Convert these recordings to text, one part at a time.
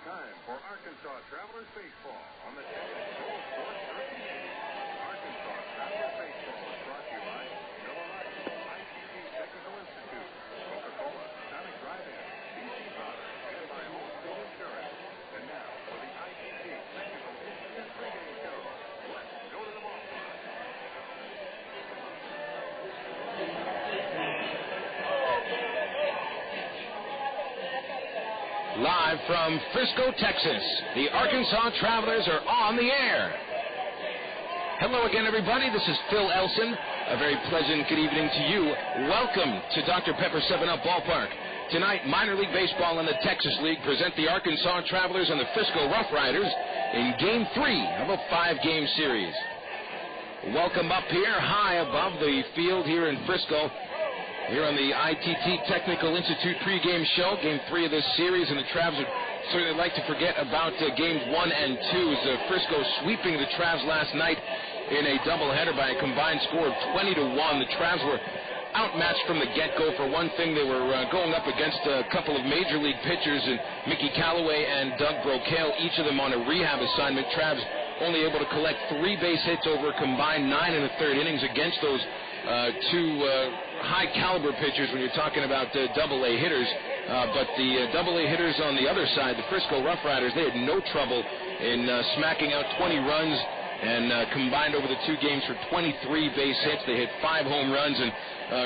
time for Arkansas Travelers Baseball on the ticket Total Sports 1380. Arkansas Travelers Baseball is brought to you by Miller Lite, ITT Technical Institute, Coca-Cola, Sonic Drive-In, BC Powder, and by Allstate Insurance. And now for the ITT Technical Institute pregame show. Let's go to the ballpark. Live from Frisco, Texas, the Arkansas Travelers are on the air. Hello again, everybody. This is Phil Elson. A very pleasant good evening to you. Welcome to Dr. Pepper 7-Up Ballpark. Tonight, minor league baseball and the Texas League present the Arkansas Travelers and the Frisco RoughRiders in Game 3 of a 5-game series. Welcome up here, high above the field here in Frisco. Here on the ITT Technical Institute pregame show, Game 3 of this series, and the Travs would certainly like to forget about Games 1 and 2. Frisco sweeping the Travs last night in a doubleheader by a combined score of 20-1. The Travs were outmatched from the get-go. For one thing, they were going up against a couple of major league pitchers, and Mickey Callaway and Doug Brocail, each of them on a rehab assignment. Travs only able to collect 3 base hits over a combined 9 1/3 innings against those two high-caliber pitchers when you're talking about double-A hitters. But the double-A hitters on the other side, the Frisco RoughRiders, they had no trouble in smacking out 20 runs and combined over the 2 games for 23 base hits. They hit 5 home runs, and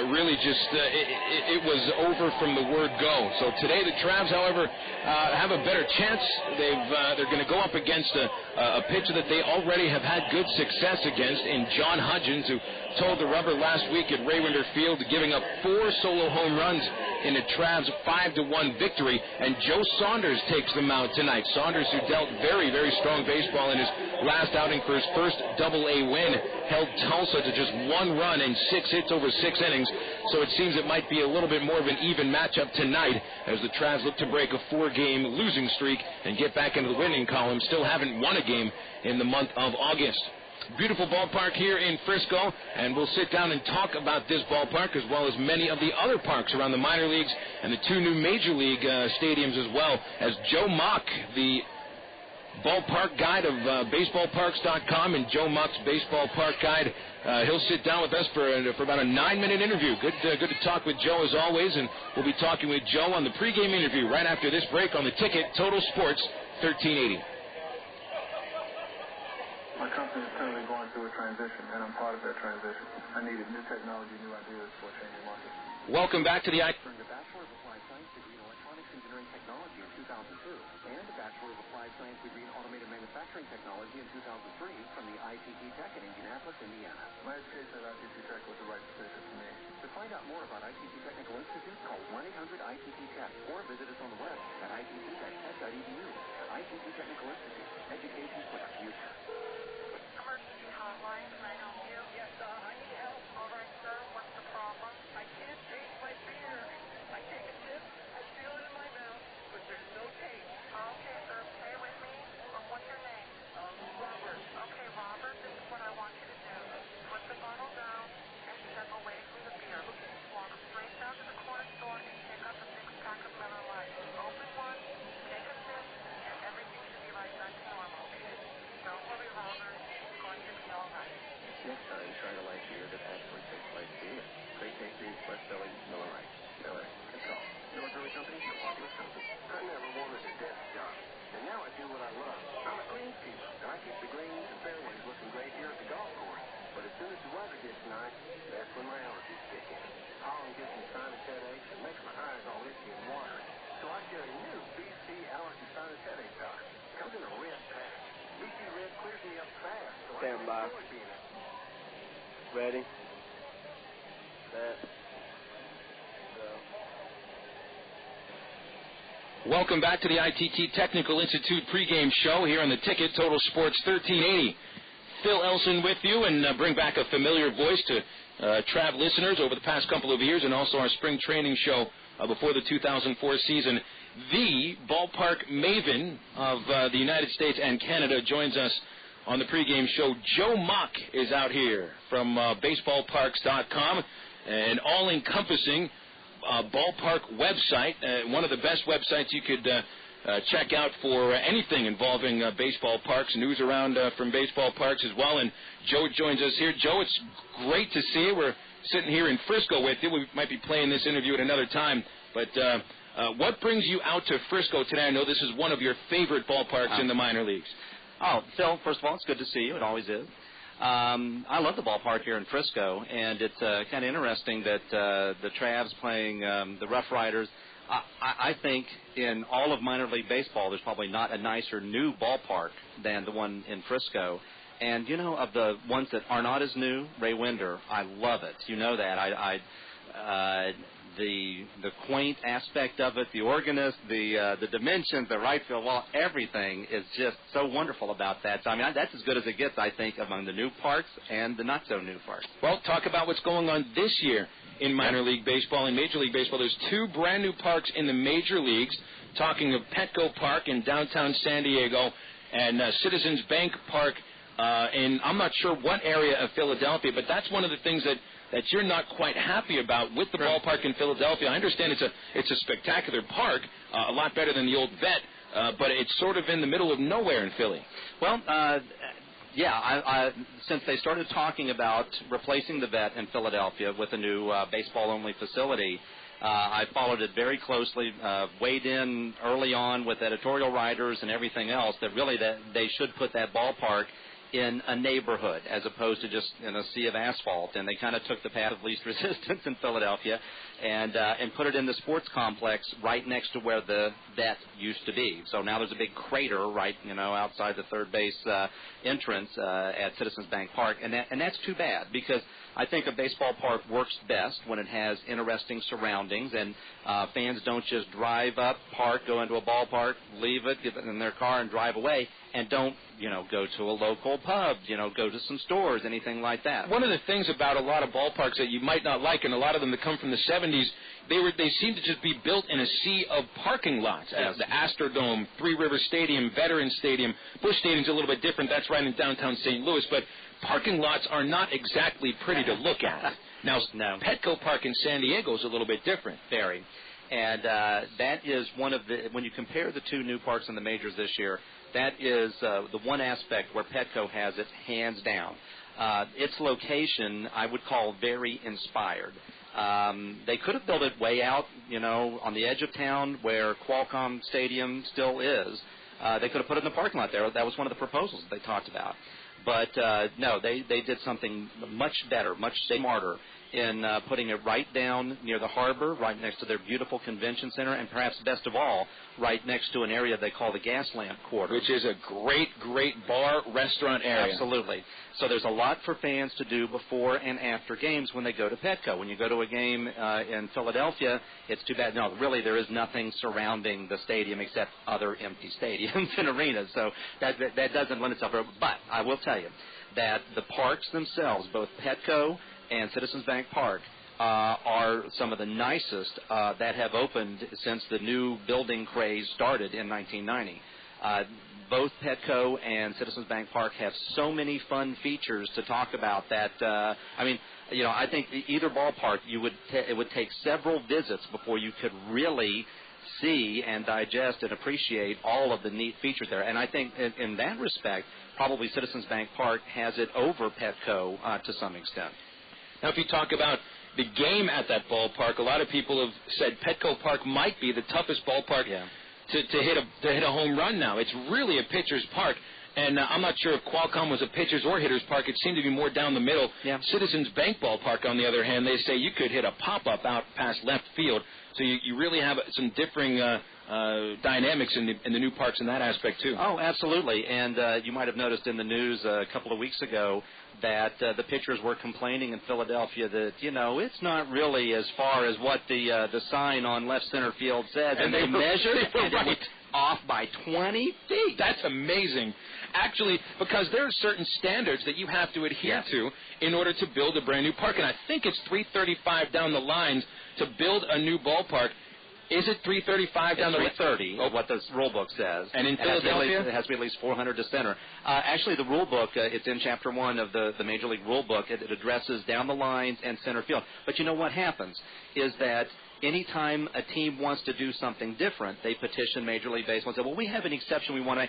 really just it was over from the word go. So today the Travs, however, have a better chance. They're going to go up against a pitcher that they already have had good success against in John Hudgens, who told the rubber last week at Raywinder Field, giving up 4 solo home runs in a Travs 5-1 victory. And Joe Saunders takes them out tonight. Saunders, who dealt very, very strong baseball in his last outing for his first double-A win, held Tulsa to just 1 run and 6 hits over 6 innings. So it seems it might be a little bit more of an even matchup tonight as the Travs look to break a 4-game losing streak and get back into the winning column. Still haven't won a game in the month of August. Beautiful ballpark here in Frisco, and we'll sit down and talk about this ballpark as well as many of the other parks around the minor leagues and the 2 new major league stadiums as well, as Joe Mock, the ballpark guide of baseballparks.com and Joe Mock's baseball park guide, he'll sit down with us for about a 9-minute interview. Good to talk with Joe as always, and we'll be talking with Joe on the pregame interview right after this break on the ticket Total Sports 1380. My company is currently going through a transition, and I'm part of that transition. I needed new technology, new ideas for a changing market. Welcome back to the Earned a Bachelor of Applied Science degree in Electronics Engineering Technology in 2002, and a Bachelor of Applied Science degree in Automated Manufacturing Technology in 2003 from the ITT Tech in Indianapolis, Indiana. My education at ITT Tech was the right decision for me. To find out more about ITT Technical Institute, call 1-800-ITT-TECH or visit us on the web at itttek.edu. ITT Technical Institute, education for the future. Emergency hotline, can I help you? Yes, I need help. All right, sir, what's the problem? I can't taste my beer. I take a sip, I feel it in my mouth, but there's no taste. Okay, sir, stay with me. What's your name? Robert. Okay, Robert, this is what I want you to do. Put the bottle down and step away from the beer. Walk straight down to the corner store and pick up a 6-pack of Miller Lite. Open one, take a sip, and everything should be right back to normal. Don't worry, Robert. It's going to be all right. Next time, try a light beer that actually tastes like beer. Great tasting, fresh selling Miller Lite. Miller, control. Miller Brewing Company, Milwaukee, Wisconsin. I never wanted a desk job, and now I do what I love. I'm a greenskeeper, and I keep the greens and fairways looking great here at the golf course. But as soon as the weather gets nice, that's when my allergies kick in. Pollen gives me sinus headaches and makes my eyes all itchy and watery. So I get a new BC Allergy Sinus Headache Powder. Comes in a red pack. BC Red clears me up fast. So Stand by. Ready? Set. Go. Welcome back to the ITT Technical Institute pregame show here on the ticket Total Sports 1380. Phil Elson with you, and bring back a familiar voice to Trav listeners over the past couple of years, and also our spring training show before the 2004 season. The ballpark maven of the United States and Canada joins us on the pregame show. Joe Mock is out here from baseballparks.com, an all-encompassing ballpark website, one of the best websites you could check out for anything involving baseball parks, news around from baseball parks as well. And Joe joins us here. Joe, it's great to see you. We're sitting here in Frisco with you. We might be playing this interview at another time, but what brings you out to Frisco today? I know this is one of your favorite ballparks in the minor leagues. Oh, Phil, first of all, it's good to see you. It always is. I love the ballpark here in Frisco, and it's kind of interesting that the Travs playing the RoughRiders. I think in all of minor league baseball, there's probably not a nicer new ballpark than the one in Frisco. And, you know, of the ones that are not as new, Ray Winder, I love it. You know that. The quaint aspect of it, the organist, the dimensions, the right field wall, everything is just so wonderful about that. So, I mean, that's as good as it gets, I think, among the new parks and the not-so-new parks. Well, talk about what's going on this year in minor league baseball and Major League Baseball. There's 2 brand-new parks in the major leagues, talking of Petco Park in downtown San Diego and Citizens Bank Park in, I'm not sure what area of Philadelphia, but that's one of the things that you're not quite happy about with the ballpark in Philadelphia. I understand it's a spectacular park, a lot better than the old Vet, but it's sort of in the middle of nowhere in Philly. Well, yeah, since they started talking about replacing the Vet in Philadelphia with a new baseball-only facility, I followed it very closely, weighed in early on with editorial writers and everything else that really that they should put that ballpark in a neighborhood as opposed to just in a sea of asphalt. And they kind of took the path of least resistance in Philadelphia and put it in the sports complex right next to where the Vet used to be. So now there's a big crater right, outside the third base entrance at Citizens Bank Park. And that's too bad because I think a baseball park works best when it has interesting surroundings and fans don't just drive up, park, go into a ballpark, leave it, get in their car and drive away and don't, go to a local pub, go to some stores, anything like that. One of the things about a lot of ballparks that you might not like, and a lot of them that come from the 70s, they seem to just be built in a sea of parking lots. Yes. The Astrodome, Three River Stadium, Veterans Stadium. Busch Stadium's a little bit different. That's right in downtown St. Louis. But parking lots are not exactly pretty to look at. Now, no. Petco Park in San Diego is a little bit different. Very. And that is one of the, when you compare the 2 new parks in the majors this year, that is the one aspect where Petco has it hands down. Its location, I would call very inspired. They could have built it way out, on the edge of town where Qualcomm Stadium still is. They could have put it in the parking lot there. That was one of the proposals they talked about. But, no, they did something much better, much smarter in putting it right down near the harbor, right next to their beautiful convention center, and perhaps best of all, right next to an area they call the gas lamp quarter. Which is a great, great bar, restaurant area. Absolutely. So there's a lot for fans to do before and after games when they go to Petco. When you go to a game in Philadelphia, it's too bad. No, really, there is nothing surrounding the stadium except other empty stadiums and arenas. So that doesn't lend itself. But I will tell you that the parks themselves, both Petco and Citizens Bank Park, are some of the nicest that have opened since the new building craze started in 1990. Both Petco and Citizens Bank Park have so many fun features to talk about that, I think either ballpark it would take several visits before you could really see and digest and appreciate all of the neat features there. And I think in that respect, probably Citizens Bank Park has it over Petco to some extent. Now, if you talk about the game at that ballpark, a lot of people have said Petco Park might be the toughest ballpark to hit a home run now. It's really a pitcher's park. And I'm not sure if Qualcomm was a pitcher's or hitter's park. It seemed to be more down the middle. Yeah. Citizens Bank Ballpark, on the other hand, they say you could hit a pop-up out past left field. So you really have some differing dynamics in the new parks in that aspect, too. Oh, absolutely. And you might have noticed in the news a couple of weeks ago that the pitchers were complaining in Philadelphia that, it's not really as far as what the sign on left center field says. And they measured and it was off by 20 feet. That's amazing. Actually, because there are certain standards that you have to adhere to in order to build a brand new park. And I think it's 335 down the lines to build a new ballpark. Is it 335 down the line? 330, what the rule book says. And in Philadelphia? It has to be at least 400 to center. Actually, the rule book, it's in Chapter 1 of the Major League Rule Book. It addresses down the lines and center field. But you know what happens is that anytime a team wants to do something different, they petition Major League Baseball and say, well, we have an exception. We want to.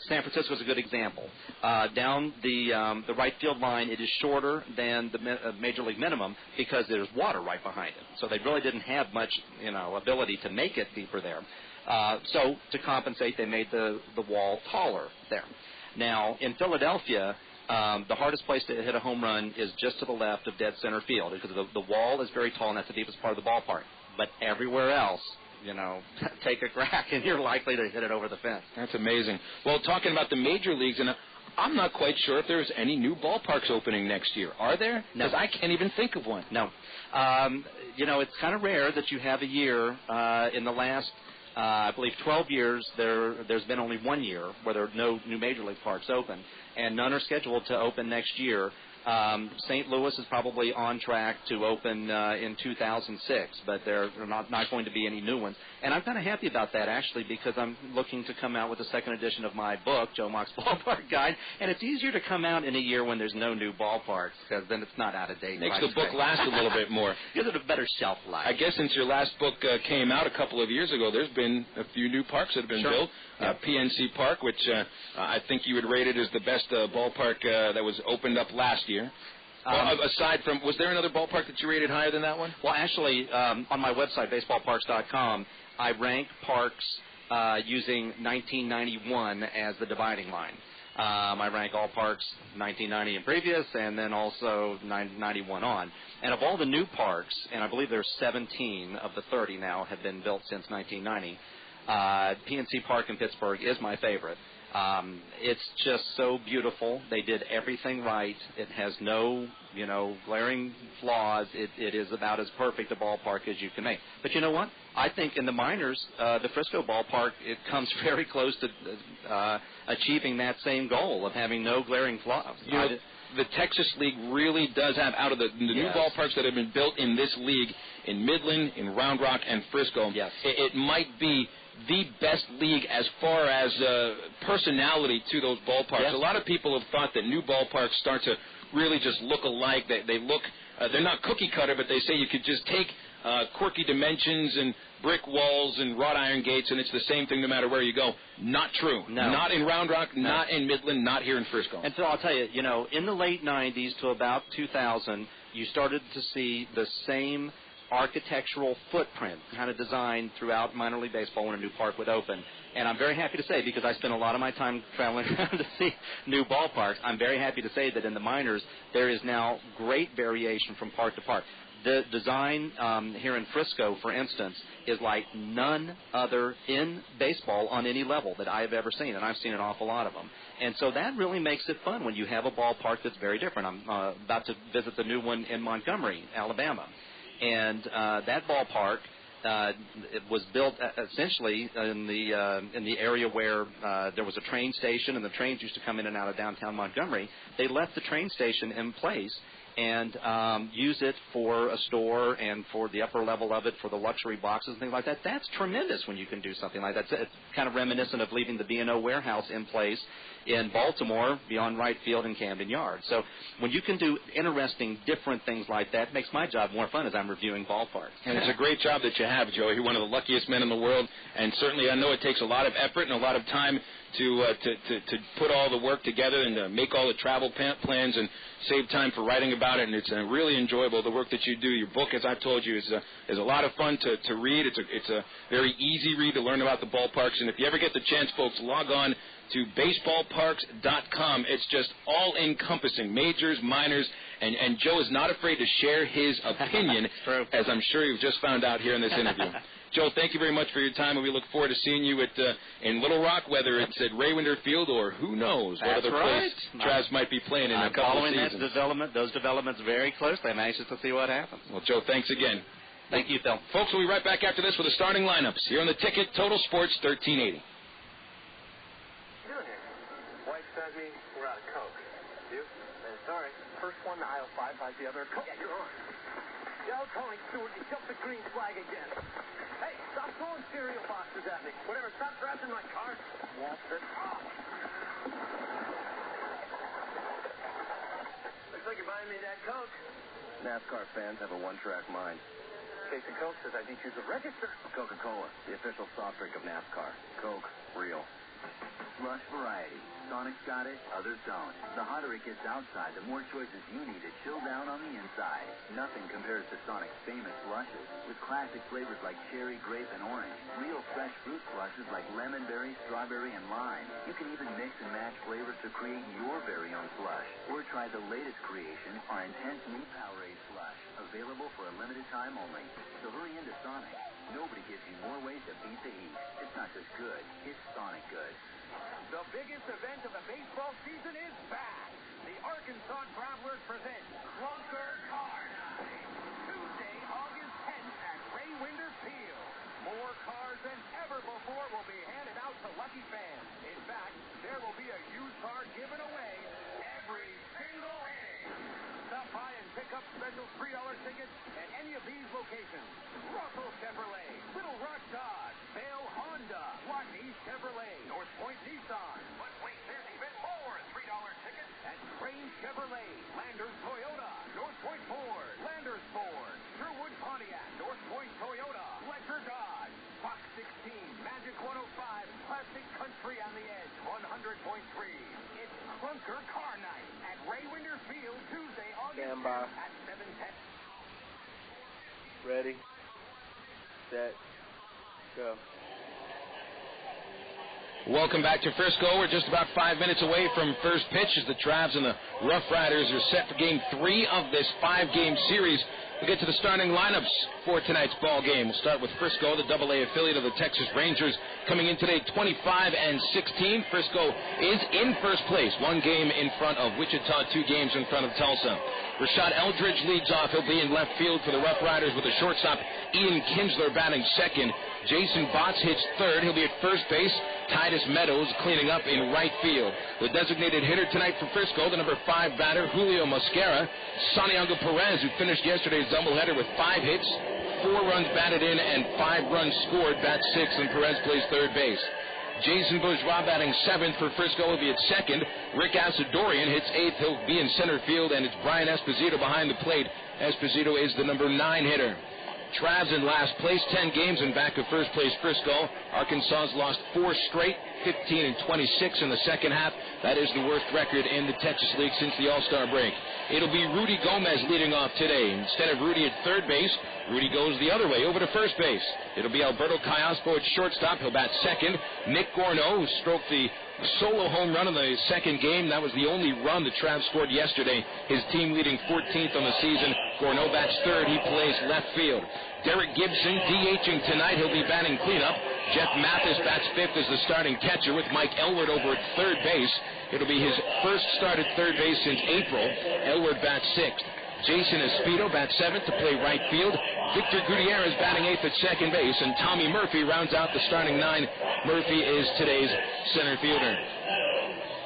San Francisco is a good example. Down the right field line, it is shorter than the Major League minimum because there's water right behind it. So they really didn't have much, ability to make it deeper there. So to compensate, they made the wall taller there. Now, in Philadelphia, the hardest place to hit a home run is just to the left of dead center field because the wall is very tall and that's the deepest part of the ballpark. But everywhere else, take a crack and you're likely to hit it over the fence. That's amazing. Well, talking about the major leagues, and I'm not quite sure if there's any new ballparks opening next year. Are there? No. Because I can't even think of one. No. It's kind of rare that you have a year in the last, I believe, 12 years, there's been only 1 year where there are no new major league parks open, and none are scheduled to open next year. St. Louis is probably on track to open in 2006, but there are not going to be any new ones. And I'm kind of happy about that, actually, because I'm looking to come out with the second edition of my book, Joe Mock's Ballpark Guide, and it's easier to come out in a year when there's no new ballparks, because then it's not out of date. Makes the book last a little bit more. Gives it a better shelf life. I guess since your last book came out a couple of years ago, there's been a few new parks that have been built. PNC Park, which I think you would rate it as the best ballpark that was opened up last year. Aside from, was there another ballpark that you rated higher than that one? Well, actually, on my website, baseballparks.com, I rank parks using 1991 as the dividing line. I rank all parks 1990 and previous, and then also 91 on. And of all the new parks, and I believe there's 17 of the 30 now have been built since 1990, PNC Park in Pittsburgh is my favorite. It's just so beautiful. They did everything right. It has no, glaring flaws. It is about as perfect a ballpark as you can make. But you know what? I think in the minors, the Frisco ballpark, it comes very close to achieving that same goal of having no glaring flaws. The Texas League really does have, out of the new ballparks that have been built in this league, in Midland, in Round Rock, and Frisco, it might be the best league as far as personality to those ballparks. Yes. A lot of people have thought that new ballparks start to really just look alike. They look, they're not cookie cutter, but they say you could just take quirky dimensions and brick walls and wrought iron gates, and it's the same thing no matter where you go. Not true. No. Not in Round Rock, not in Midland, not here in Frisco. And so I'll tell you, in the late 90s to about 2000, you started to see the same architectural footprint kind of designed throughout minor league baseball when a new park would open. And I'm very happy to say, because I spend a lot of my time traveling around to see new ballparks, I'm very happy to say that in the minors there is now great variation from park to park. The design here in Frisco, for instance, is like none other in baseball on any level that I have ever seen, and I've seen an awful lot of them. And so that really makes it fun when you have a ballpark that's very different. I'm about to visit the new one in Montgomery, Alabama. And that ballpark, it was built essentially in the area where there was a train station, and the trains used to come in and out of downtown Montgomery. They left the train station in place and use it for a store and for the upper level of it for the luxury boxes and things like that. That's tremendous when you can do something like that. It's kind of reminiscent of leaving the B&O warehouse in place in Baltimore beyond right field in Camden Yards. So when you can do interesting, different things like that, it makes my job more fun as I'm reviewing ballparks. And it's a great job that you have, Joe. You're one of the luckiest men in the world, and certainly I know it takes a lot of effort and a lot of time to put all the work together and to make all the travel plans and save time for writing about it. And it's really enjoyable, the work that you do. Your book, as I've told you, is a lot of fun to read. It's a very easy read to learn about the ballparks. And if you ever get the chance, folks, log on to baseballparks.com. It's just all-encompassing, majors, minors, and Joe is not afraid to share his opinion, as I'm sure you've just found out here in this interview. Joe, thank you very much for your time, and we look forward to seeing you in Little Rock, whether it's at Raywinder Field or who knows what other place Travis might be playing in a couple of seasons. I'm following those developments very closely. I'm anxious to see what happens. Well, Joe, thanks again. Thank you, Phil. Folks, we'll be right back after this with the starting lineups here on the Ticket Total Sports 1380. White beside me, we're out of Coke. You? Sorry. First one to aisle 5 buys the other Coke. Yeah, you're on. Yo, Tony Stewart, you jumped the green flag again. Hey, stop throwing cereal boxes at me. Whatever, stop crashing my car. Walter. Oh. Looks like you're buying me that Coke. NASCAR fans have a one-track mind. Jason Coke says I need you to register. Coca-Cola, the official soft drink of NASCAR. Coke, real. Slush variety. Sonic's got it, others don't. The hotter it gets outside, the more choices you need to chill down on the inside. Nothing compares to Sonic's famous slushes, with classic flavors like cherry, grape, and orange. Real fresh fruit slushes like lemon berry, strawberry, and lime. You can even mix and match flavors to create your very own slush. Or try the latest creation, our intense new Powerade slush. Available for a limited time only. So hurry into Sonic. Nobody gives you more ways to beat the heat. It's not just good, it's Sonic good. The biggest event of the baseball season is back. The Arkansas Travelers present Clunker Car Night. Tuesday, August 10th at Ray Winder Field. More cars than ever before will be handed out to lucky fans. In fact, there will be a used car given away every single inning. Stop by and pick up special $3 tickets at any of these locations. Russell Chevrolet, Little Rock Dodge, Vail Honda, Watney Chevrolet, North Point Nissan. But wait, there's even more $3 tickets at Crane Chevrolet, Landers Toyota, North Point Ford, Landers Ford, Sherwood Pontiac, North Point Toyota, Fletcher Dodge, Fox 16, Magic 105, Classic Country on the Edge, 100.3. It's Clunker Car Night at Ray Winder Field, Tuesday, August 10th at 7:10. Ready, set, go. Welcome back to Frisco. We're just about 5 minutes away from first pitch as the Travs and the RoughRiders are set for Game 3 of this 5-game series. We'll get to the starting lineups for tonight's ball game. We'll start with Frisco, the AA affiliate of the Texas Rangers, coming in today 25-16. Frisco is in first place, 1 game in front of Wichita, 2 games in front of Tulsa. Rashad Eldridge leads off. He'll be in left field for the RoughRiders with the shortstop Ian Kinsler batting second. Jason Botts hits third. He'll be at first base. Titus Meadows cleaning up in right field. The designated hitter tonight for Frisco, the number 5 batter, Julio Mosquera. Santiago Perez, who finished yesterday's doubleheader with 5 hits, 4 runs batted in, and 5 runs scored, bats 6, and Perez plays third base. Jason Bourgeois batting 7th for Frisco. Will be at second. Rick Asadorian hits 8th. He'll be in center field, and it's Brian Esposito behind the plate. Esposito is the number 9 hitter. Travs in last place, 10 games in back of first place Frisco. Arkansas's lost 4 straight, 15-26 in the second half. That is the worst record in the Texas League since the All-Star break. It'll be Rudy Gomez leading off today. Instead of Rudy at third base, Rudy goes the other way over to first base. It'll be Alberto Callaspo at shortstop. He'll bat second. Nick Gorneault, who stroked the solo home run in the second game. That was the only run the Travs scored yesterday. His team leading 14th on the season. Gorneault bats third. He plays left field. Derek Gibson DHing tonight. He'll be batting cleanup. Jeff Mathis bats fifth as the starting catcher with Mike Elward over at third base. It'll be his first start at third base since April. Elward bats sixth. Jason Esposito bats seventh to play right field. Victor Gutierrez batting eighth at second base. And Tommy Murphy rounds out the starting 9. Murphy is today's center fielder.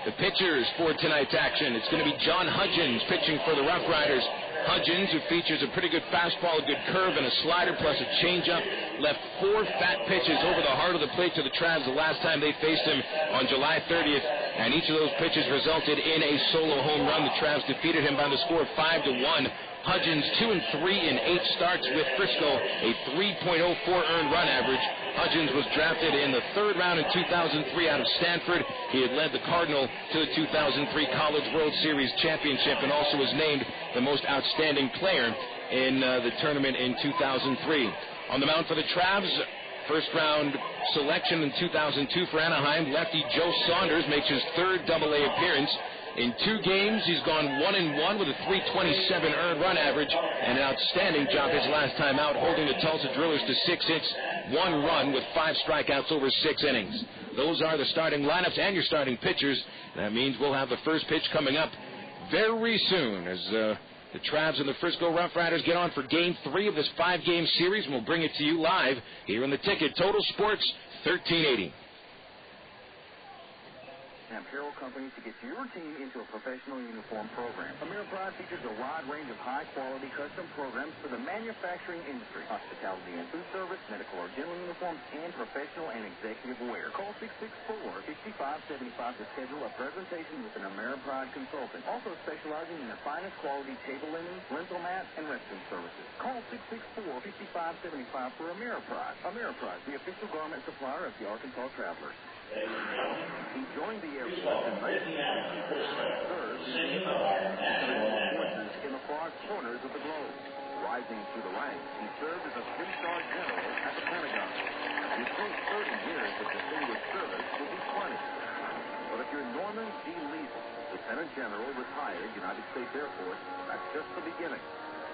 The pitchers for tonight's action. It's going to be John Hudgens pitching for the RoughRiders. Hudgens, who features a pretty good fastball, a good curve, and a slider, plus a changeup, left 4 fat pitches over the heart of the plate to the Travs the last time they faced him on July 30th, and each of those pitches resulted in a solo home run. The Travs defeated him by the score of 5-1. Hudgens 2-3 in 8 starts with Frisco, a 3.04 earned run average. Hudgens was drafted in the 3rd round in 2003 out of Stanford. He had led the Cardinal to the 2003 College World Series championship and also was named the most outstanding player in the tournament in 2003. On the mound for the Travs, first round selection in 2002 for Anaheim, lefty Joe Saunders makes his 3rd AA appearance. In 2 games, he's gone 1-1 with a 3.27 earned run average and an outstanding job his last time out, holding the Tulsa Drillers to 6 hits, 1 run with 5 strikeouts over 6 innings. Those are the starting lineups and your starting pitchers. That means we'll have the first pitch coming up very soon as the Travs and the Frisco RoughRiders get on for Game 3 of this 5-game series, and we'll bring it to you live here on the Ticket. Total Sports 1380. and apparel companies to get your team into a professional uniform program. Ameripride features a wide range of high-quality custom programs for the manufacturing industry, hospitality and food service, medical or dental uniforms, and professional and executive wear. Call 664-5575 to schedule a presentation with an Ameripride consultant, also specializing in the finest quality table linen, lintel mat, and restroom services. Call 664-5575 for Ameripride. Ameripride, the official garment supplier of the Arkansas Travelers. He joined the Air Force in 1964 and served in the forces in the far corners of the globe. Rising through the ranks, he served as a 3-star general at the Pentagon. His first 30 years of distinguished service will be 20. But if you're Norman G. Leeson, Lieutenant General, retired United States Air Force, that's just the beginning.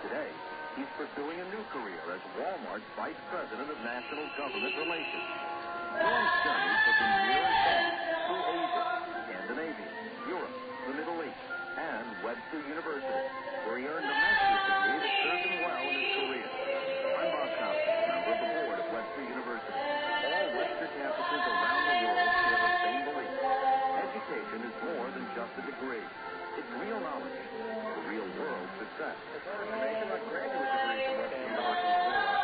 Today, he's pursuing a new career as Walmart's Vice President of National Government Relations. Norm's journey took him near and far through Asia, Scandinavia, Europe, the Middle East, and Webster University, where he earned a master's degree that served him well in his career. I'm Bob Cousins, member of the board of Webster University. All Webster campuses around the world share the same belief. Education is more than just a degree. It's real knowledge for real world success. It's not information like graduate degrees from Webster University.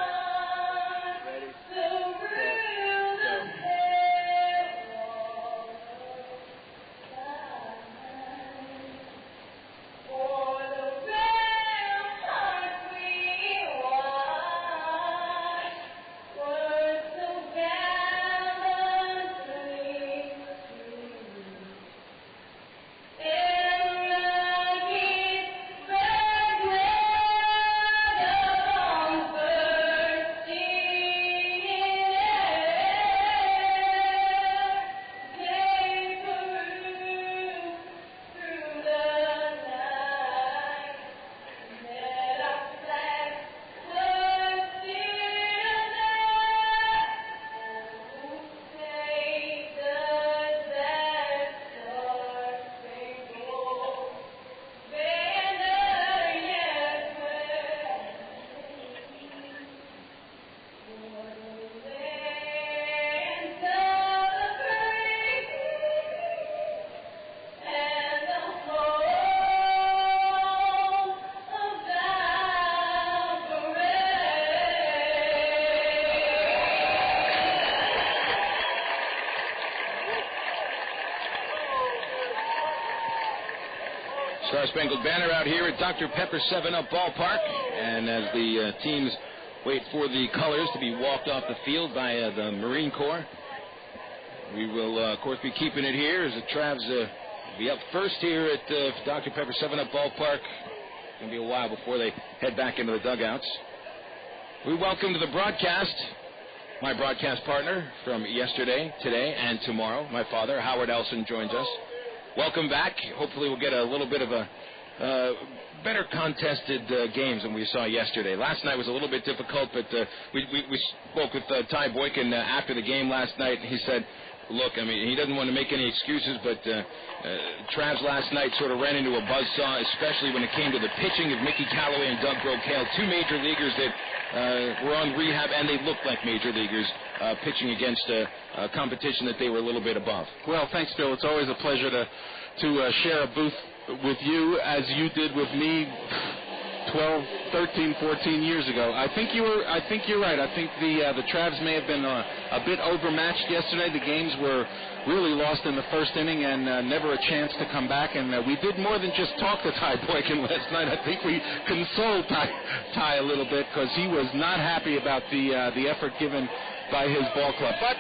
Star-Spangled Banner out here at Dr. Pepper 7-Up Ballpark, and as the teams wait for the colors to be walked off the field by the Marine Corps, we will, of course, be keeping it here as the Travs be up first here at Dr. Pepper 7-Up Ballpark. It's going to be a while before they head back into the dugouts. We welcome to the broadcast my broadcast partner from yesterday, today, and tomorrow. My father, Howard Elson, joins us. Welcome back. Hopefully we'll get a little bit of a better contested games than we saw yesterday. Last night was a little bit difficult, but we spoke with Ty Boykin after the game last night. He said, look, I mean, he doesn't want to make any excuses, but Travs last night sort of ran into a buzzsaw, especially when it came to the pitching of Mickey Callaway and Doug Brocail, two major leaguers that were on rehab, and they looked like major leaguers pitching against a competition that they were a little bit above. Well, thanks, Bill. It's always a pleasure to share a booth with you, as you did with me 12, 13, 14 years ago. I think you're right. I think the Travs may have been a bit overmatched yesterday. The games were really lost in the first inning and never a chance to come back. And we did more than just talk to Ty Boykin last night. I think we consoled Ty a little bit because he was not happy about the effort given by his ball club. But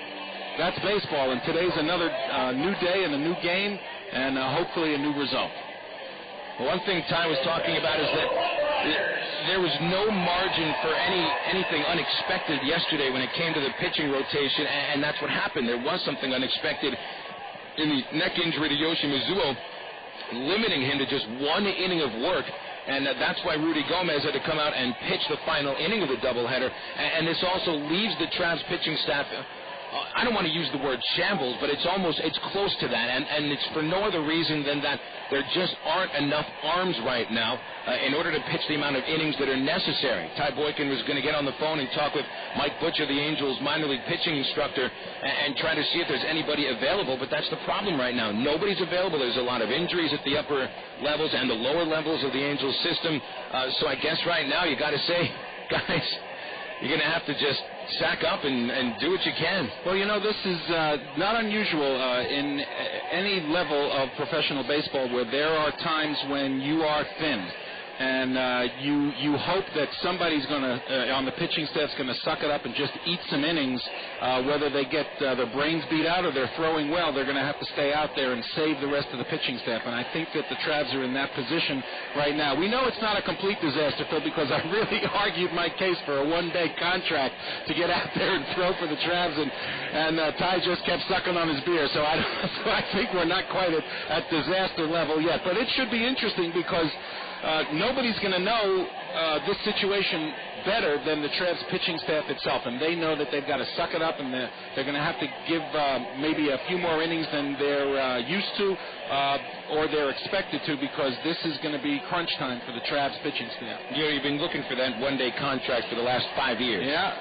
that's baseball, and today's another new day and a new game, and hopefully a new result. One thing Ty was talking about is that there was no margin for anything unexpected yesterday when it came to the pitching rotation, and that's what happened. There was something unexpected in the neck injury to Yoshi Mizuo, limiting him to just one inning of work, and that's why Rudy Gomez had to come out and pitch the final inning of the doubleheader. And this also leaves the Travs pitching staff I don't want to use the word shambles, but it's close to that, and it's for no other reason than that there just aren't enough arms right now in order to pitch the amount of innings that are necessary. Ty Boykin was going to get on the phone and talk with Mike Butcher, the Angels' minor league pitching instructor, and try to see if there's anybody available, but that's the problem right now. Nobody's available. There's a lot of injuries at the upper levels and the lower levels of the Angels system, so I guess right now you got to say, guys, you're going to have to just sack up and do what you can. Well, you know, this is not unusual in any level of professional baseball where there are times when you are thin. And you hope that somebody's going to, on the pitching staff's going to suck it up and just eat some innings, whether they get their brains beat out or they're throwing well. They're going to have to stay out there and save the rest of the pitching staff. And I think that the Travs are in that position right now. We know it's not a complete disaster, Phil, because I really argued my case for a one-day contract to get out there and throw for the Travs, and Ty just kept sucking on his beer. So I think we're not quite at disaster level yet. But it should be interesting because nobody's going to know this situation better than the Travs pitching staff itself, and they know that they've got to suck it up, and they're going to have to give maybe a few more innings than they're used to or they're expected to, because this is going to be crunch time for the Travs pitching staff. You've been looking for that one-day contract for the last 5 years. Yeah,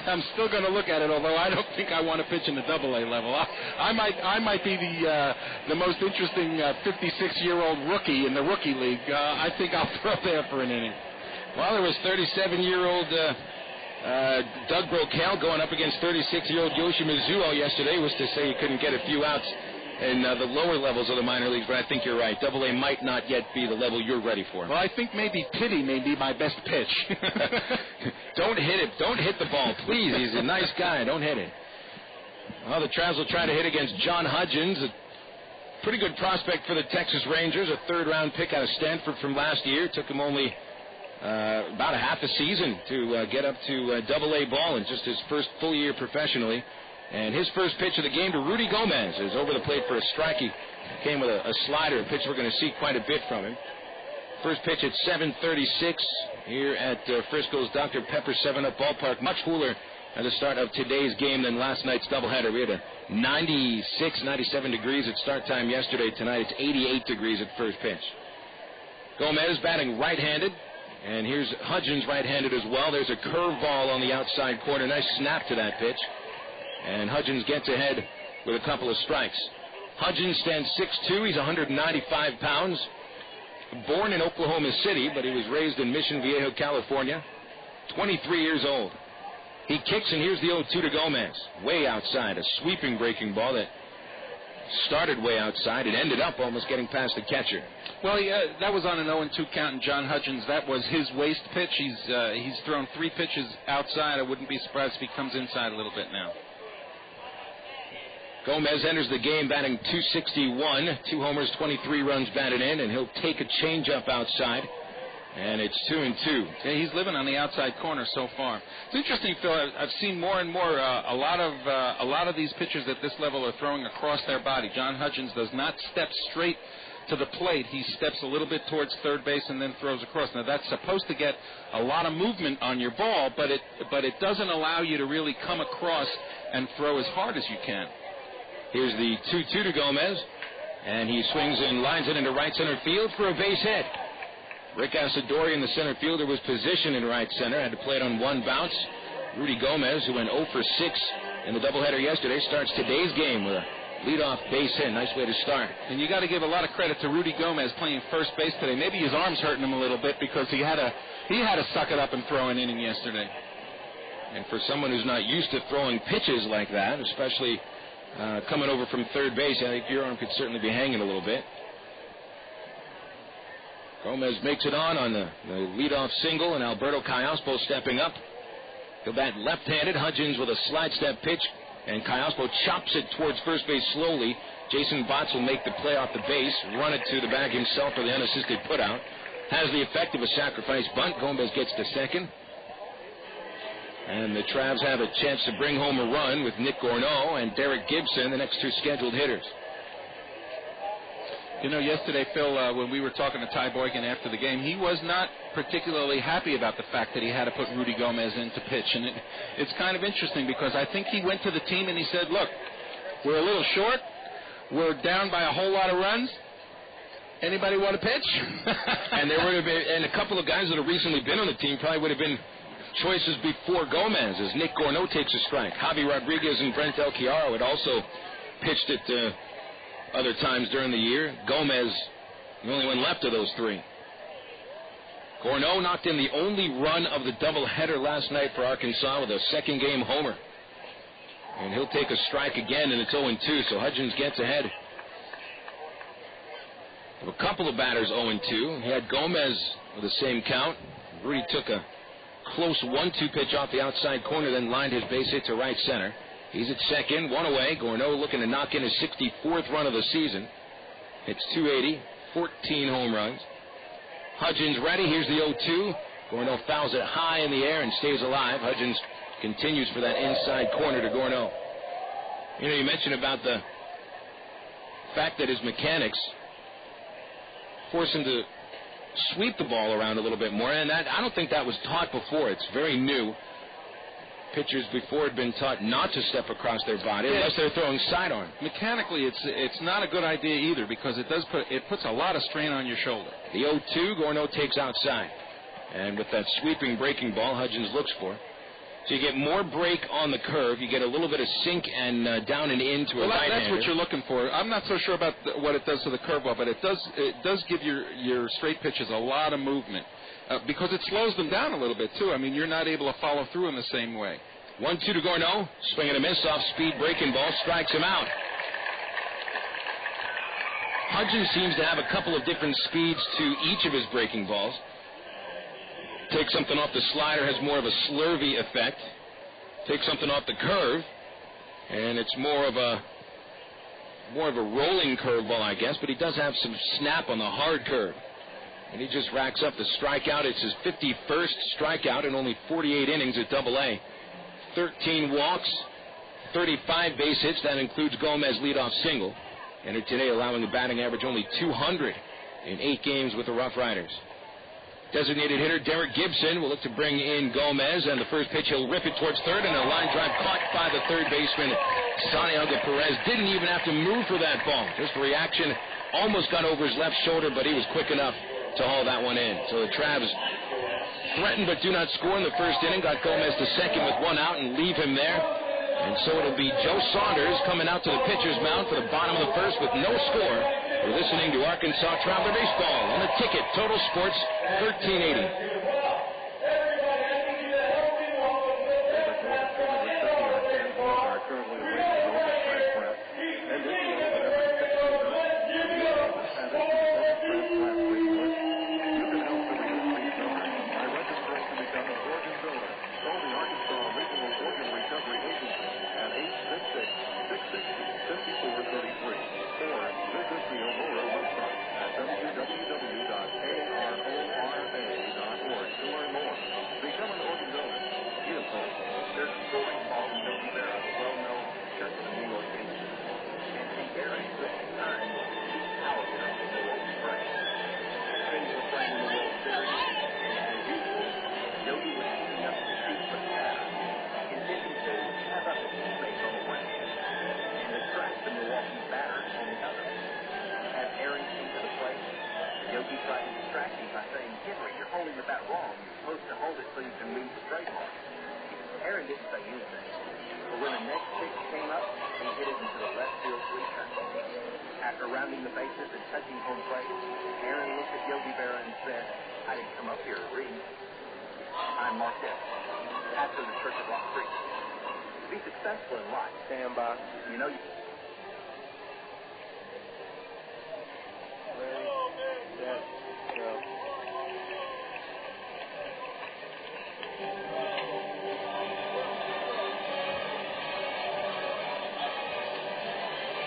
I'm still going to look at it, although I don't think I want to pitch in the Double-A level. I might be the most interesting 56-year-old rookie in the rookie league. I think I'll throw there for an inning. Well, there was 37-year-old Doug Brocail going up against 36-year-old Yoshi Mizuo yesterday. Was to say he couldn't get a few outs in the lower levels of the minor leagues, but I think you're right. Double-A might not yet be the level you're ready for. Well, I think maybe Pity may be my best pitch. Don't hit it. Don't hit the ball, please. He's a nice guy. Don't hit it. Well, the Travs will try to hit against John Hudgens, a pretty good prospect for the Texas Rangers, a third-round pick out of Stanford from last year. Took him only about a half a season to get up to Double-A ball in just his first full year professionally. And his first pitch of the game to Rudy Gomez is over the plate for a strike. He came with a slider, a pitch we're going to see quite a bit from him. First pitch at 7:36 here at Frisco's Dr. Pepper 7-Up ballpark. Much cooler at the start of today's game than last night's doubleheader. We had a 96, 97 degrees at start time yesterday. Tonight it's 88 degrees at first pitch. Gomez batting right-handed. And here's Hudgens right-handed as well. There's a curveball on the outside corner. Nice snap to that pitch. And Hudgens gets ahead with a couple of strikes. Hudgens stands 6'2". He's 195 pounds. Born in Oklahoma City, but he was raised in Mission Viejo, California. 23 years old. He kicks, and here's the 0-2 to Gomez. Way outside. A sweeping breaking ball that started way outside. It ended up almost getting past the catcher. Well, that was on an 0-2 count, and John Hudgens, that was his waist pitch. He's thrown 3 pitches outside. I wouldn't be surprised if he comes inside a little bit now. Gomez enters the game batting .261, 2 homers, 23 runs batted in, and he'll take a changeup outside. And it's 2-2. Yeah, he's living on the outside corner so far. It's interesting, Phil. I've seen more and more a lot of these pitchers at this level are throwing across their body. John Hudgens does not step straight to the plate. He steps a little bit towards third base and then throws across. Now that's supposed to get a lot of movement on your ball, but it doesn't allow you to really come across and throw as hard as you can. Here's the 2-2 to Gomez, and he swings and lines it into right center field for a base hit. Rick Asadorian, the center fielder, was positioned in right center, had to play it on one bounce. Rudy Gomez, who went 0 for 6 in the doubleheader yesterday, starts today's game with a leadoff base hit. Nice way to start. And you got to give a lot of credit to Rudy Gomez playing first base today. Maybe his arm's hurting him a little bit because he had to suck it up and throw an inning yesterday. And for someone who's not used to throwing pitches like that, especially coming over from third base, I think your arm could certainly be hanging a little bit. Gomez makes it on the leadoff single, and Alberto Callaspo stepping up. He'll bat left-handed. Hudgens with a slide step pitch, and Callaspo chops it towards first base slowly. Jason Botts will make the play off the base, run it to the bag himself for the unassisted putout. Has the effect of a sacrifice bunt. Gomez gets to second. And the Travs have a chance to bring home a run with Nick Gorneault and Derek Gibson, the next 2 scheduled hitters. You know, yesterday, Phil, when we were talking to Ty Boykin after the game, he was not particularly happy about the fact that he had to put Rudy Gomez in to pitch. And it's kind of interesting because I think he went to the team and he said, look, we're a little short. We're down by a whole lot of runs. Anybody want to pitch? And there would have been, and a couple of guys that have recently been on the team probably would have been choices before Gomez, as Nick Gorneault takes a strike. Javi Rodriguez and Brent El Chiaro had also pitched it other times during the year. Gomez, the only one left of those three. Gorneault knocked in the only run of the doubleheader last night for Arkansas with a second-game homer. And he'll take a strike again, and it's 0-2, so Hudgens gets ahead. A couple of batters 0-2. He had Gomez with the same count. Rudy took a close 1-2 pitch off the outside corner, then lined his base hit to right center. He's at second, one away. Gorneault looking to knock in his 64th run of the season. It's 280, 14 home runs. Hudgens ready. Here's the 0-2. Gorneault fouls it high in the air and stays alive. Hudgens continues for that inside corner to Gorneault. You know, you mentioned about the fact that his mechanics force him to sweep the ball around a little bit more, and that I don't think that was taught before. It's very new. Pitchers before had been taught not to step across their body unless they're throwing sidearm. Mechanically, it's not a good idea either because it puts a lot of strain on your shoulder. The 0-2, Gorneault takes outside, and with that sweeping breaking ball, Hudgens looks for. So you get more break on the curve. You get a little bit of sink and down and into a right-hander. That's what you're looking for. I'm not so sure about what it does to the curveball, but it does give your straight pitches a lot of movement because it slows them down a little bit, too. I mean, you're not able to follow through in the same way. 1-2 to Gorneault. Swing and a miss off speed breaking ball. Strikes him out. Hudgens seems to have a couple of different speeds to each of his breaking balls. Takes something off the slider, has more of a slurvy effect. Takes something off the curve, and it's more of a rolling curveball, I guess, but he does have some snap on the hard curve. And he just racks up the strikeout. It's his 51st strikeout in only 48 innings at Double-A. 13 walks, 35 base hits. That includes Gomez leadoff single. And today allowing a batting average only 200 in 8 games with the RoughRiders. Designated hitter Derek Gibson will look to bring in Gomez, and the first pitch he'll rip it towards third, and a line drive caught by the third baseman Santiago Perez. Didn't even have to move for that ball. Just a reaction, almost got over his left shoulder, but he was quick enough to haul that one in. So the Travs threatened but do not score in the first inning. Got Gomez to second with one out and leave him there. And so it'll be Joe Saunders coming out to the pitcher's mound for the bottom of the first with no score. We're listening to Arkansas Traveler Baseball on the Ticket Total Sports 1380.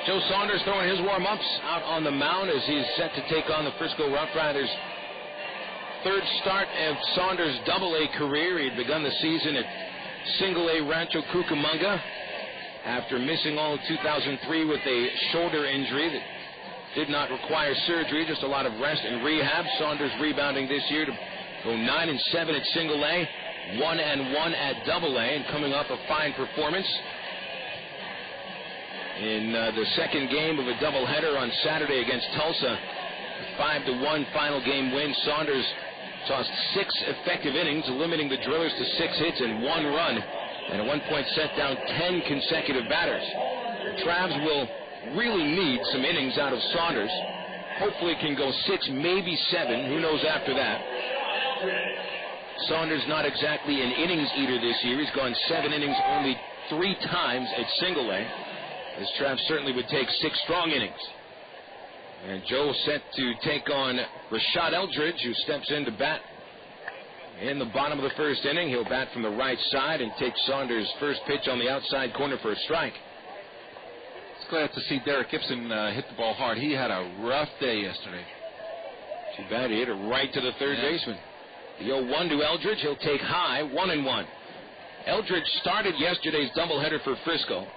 Joe Saunders throwing his warm-ups out on the mound as he's set to take on the Frisco RoughRiders. Third start of Saunders' Double-A career. He'd begun the season at Single-A Rancho Cucamonga after missing all of 2003 with a shoulder injury that did not require surgery, just a lot of rest and rehab. Saunders rebounding this year to go 9-7 at single A, 1-1 at double A, and coming off a fine performance in the second game of a doubleheader on Saturday against Tulsa. A 5-1 final game win. Saunders tossed 6 effective innings, limiting the Drillers to 6 hits and 1 run, and at one point set down 10 consecutive batters. The Travs will really need some innings out of Saunders. Hopefully can go 6, maybe 7. Who knows after that? Saunders not exactly an innings eater this year. He's gone 7 innings only 3 times at single A. This Travs certainly would take 6 strong innings. And Joe set to take on Rashad Eldridge, who steps in to bat in the bottom of the first inning. He'll bat from the right side and take Saunders' first pitch on the outside corner for a strike. It's glad to see Derek Gibson hit the ball hard. He had a rough day yesterday. Too bad he hit it right to the third baseman. The 0-1 to Eldridge. He'll take high, 1-1. Eldridge started yesterday's doubleheader for Frisco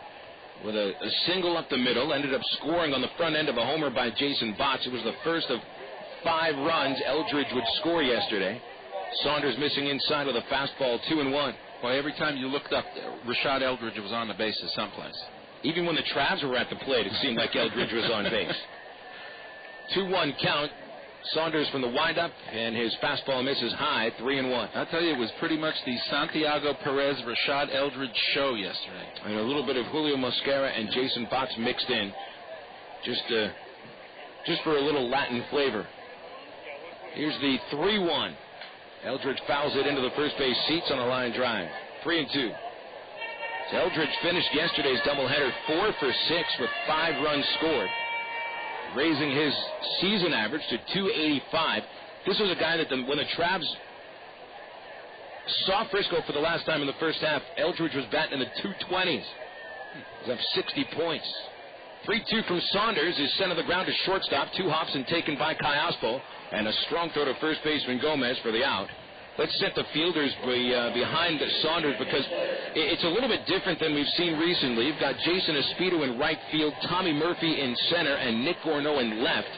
with a single up the middle, ended up scoring on the front end of a homer by Jason Botts. It was the first of 5 runs Eldridge would score yesterday. Saunders missing inside with a fastball, 2-1. Well, every time you looked up, Rashad Eldridge was on the bases someplace. Even when the Travs were at the plate, it seemed like Eldridge was on base. 2-1 count. Saunders from the windup, and his fastball misses high, 3-1. I'll tell you, it was pretty much the Santiago Perez, Rashad Eldridge show yesterday. And a little bit of Julio Mosquera and Jason Botts mixed in, just for a little Latin flavor. Here's the 3-1. Eldridge fouls it into the first base seats on a line drive. 3-2. So Eldridge finished yesterday's doubleheader 4 for 6 with 5 runs scored, raising his season average to 285. This was a guy that when the Travs saw Frisco for the last time in the first half, Eldridge was batting in the 220s. He's up 60 points. 3-2 from Saunders is sent to the ground to shortstop. 2 hops and taken by Callaspo, and a strong throw to first baseman Gomez for the out. Let's set the fielders behind Saunders, because it's a little bit different than we've seen recently. You've got Jason Esposito in right field, Tommy Murphy in center, and Nick Gorneault in left.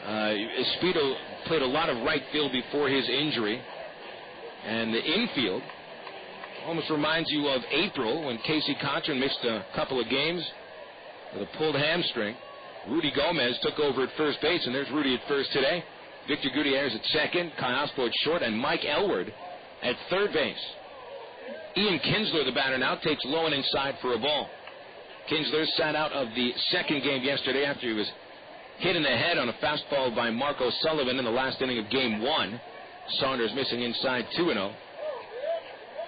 Esposito played a lot of right field before his injury. And the infield almost reminds you of April when Casey Cochran missed a couple of games with a pulled hamstring. Rudy Gomez took over at first base, and there's Rudy at first today. Victor Gutierrez at second, Callaspo at short, and Mike Elward at third base. Ian Kinsler, the batter now, takes low and inside for a ball. Kinsler sat out of the second game yesterday after he was hit in the head on a fastball by Marco Sullivan in the last inning of Game 1. Saunders missing inside, 2-0.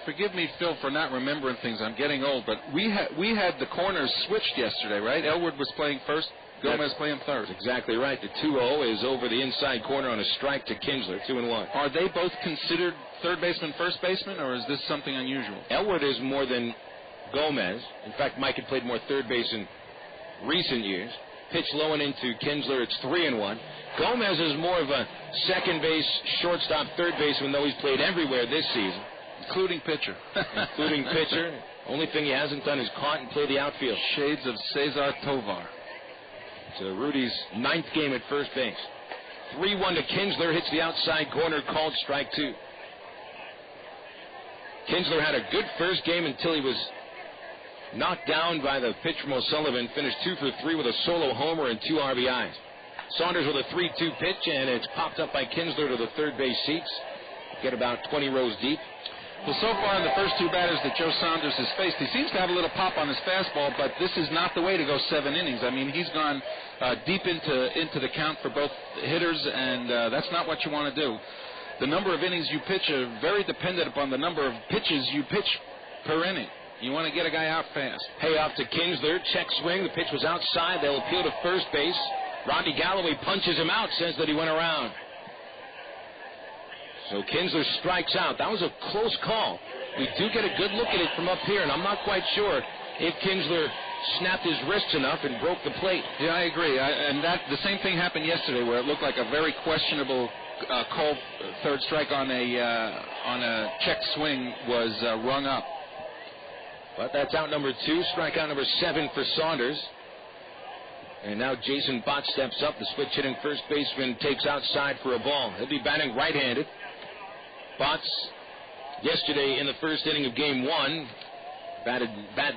Forgive me, Phil, for not remembering things. I'm getting old, but we had the corners switched yesterday, right? Elward was playing first, Gomez playing third. That's exactly right. The 2-0 is over the inside corner on a strike to Kinsler, 2-1. Are they both considered third baseman, first baseman, or is this something unusual? Elward is more than Gomez. In fact, Mike had played more third base in recent years. Pitch low and into Kinsler, it's 3-1. Gomez is more of a second base, shortstop, third baseman, though he's played everywhere this season. Including pitcher. Including pitcher. Only thing he hasn't done is caught and play the outfield. Shades of Cesar Tovar. So Rudy's 9th game at first base. 3-1 to Kinsler, hits the outside corner, called strike 2. Kinsler had a good first game until he was knocked down by the pitch from O'Sullivan. Finished 2 for 3 with a solo homer and 2 RBIs. Saunders with a 3-2 pitch, and it's popped up by Kinsler to the third base seats. Get about 20 rows deep. Well, so far in the first 2 batters that Joe Saunders has faced, he seems to have a little pop on his fastball, but this is not the way to go 7 innings. I mean, he's gone deep into the count for both hitters, and that's not what you want to do. The number of innings you pitch are very dependent upon the number of pitches you pitch per inning. You want to get a guy out fast. Payoff to Kinsler, check swing. The pitch was outside. They'll appeal to first base. Rodney Galloway punches him out, says that he went around. So Kinsler strikes out. That was a close call. We do get a good look at it from up here, and I'm not quite sure if Kinsler snapped his wrists enough and broke the plate. Yeah, I agree. And the same thing happened yesterday, where it looked like a very questionable call. Third strike on a check swing was rung up. But that's out number 2. Strikeout number 7 for Saunders. And now Jason Bott steps up. The switch-hitting first baseman takes outside for a ball. He'll be batting right-handed. Botts, yesterday in the first inning of Game 1, batted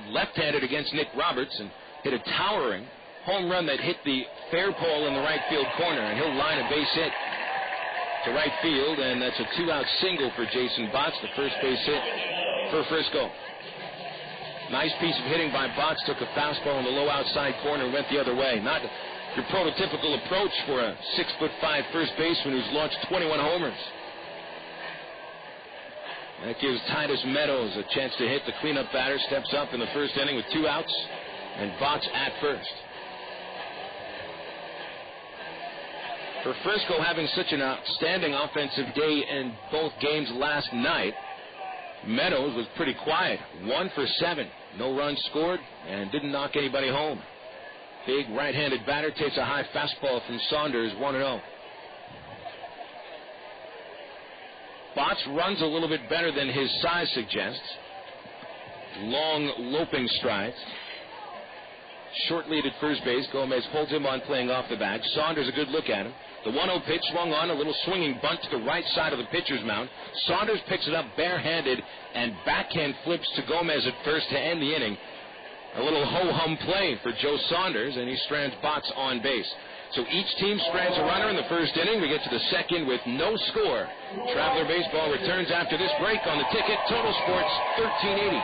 left-handed against Nick Roberts and hit a towering home run that hit the fair pole in the right field corner. And he'll line a base hit to right field, and that's a 2-out single for Jason Botts, the first base hit for Frisco. Nice piece of hitting by Botts. Took a fastball in the low outside corner and went the other way. Not your prototypical approach for a 6'5" first baseman who's launched 21 homers. That gives Titus Meadows a chance to hit. The cleanup batter steps up in the first inning with 2 outs, and Botts at first. For Frisco having such an outstanding offensive day in both games last night, Meadows was pretty quiet. 1 for 7. No runs scored and didn't knock anybody home. Big right-handed batter takes a high fastball from Saunders, 1-0. Botts runs a little bit better than his size suggests. Long, loping strides. Short lead at first base. Gomez holds him on playing off the bag. Saunders a good look at him. The 1-0 pitch swung on, a little swinging bunt to the right side of the pitcher's mound. Saunders picks it up barehanded and backhand flips to Gomez at first to end the inning. A little ho-hum play for Joe Saunders, and he strands Botts on base. So each team strands a runner in the first inning. We get to the second with no score. Traveler Baseball returns after this break on the ticket. Total Sports 1380.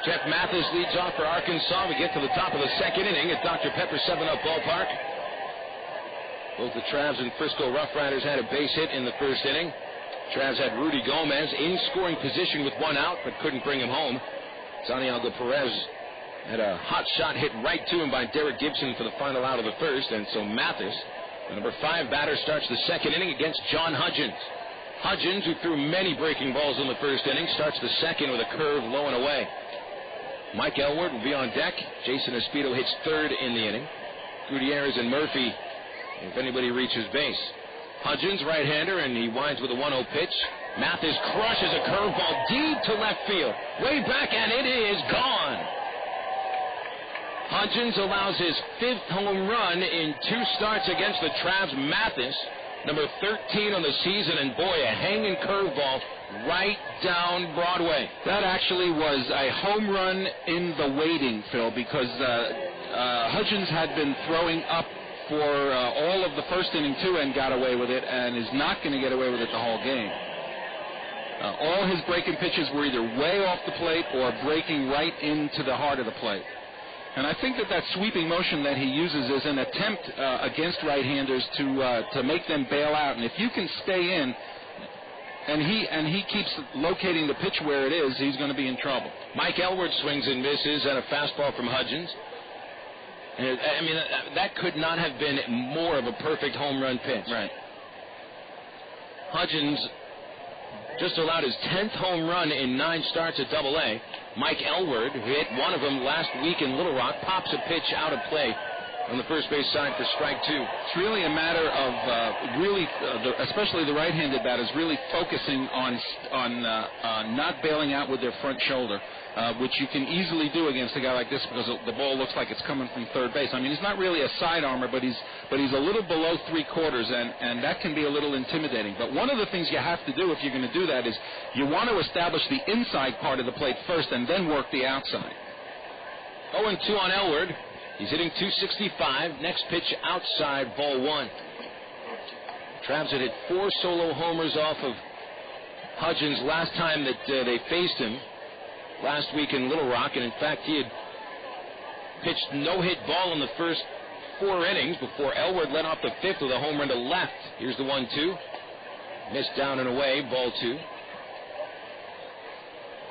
Jeff Mathis leads off for Arkansas. We get to the top of the second inning at Dr. Pepper 7-Up Ballpark. Both the Travs and Frisco RoughRiders had a base hit in the first inning. Travs had Rudy Gomez in scoring position with 1 out, but couldn't bring him home. Santiago Perez had a hot shot hit right to him by Derek Gibson for the final out of the first, and so Mathis, the number 5 batter, starts the second inning against John Hudgens. Hudgens, who threw many breaking balls in the first inning, starts the second with a curve low and away. Mike Elward will be on deck. Jason Esposito hits third in the inning. Gutierrez and Murphy, if anybody reaches base. Hudgens, right-hander, and he winds with a 1-0 pitch. Mathis crushes a curveball deep to left field. Way back, and it is gone. Hudgens allows his 5th home run in 2 starts against the Travs. Mathis, number 13 on the season, and boy, a hanging curveball right down Broadway. That actually was a home run in the waiting, Phil, because Hudgens had been throwing up for all of the first inning, too, and got away with it, and is not going to get away with it the whole game. All his breaking pitches were either way off the plate or breaking right into the heart of the plate. And I think that sweeping motion that he uses is an attempt against right-handers to make them bail out. And if you can stay in, and he keeps locating the pitch where it is, he's going to be in trouble. Mike Elward swings and misses at a fastball from Hudgens. And that could not have been more of a perfect home run pitch. Right. Hudgens just allowed his 10th home run in 9 starts at Double-A. Mike Elward, who hit one of them last week in Little Rock, pops a pitch out of play on the first base side for strike 2. It's really a matter of especially the right-handed batters, really focusing on not bailing out with their front shoulder, which you can easily do against a guy like this because the ball looks like it's coming from third base. I mean, he's not really a side armor, but he's a little below 3/4, and that can be a little intimidating. But one of the things you have to do if you're going to do that is you want to establish the inside part of the plate first and then work the outside. 0-2 on Elward. He's hitting .265. Next pitch outside, ball 1. Travs had hit 4 solo homers off of Hudgens last time that they faced him last week in Little Rock, and in fact he had pitched no-hit ball in the first 4 innings before Elward led off the 5th with a home run to left. Here's the 1-2. Missed down and away, ball 2.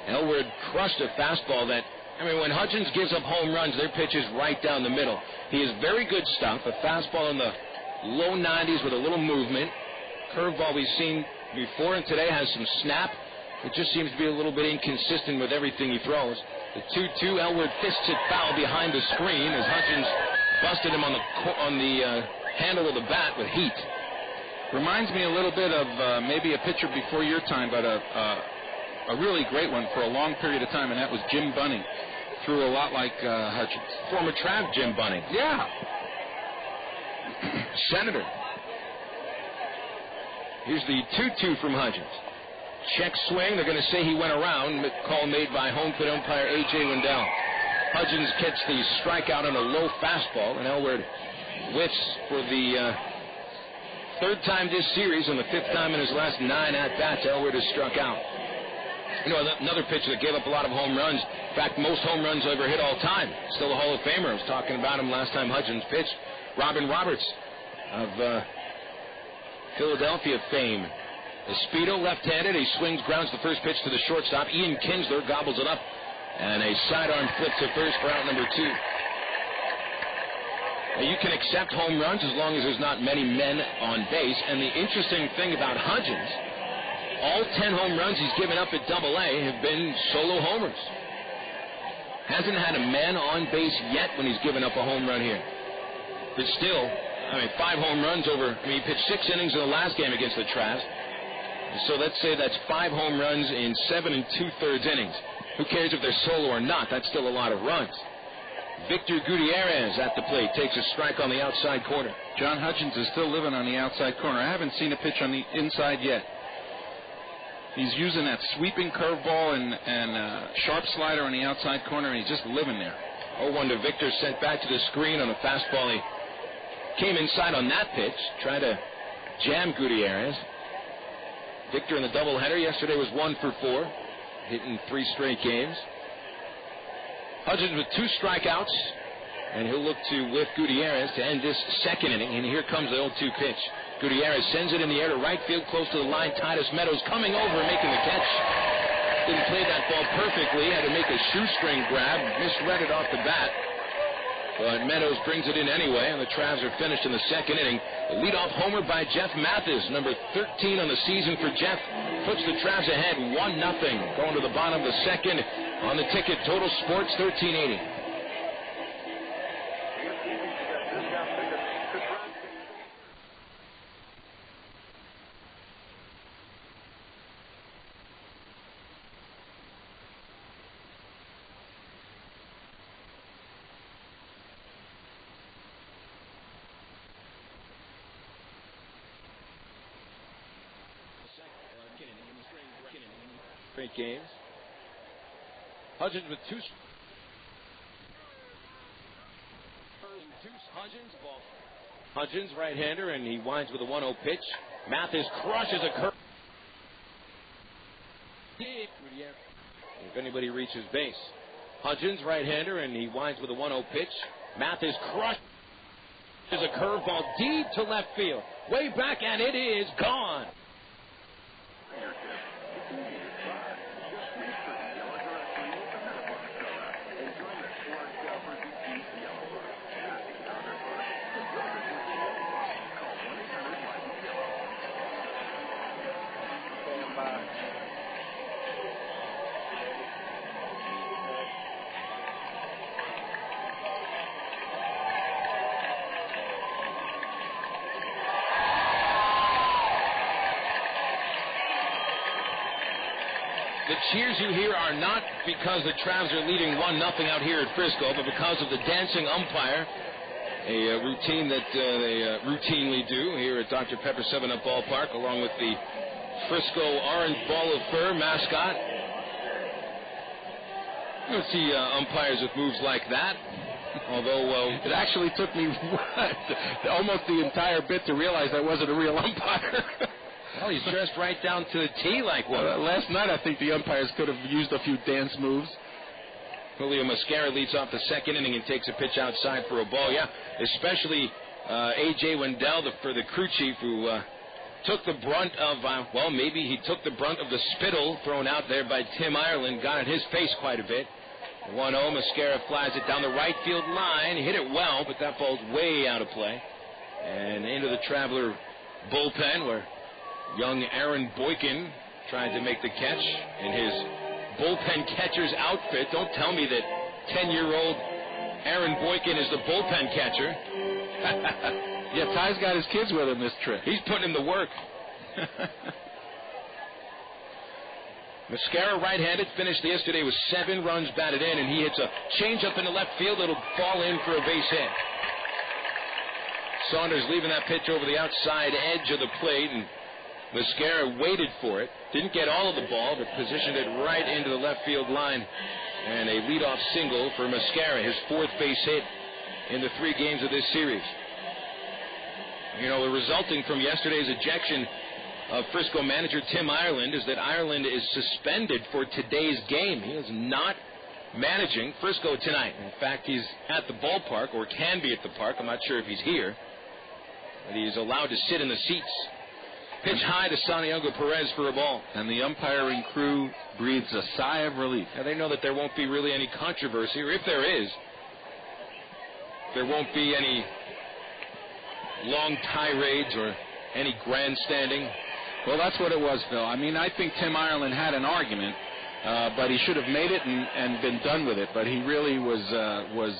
Elward crushed a fastball that, I mean, when Hudgens gives up home runs, their pitch is right down the middle. He is very good stuff. A fastball in the low 90s with a little movement. Curveball we've seen before, and today has some snap. It just seems to be a little bit inconsistent with everything he throws. The 2-2, Elward fists it foul behind the screen as Hudgens busted him on the handle of the bat with heat. Reminds me a little bit of maybe a pitcher before your time, but a really great one for a long period of time, and that was Jim Bunning. Threw a lot like Hudgens. Former Trav Jim Bunning. Yeah. Senator. Here's the 2-2 from Hudgens. Check swing. They're going to say he went around. Call made by home plate umpire A.J. Lindell. Hudgens gets the strikeout on a low fastball, and Elward whiffs for the 3rd time this series and the 5th time in his last 9 at-bats. Elward is struck out. You know, another pitcher that gave up a lot of home runs. In fact, most home runs ever hit all time. Still a Hall of Famer. I was talking about him last time Hudgens pitched. Robin Roberts of Philadelphia fame. Esposito, left-handed. He swings, grounds the first pitch to the shortstop. Ian Kinsler gobbles it up. And a sidearm flip to first for out number 2. Now, you can accept home runs as long as there's not many men on base. And the interesting thing about Hudgens, all 10 home runs he's given up at Double-A have been solo homers. Hasn't had a man on base yet when he's given up a home run here. But still, I mean, 5 home runs over. I mean, he pitched 6 innings in the last game against the Travs. So let's say that's 5 home runs in 7 2/3 innings. Who cares if they're solo or not? That's still a lot of runs. Victor Gutierrez at the plate takes a strike on the outside corner. John Hudgens is still living on the outside corner. I haven't seen a pitch on the inside yet. He's using that sweeping curveball and sharp slider on the outside corner, and he's just living there. 0-1 to Victor, sent back to the screen on a fastball. He came inside on that pitch, tried to jam Gutierrez. Victor in the doubleheader yesterday was 1 for 4, hitting 3 straight games. Hudgens with 2 strikeouts, and he'll look to whiff Gutierrez to end this 2nd inning. And here comes the 0-2 pitch. Gutierrez sends it in the air to right field, close to the line. Titus Meadows coming over and making the catch. Didn't play that ball perfectly. Had to make a shoestring grab. Misread it off the bat. But Meadows brings it in anyway, and the Travs are finished in the 2nd inning. The leadoff homer by Jeff Mathis, number 13 on the season for Jeff, puts the Travs ahead 1-0. Going to the bottom of the 2nd on the ticket. Total Sports 1380. Straight games. Hudgens with 2. Hudgens, right-hander, and he winds with a 1-0 pitch. Mathis crushes a curve. If anybody reaches base. Hudgens, right-hander, and he winds with a 1-0 pitch. Mathis crushes a curveball deep to left field. Way back, and it is gone. the cheers you hear are not because the Travs are leading 1-0 out here at Frisco, but because of the dancing umpire, a routine that they routinely do here at Dr. Pepper 7-Up Ballpark, along with the Frisco Orange Ball of Fur mascot. You don't see umpires with moves like that. Although it actually took me almost the entire bit to realize that wasn't a real umpire. Well, he's dressed right down to the T like one. Last night, I think the umpires could have used a few dance moves. Julio Mosquera leads off the second inning and takes a pitch outside for a ball. Yeah, especially A.J. Wendell, for the crew chief, who took the brunt of, maybe he took the brunt of the spittle thrown out there by Tim Ireland, got in his face quite a bit. 1-0, Mosquera flies it down the right field line. He hit it well, but that ball's way out of play. And into the Traveler bullpen, where young Aaron Boykin tried to make the catch in his bullpen catcher's outfit. Don't tell me that 10-year-old Aaron Boykin is the bullpen catcher. Yeah, Ty's got his kids with him this trip. He's putting him to work. Mosquera, right-handed, finished yesterday with 7 runs batted in, and he hits a change-up in the left field. It'll fall in for a base hit. Saunders leaving that pitch over the outside edge of the plate, and Mosquera waited for it. Didn't get all of the ball, but positioned it right into the left field line. And a leadoff single for Mosquera, his 4th base hit in the 3 games of this series. You know, resulting from yesterday's ejection of Frisco manager Tim Ireland is that Ireland is suspended for today's game. He is not managing Frisco tonight. In fact, he's at the ballpark, or can be at the park. I'm not sure if he's here. But he's allowed to sit in the seats. Pitch high to Santiago Perez for a ball. And the umpiring crew breathes a sigh of relief. Now, they know that there won't be really any controversy, or if there is, there won't be any long tirades or any grandstanding. Well, that's what it was, Phil. I mean, I think Tim Ireland had an argument, but he should have made it and been done with it. But he really was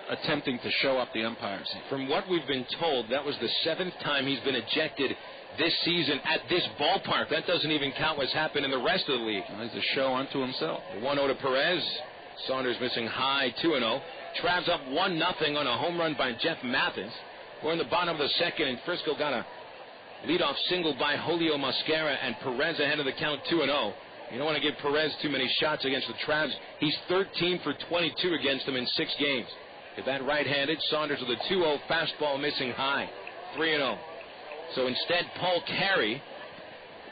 attempting to show up the umpires. From what we've been told, that was the 7th time he's been ejected this season at this ballpark. That doesn't even count what's happened in the rest of the league. Well, he's a show unto himself. 1-0 to Perez. Saunders missing high, 2-0. Travs up 1-0 on a home run by Jeff Mathis. We're in the bottom of the second, and Frisco got a leadoff single by Julio Mosquera, and Perez ahead of the count 2-0. You don't want to give Perez too many shots against the Travs. He's 13 for 22 against them in 6 games. With that right-handed, Saunders with a 2-0 fastball missing high, 3-0. So instead, Paul Carey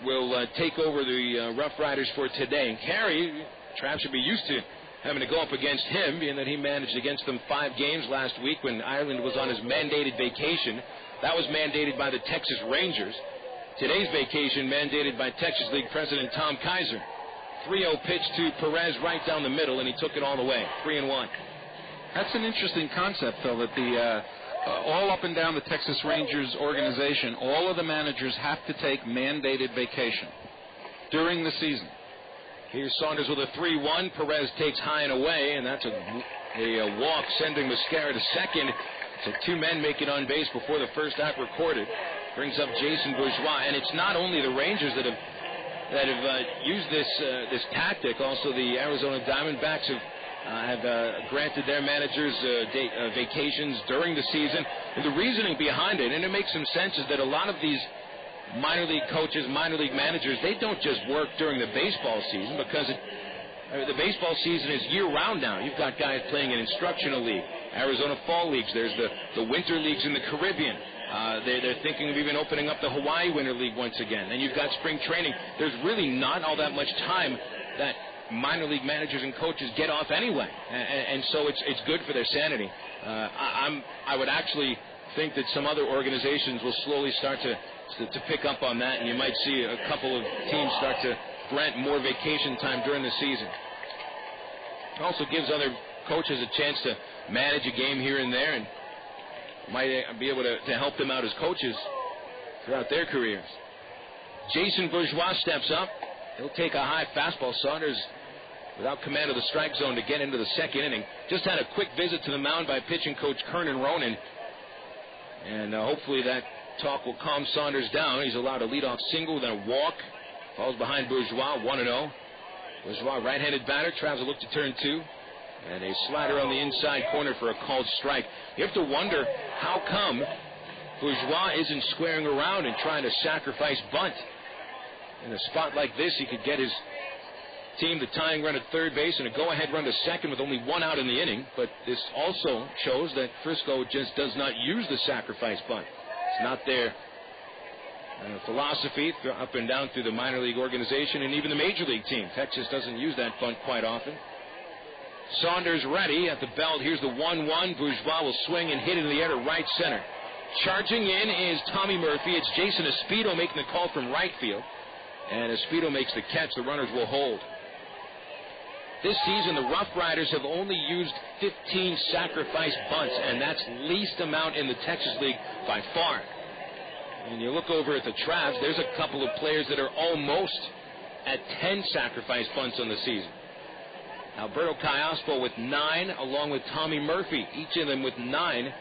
will take over the RoughRiders for today. And Carey, Travs should be used to having to go up against him, being that he managed against them 5 games last week when Ireland was on his mandated vacation. That was mandated by the Texas Rangers. Today's vacation mandated by Texas League President Tom Kaiser. 3-0 pitch to Perez right down the middle, and he took it all the way, 3-1. That's an interesting concept, Phil, that the all up and down the Texas Rangers organization, all of the managers have to take mandated vacation during the season. Here's Saunders with a 3-1. Perez takes high and away, and that's a walk, sending Mosquera to second. So 2 men make it on base before the first out recorded. Brings up Jason Bourgeois, and it's not only the Rangers that have used this tactic. Also, the Arizona Diamondbacks have granted their managers vacations during the season. And the reasoning behind it, and it makes some sense, is that a lot of these minor league coaches, minor league managers, they don't just work during the baseball season, because the baseball season is year-round now. You've got guys playing in instructional league, Arizona Fall Leagues. There's the winter leagues in the Caribbean. They're thinking of even opening up the Hawaii Winter League once again. And you've got spring training. There's really not all that much time that minor league managers and coaches get off anyway. And so it's good for their sanity. I would actually think that some other organizations will slowly start to pick up on that, and you might see a couple of teams start to grant more vacation time during the season. It also gives other coaches a chance to manage a game here and there, and might be able to help them out as coaches throughout their careers. Jason Bourgeois steps up. He'll take a high fastball. Saunders without command of the strike zone to get into the second inning. Just had a quick visit to the mound by pitching coach Kernan Ronan, and hopefully that talk will calm Saunders down. He's allowed a leadoff single, then a walk. Falls behind Bourgeois, 1-0. Bourgeois, right-handed batter, tries to look to turn 2. And a slider on the inside corner for a called strike. You have to wonder how come Bourgeois isn't squaring around and trying to sacrifice bunt. In a spot like this, he could get his team the tying run at third base and a go-ahead run to second with only 1 out in the inning. But this also shows that Frisco just does not use the sacrifice bunt. It's not their philosophy up and down through the minor league organization and even the major league team. Texas doesn't use that bunt quite often. Saunders ready at the belt. Here's the 1-1. Bourgeois will swing and hit into the air to right center. Charging in is Tommy Murphy. It's Jason Esposito making the call from right field. And Esposito makes the catch. The runners will hold. This season, the RoughRiders have only used 15 sacrifice bunts, and that's least amount in the Texas League by far. When you look over at the Travs, there's a couple of players that are almost at 10 sacrifice bunts on the season. Alberto Callaspo with 9, along with Tommy Murphy, each of them with 9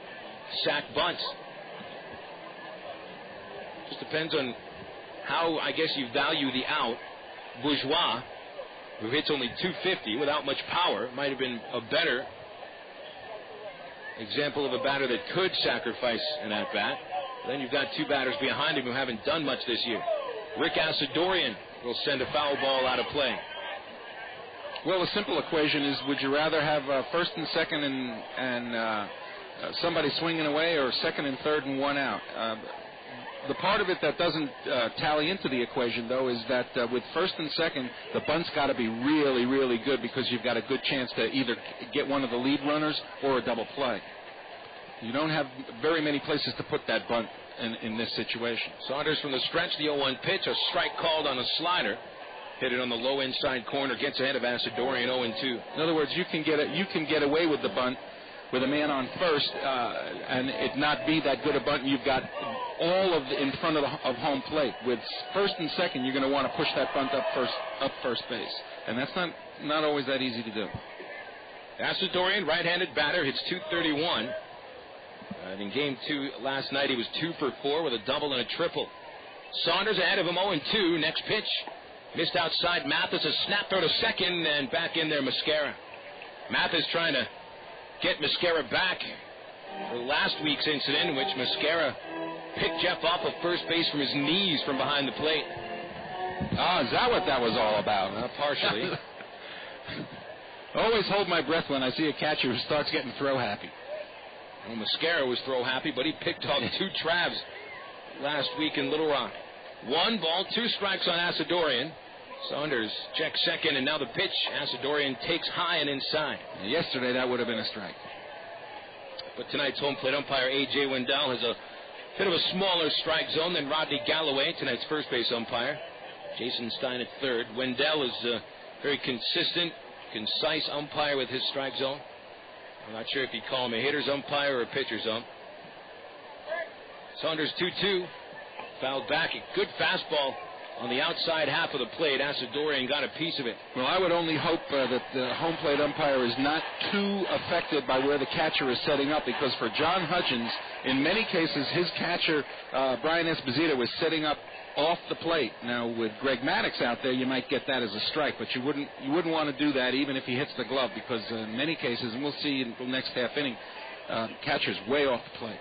sack bunts. Just depends on how, I guess, you value the out. Bourgeois, who hits only 250 without much power, might have been a better example of a batter that could sacrifice an at-bat. Then you've got 2 batters behind him who haven't done much this year. Rick Asadorian will send a foul ball out of play. Well, the simple equation is, would you rather have first and second and somebody swinging away, or second and third and 1 out? The part of it that doesn't tally into the equation, though, is that with first and second, the bunt's got to be really, really good, because you've got a good chance to either get one of the lead runners or a double play. You don't have very many places to put that bunt in this situation. Saunders from the stretch, the 0-1 pitch, a strike called on a slider. Hit it on the low inside corner, gets ahead of Asadorian, 0-2. In other words, you can get away with the bunt with a man on first, and it not be that good a bunt. You've got all of in front of home plate. With first and second, you're going to want to push that bunt up first base, and that's not always that easy to do. Asadorian, right-handed batter, hits .231. And in Game 2 last night, he was 2 for 4 with a double and a triple. Saunders ahead of him, 0-2. Next pitch, missed outside Mathis. A snap throw to second, and back in there, Mosquera. Mathis trying to get Mosquera back for last week's incident, in which Mosquera picked Jeff off of first base from his knees from behind the plate. Is that what that was all about? Partially. Always hold my breath when I see a catcher who starts getting throw happy. Well, Mosquera was throw happy, but he picked off 2 Travs last week in Little Rock. 1 ball, 2 strikes on Asadorian. Saunders checks second, and now the pitch. Asadorian takes high and inside. Yesterday, that would have been a strike. But tonight's home plate umpire, A.J. Wendell, has a bit of a smaller strike zone than Rodney Galloway, tonight's first base umpire. Jason Stein at third. Wendell is a very consistent, concise umpire with his strike zone. I'm not sure if you call him a hitter's umpire or a pitcher's ump. Saunders 2-2. Fouled back. A good fastball on the outside half of the plate. Asadorian got a piece of it. Well, I would only hope that the home plate umpire is not too affected by where the catcher is setting up, because for John Hutchins, in many cases, his catcher, Brian Esposito, was setting up off the plate. Now, with Greg Maddux out there, you might get that as a strike, but you wouldn't want to do that even if he hits the glove, because in many cases, and we'll see in the next half inning, catcher's way off the plate.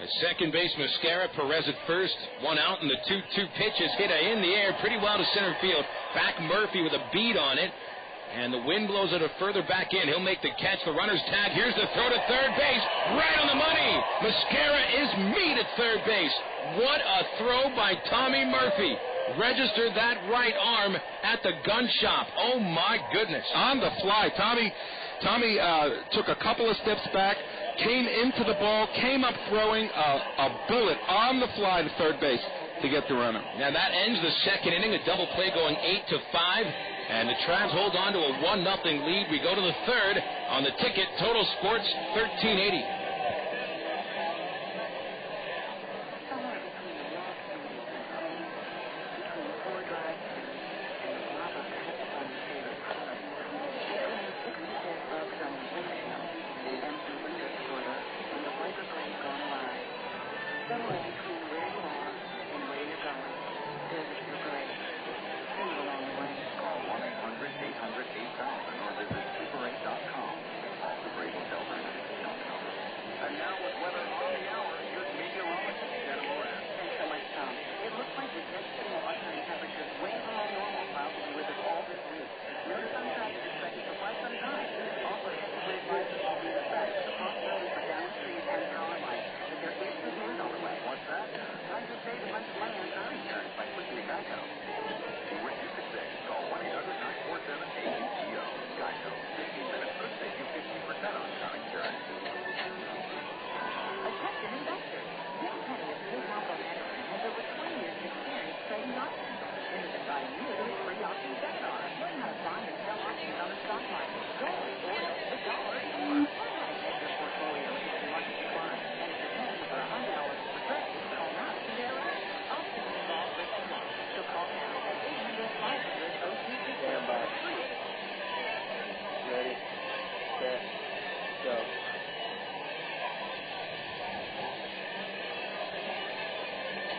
At second base, Mosquera, Perez at first. 1 out, and the 2-2 pitch is hit in the air pretty well to center field. Back Murphy with a beat on it, and the wind blows it further back in. He'll make the catch. The runner's tag. Here's the throw to third base. Right on the money. Mosquera is meat at third base. What a throw by Tommy Murphy. Registered that right arm at the gun shop. Oh, my goodness. On the fly. Tommy took a couple of steps back, came into the ball, came up throwing a bullet on the fly to third base to get the runner. Now that ends the second inning, a double play going 8-5, and the Travs hold on to a 1-0 lead. We go to the third on the ticket. Total Sports 1380.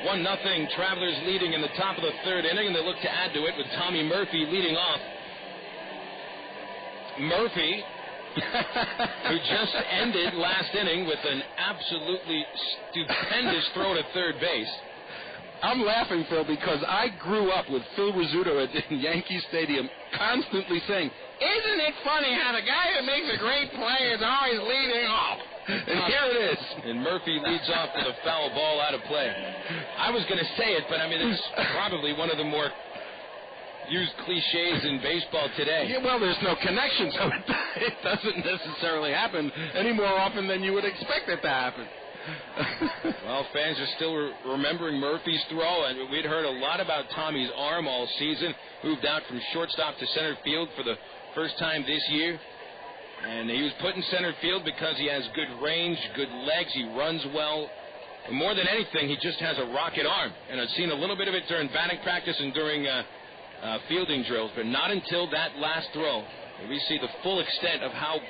1-0, Travelers leading in the top of the third inning, and they look to add to it with Tommy Murphy leading off. Murphy, who just ended last inning with an absolutely stupendous throw to third base. I'm laughing, Phil, because I grew up with Phil Rizzuto at Yankee Stadium constantly saying, "Isn't it funny how the guy who makes a great play is always leading off?" And here it is. And Murphy leads off with a foul ball out of play. I was going to say it, but I mean, it's probably one of the more used cliches in baseball today. Yeah, well, there's no connection, so it doesn't necessarily happen any more often than you would expect it to happen. Well, fans are still remembering Murphy's throw, and we'd heard a lot about Tommy's arm all season. Moved out from shortstop to center field for the first time this year. And he was put in center field because he has good range, good legs, he runs well. And more than anything, he just has a rocket arm. And I've seen a little bit of it during batting practice and during fielding drills, but not until that last throw we see the full extent of how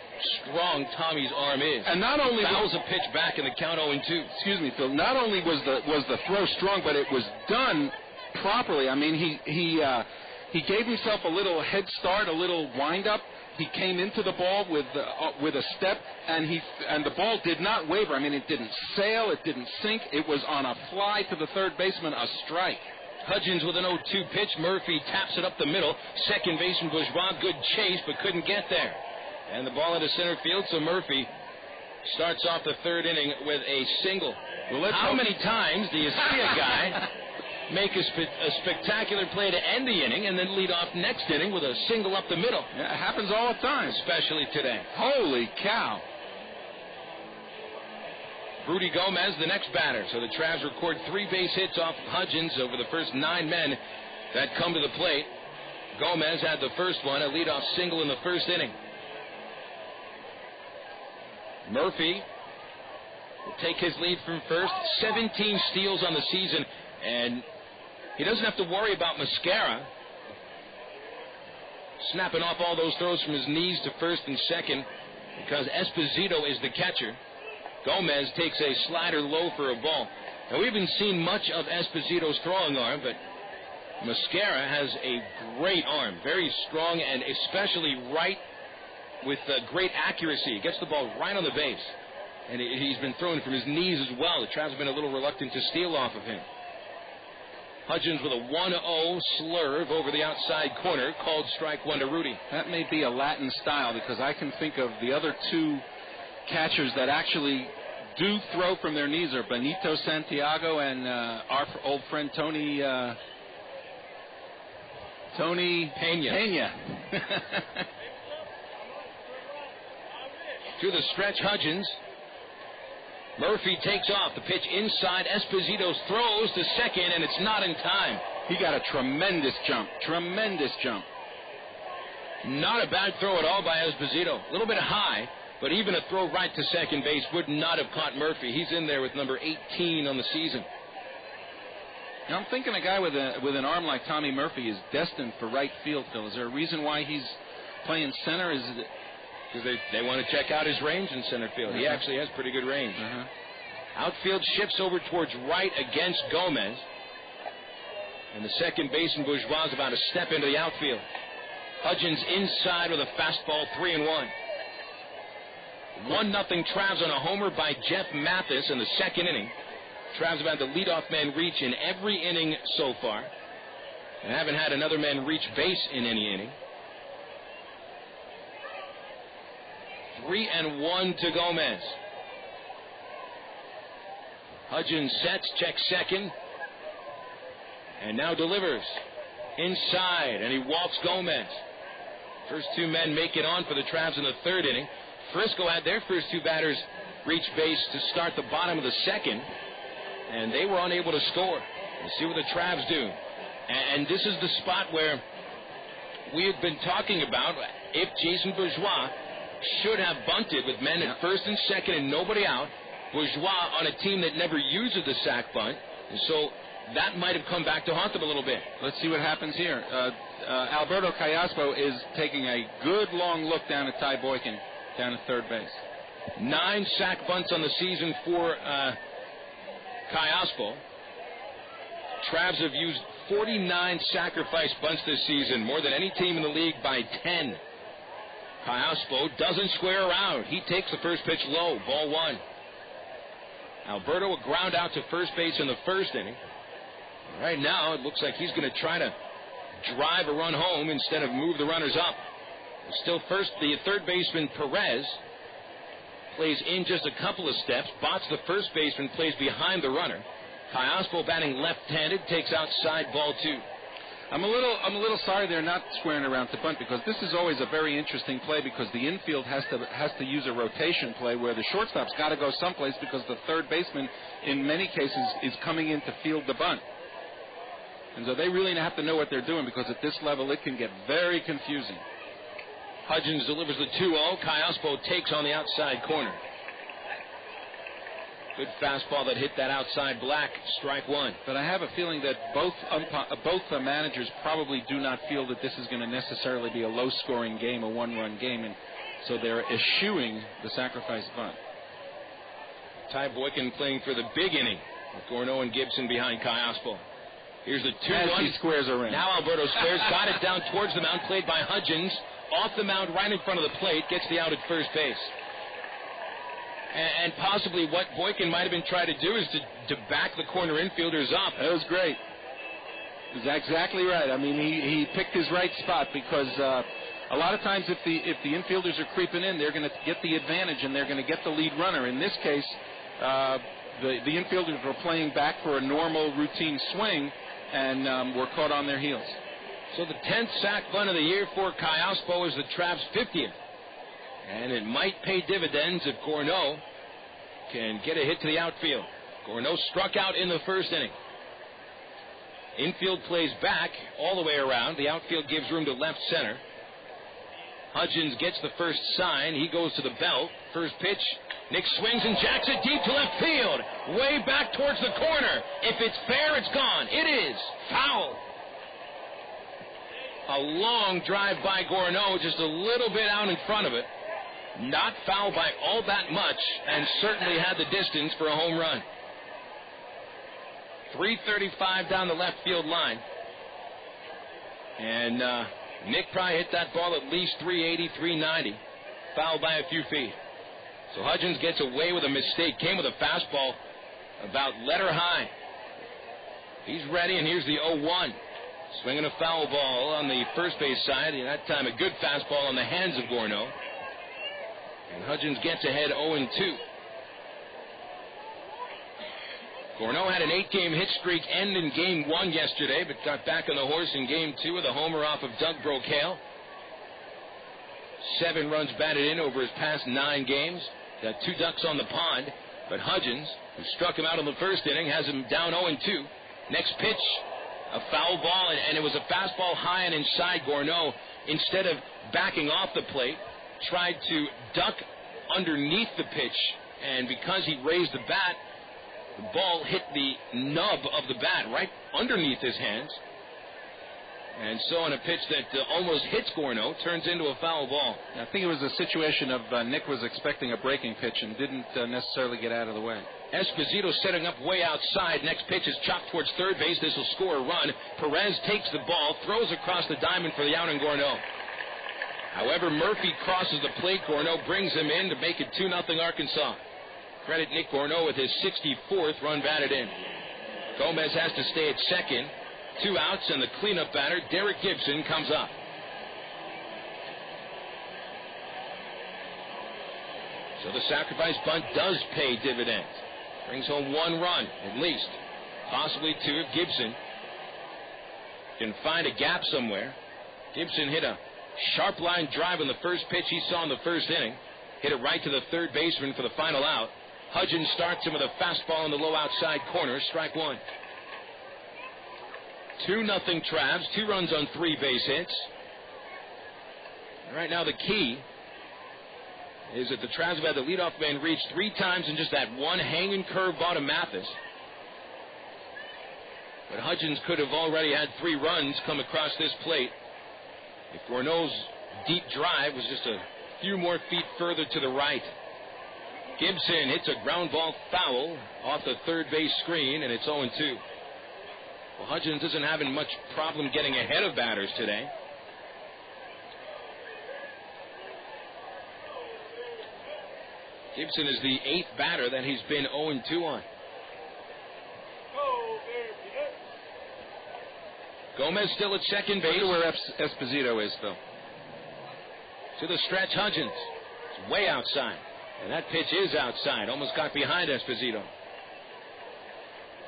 strong Tommy's arm is. And not only fouls a pitch back in the count 0-2. Excuse me, Phil. Not only was the throw strong, but it was done properly. I mean, he gave himself a little head start, a little wind up. He came into the ball with a step, and the ball did not waver. I mean, it didn't sail, it didn't sink. It was on a fly to the third baseman, a strike. Hudgens with an 0-2 pitch. Murphy taps it up the middle. Second baseman Bourgeois, good chase, but couldn't get there. And the ball into center field, so Murphy starts off the third inning with a single. Well, how many times do you see a guy make a spectacular play to end the inning and then lead off next inning with a single up the middle? Yeah, it happens all the time. Especially today. Holy cow. Rudy Gomez, the next batter. So the Travs record 3 base hits off Hudgens over the first 9 men that come to the plate. Gomez had the first one, a leadoff single in the first inning. Murphy will take his lead from first. 17 steals on the season, and he doesn't have to worry about Mosquera snapping off all those throws from his knees to first and second because Esposito is the catcher. Gomez takes a slider low for a ball. Now, we haven't seen much of Esposito's throwing arm, but Mosquera has a great arm, very strong, and especially right with great accuracy. He gets the ball right on the base, and he's been throwing from his knees as well. The Travs have been a little reluctant to steal off of him. Hudgens with a 1-0 slurve over the outside corner, called strike one to Rudy. That may be a Latin style because I can think of the other 2 catchers that actually do throw from their knees are Benito Santiago and our old friend Tony Pena. To the stretch, Hudgens. Murphy takes off. The pitch inside. Esposito throws to second, and it's not in time. He got a tremendous jump. Tremendous jump. Not a bad throw at all by Esposito. A little bit high. But even a throw right to second base would not have caught Murphy. He's in there with number 18 on the season. Now, I'm thinking a guy with an arm like Tommy Murphy is destined for right field, Phil. Is there a reason why he's playing center? Is it because they want to check out his range in center field? Uh-huh. He actually has pretty good range. Uh-huh. Outfield shifts over towards right against Gomez. And the second baseman Bourgeois is about to step into the outfield. Hudgens inside with a fastball, 3-1. 1-0 Travs on a homer by Jeff Mathis in the second inning. Travs have had the leadoff man reach in every inning so far, and haven't had another man reach base in any inning. 3-1 to Gomez. Hudgens sets, checks second, and now delivers inside, and he walks Gomez. First 2 men make it on for the Travs in the third inning. Frisco had their first 2 batters reach base to start the bottom of the second, and they were unable to score. We'll see what the Travs do. And this is the spot where we have been talking about if Jason Bourgeois should have bunted with men at first and second and nobody out. Bourgeois on a team that never uses the sack bunt, and so that might have come back to haunt them a little bit. Let's see what happens here. Alberto Callaspo is taking a good long look down at Ty Boykin. Down at third base. 9 sack bunts on the season for Callaspo. Travs have used 49 sacrifice bunts this season, more than any team in the league by 10. Callaspo doesn't square around. He takes the first pitch low, ball 1. Alberto a ground out to first base in the first inning. Right now, it looks like he's going to try to drive a run home instead of move the runners up. Still first, the third baseman, Perez, plays in just a couple of steps. Bots, the first baseman, plays behind the runner. Callaspo batting left-handed, takes outside, ball 2. I'm a little sorry they're not squaring around to bunt, because this is always a very interesting play, because the infield has to use a rotation play where the shortstop's got to go someplace because the third baseman in many cases is coming in to field the bunt. And so they really have to know what they're doing, because at this level it can get very confusing. Hudgens delivers the 2-0. Callaspo takes on the outside corner. Good fastball that hit that outside black. Strike 1. But I have a feeling that both managers probably do not feel that this is going to necessarily be a low-scoring game, a one-run game, and so they're eschewing the sacrifice bunt. Ty Boykin playing for the big inning with Gorneault and Gibson behind Callaspo. Here's the 2-1. He squares around. Now Alberto squares, got it down towards the mound, played by Hudgens. Off the mound, right in front of the plate, gets the out at first base. And possibly what Boykin might have been trying to do is to back the corner infielders up. That was great. That's exactly right. I mean, he picked his right spot, because a lot of times if the infielders are creeping in, they're going to get the advantage and they're going to get the lead runner. In this case, the infielders were playing back for a normal routine swing and were caught on their heels. So the 10th sack bunt of the year for Callaspo is the Travs' 50th. And it might pay dividends if Gorneault can get a hit to the outfield. Gorneault struck out in the first inning. Infield plays back all the way around. The outfield gives room to left center. Hudgens gets the first sign. He goes to the belt. First pitch. Nick swings and jacks it deep to left field. Way back towards the corner. If it's fair, it's gone. It is. Foul. A long drive by Gorneault, just a little bit out in front of it. Not foul by all that much, and certainly had the distance for a home run. 335 down the left field line. And Nick probably hit that ball at least 380, 390. Fouled by a few feet. So Hudgens gets away with a mistake. Came with a fastball about letter high. He's ready, and here's the 0-1. Swinging a foul ball on the first base side. And that time a good fastball on the hands of Gorneault. And Hudgens gets ahead 0-2. Gorneault had an 8-game hit streak end in Game 1 yesterday, but got back on the horse in Game 2 with a homer off of Doug Brocail. 7 runs batted in over his past 9 games. Got 2 ducks on the pond. But Hudgens, who struck him out in the first inning, has him down 0-2. Next pitch, a foul ball, and it was a fastball high and inside. Gorneault, instead of backing off the plate, tried to duck underneath the pitch, and because he raised the bat, the ball hit the nub of the bat right underneath his hands. And so on a pitch that almost hits Gorneault, turns into a foul ball. I think it was a situation of Nick was expecting a breaking pitch and didn't necessarily get out of the way. Esposito setting up way outside. Next pitch is chopped towards third base. This will score a run. Perez takes the ball, throws across the diamond for the out in Gorneault. However, Murphy crosses the plate. Gorneault brings him in to make it 2-0 Arkansas. Credit Nick Gorneault with his 64th run batted in. Gomez has to stay at second. 2 outs, and the cleanup batter, Derek Gibson, comes up. So the sacrifice bunt does pay dividends. Brings home 1 run, at least. Possibly 2 if Gibson can find a gap somewhere. Gibson hit a sharp line drive on the first pitch he saw in the first inning. Hit it right to the third baseman for the final out. Hudgens starts him with a fastball in the low outside corner. Strike 1. 2-0 Travs. 2 runs on 3 base hits. Right now the key is that the Travs have had the leadoff man reach 3 times in just that one hanging curveball to Mathis. But Hudgens could have already had 3 runs come across this plate if Gorneault's deep drive was just a few more feet further to the right. Gibson hits a ground ball foul off the third base screen, and it's 0-2. Well, Hudgens isn't having much problem getting ahead of batters today. Gibson is the 8th batter that he's been 0-2 on. Gomez still at second base. Look at where Esposito is, Phil. To the stretch, Hudgens. It's way outside. And that pitch is outside. Almost got behind Esposito.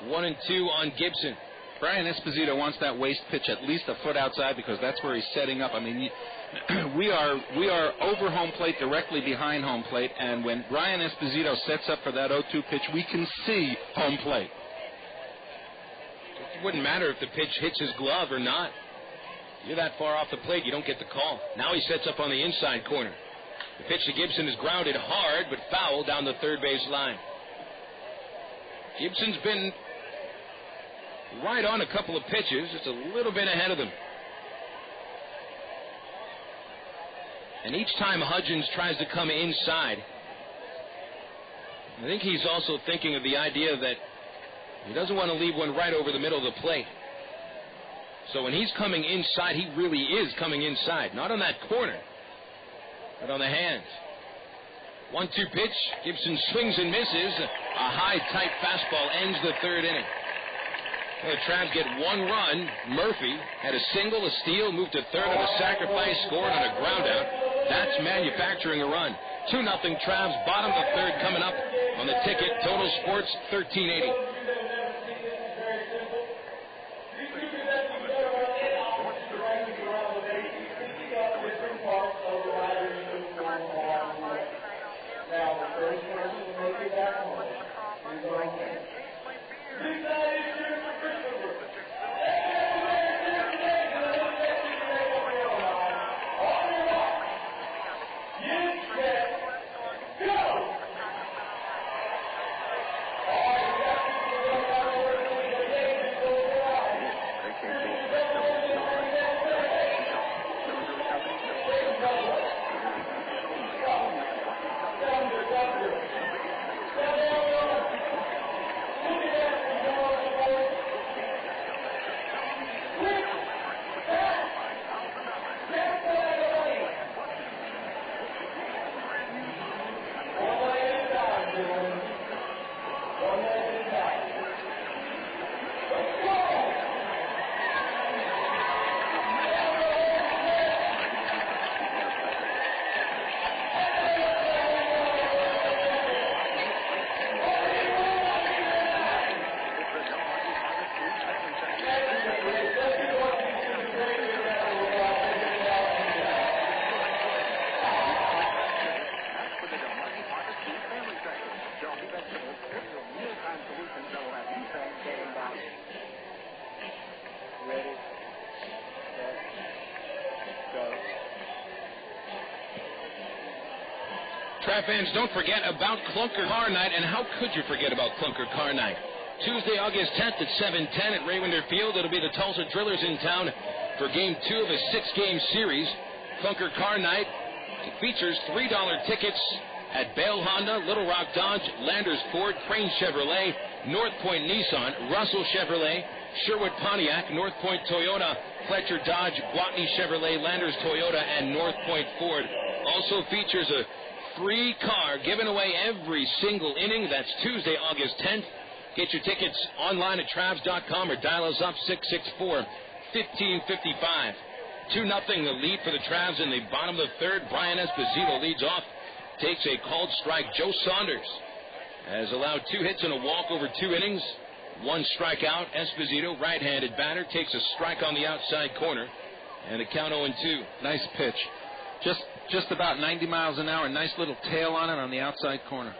1-2 on Gibson. Brian Esposito wants that waist pitch at least a foot outside because that's where he's setting up. I mean, we are over home plate, directly behind home plate, and when Brian Esposito sets up for that 0-2 pitch, we can see home plate. It wouldn't matter if the pitch hits his glove or not. You're that far off the plate, you don't get the call. Now he sets up on the inside corner. The pitch to Gibson is grounded hard, but foul down the third base line. Gibson's been right on a couple of pitches, just a little bit ahead of them. And each time Hudgens tries to come inside, I think he's also thinking of the idea that he doesn't want to leave one right over the middle of the plate. So when he's coming inside, he really is coming inside. Not on that corner, but on the hands. 1-2 pitch. Gibson swings and misses. A high, tight fastball ends the third inning. Well, the Travs get 1 run. Murphy had a single, a steal, moved to third on a sacrifice, scored on a ground out. That's manufacturing a run. 2-0 Travs, bottom of the third coming up on the ticket. Total Sports 1380. Fans, don't forget about Clunker Car Night, and how could you forget about Clunker Car Night? Tuesday, August 10th at 7:10 at Raymonder Field. It'll be the Tulsa Drillers in town for Game 2 of a 6-game series. Clunker Car Night features $3 tickets at Bale Honda, Little Rock Dodge, Landers Ford, Crane Chevrolet, North Point Nissan, Russell Chevrolet, Sherwood Pontiac, North Point Toyota, Fletcher Dodge, Guatney Chevrolet, Landers Toyota, and North Point Ford. Also features a free car given away every single inning. That's Tuesday, August 10th. Get your tickets online at Travs.com or dial us up 664-1555. 2-0 the lead for the Travs in the bottom of the third. Brian Esposito leads off. Takes a called strike. Joe Saunders has allowed 2 hits and a walk over 2 innings. 1 strikeout. Esposito, right-handed batter, takes a strike on the outside corner. And the count 0-2. Nice pitch. Just about 90 miles an hour. Nice little tail on it on the outside corner.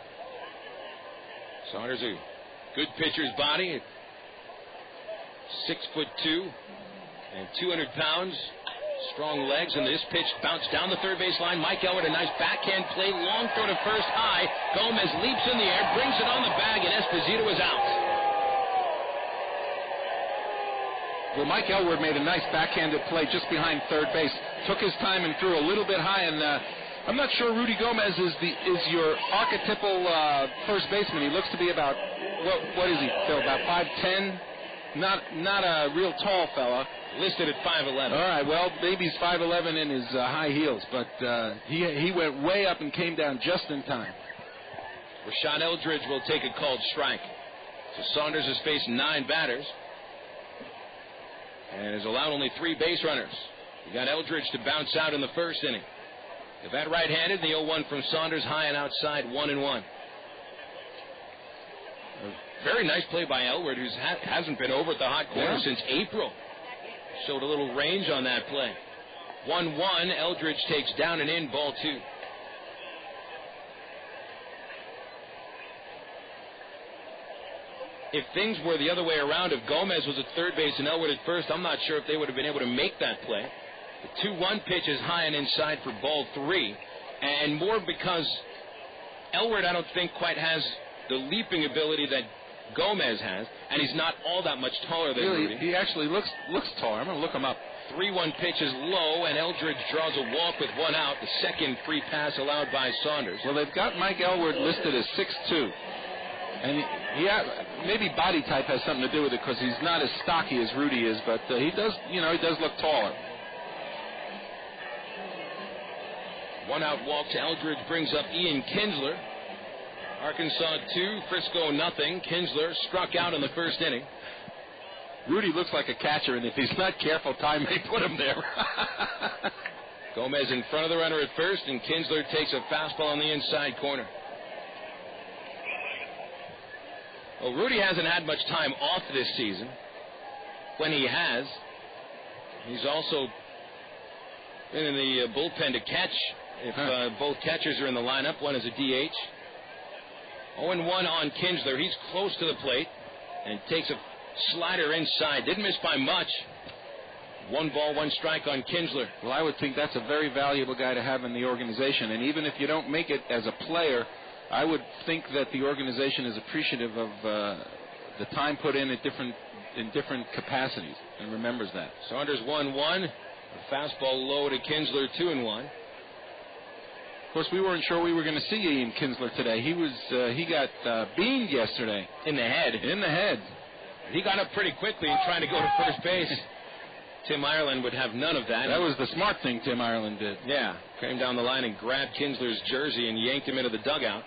Saunders, a good pitcher's body. 6'2" and 200 pounds. Strong legs, and this pitch bounced down the third base line. Mike Elwood, a nice backhand play. Long throw to first high. Gomez leaps in the air, brings it on the bag, and Esposito is out. Well, Mike Elwood made a nice backhanded play just behind third base. Took his time and threw a little bit high, and I'm not sure Rudy Gomez is your archetypal first baseman. He looks to be about, what is he, Phil, about 5'10", not a real tall fella. Listed at 5'11". All right, well, maybe he's 5'11" in his high heels, but he went way up and came down just in time. Rashawn Eldridge will take a called strike. So Saunders has faced 9 batters and has allowed only 3 base runners. You got Eldridge to bounce out in the first inning. The bat right-handed, the 0-1 from Saunders, high and outside, 1-1. A very nice play by Elwood, who hasn't been over at the hot corner since April. Showed a little range on that play. 1-1, Eldridge takes down and in, ball 2. If things were the other way around, if Gomez was at third base and Elwood at first, I'm not sure if they would have been able to make that play. The 2-1 pitch is high and inside for ball 3, and more because Elwood, I don't think, quite has the leaping ability that Gomez has, and he's not all that much taller than Rudy. He actually looks taller. I'm going to look him up. 3-1 pitch is low, and Eldridge draws a walk with 1 out. The second free pass allowed by Saunders. Well, they've got Mike Elwood listed as 6'2", and maybe body type has something to do with it because he's not as stocky as Rudy is, but he does look taller. 1 out walk to Eldridge brings up Ian Kinsler. Arkansas 2, Frisco nothing. Kinsler struck out in the first inning. Rudy looks like a catcher, and if he's not careful, time may put him there. Gomez in front of the runner at first, and Kinsler takes a fastball on the inside corner. Well, Rudy hasn't had much time off this season. When he has, he's also been in the bullpen to catch if both catchers are in the lineup. One is a DH. 0-1 on Kinsler. He's close to the plate and takes a slider inside. Didn't miss by much. 1 ball, 1 strike on Kinsler. Well, I would think that's a very valuable guy to have in the organization. And even if you don't make it as a player, I would think that the organization is appreciative of the time put in different capacities and remembers that. Saunders 1-1. A fastball low to Kinsler, 2-1. Of course, we weren't sure we were going to see Ian Kinsler today. He got beamed yesterday. In the head. In the head. He got up pretty quickly and trying to go to first base. Tim Ireland would have none of that. That was the smart thing Tim Ireland did. Yeah. Came down the line and grabbed Kinsler's jersey and yanked him into the dugout.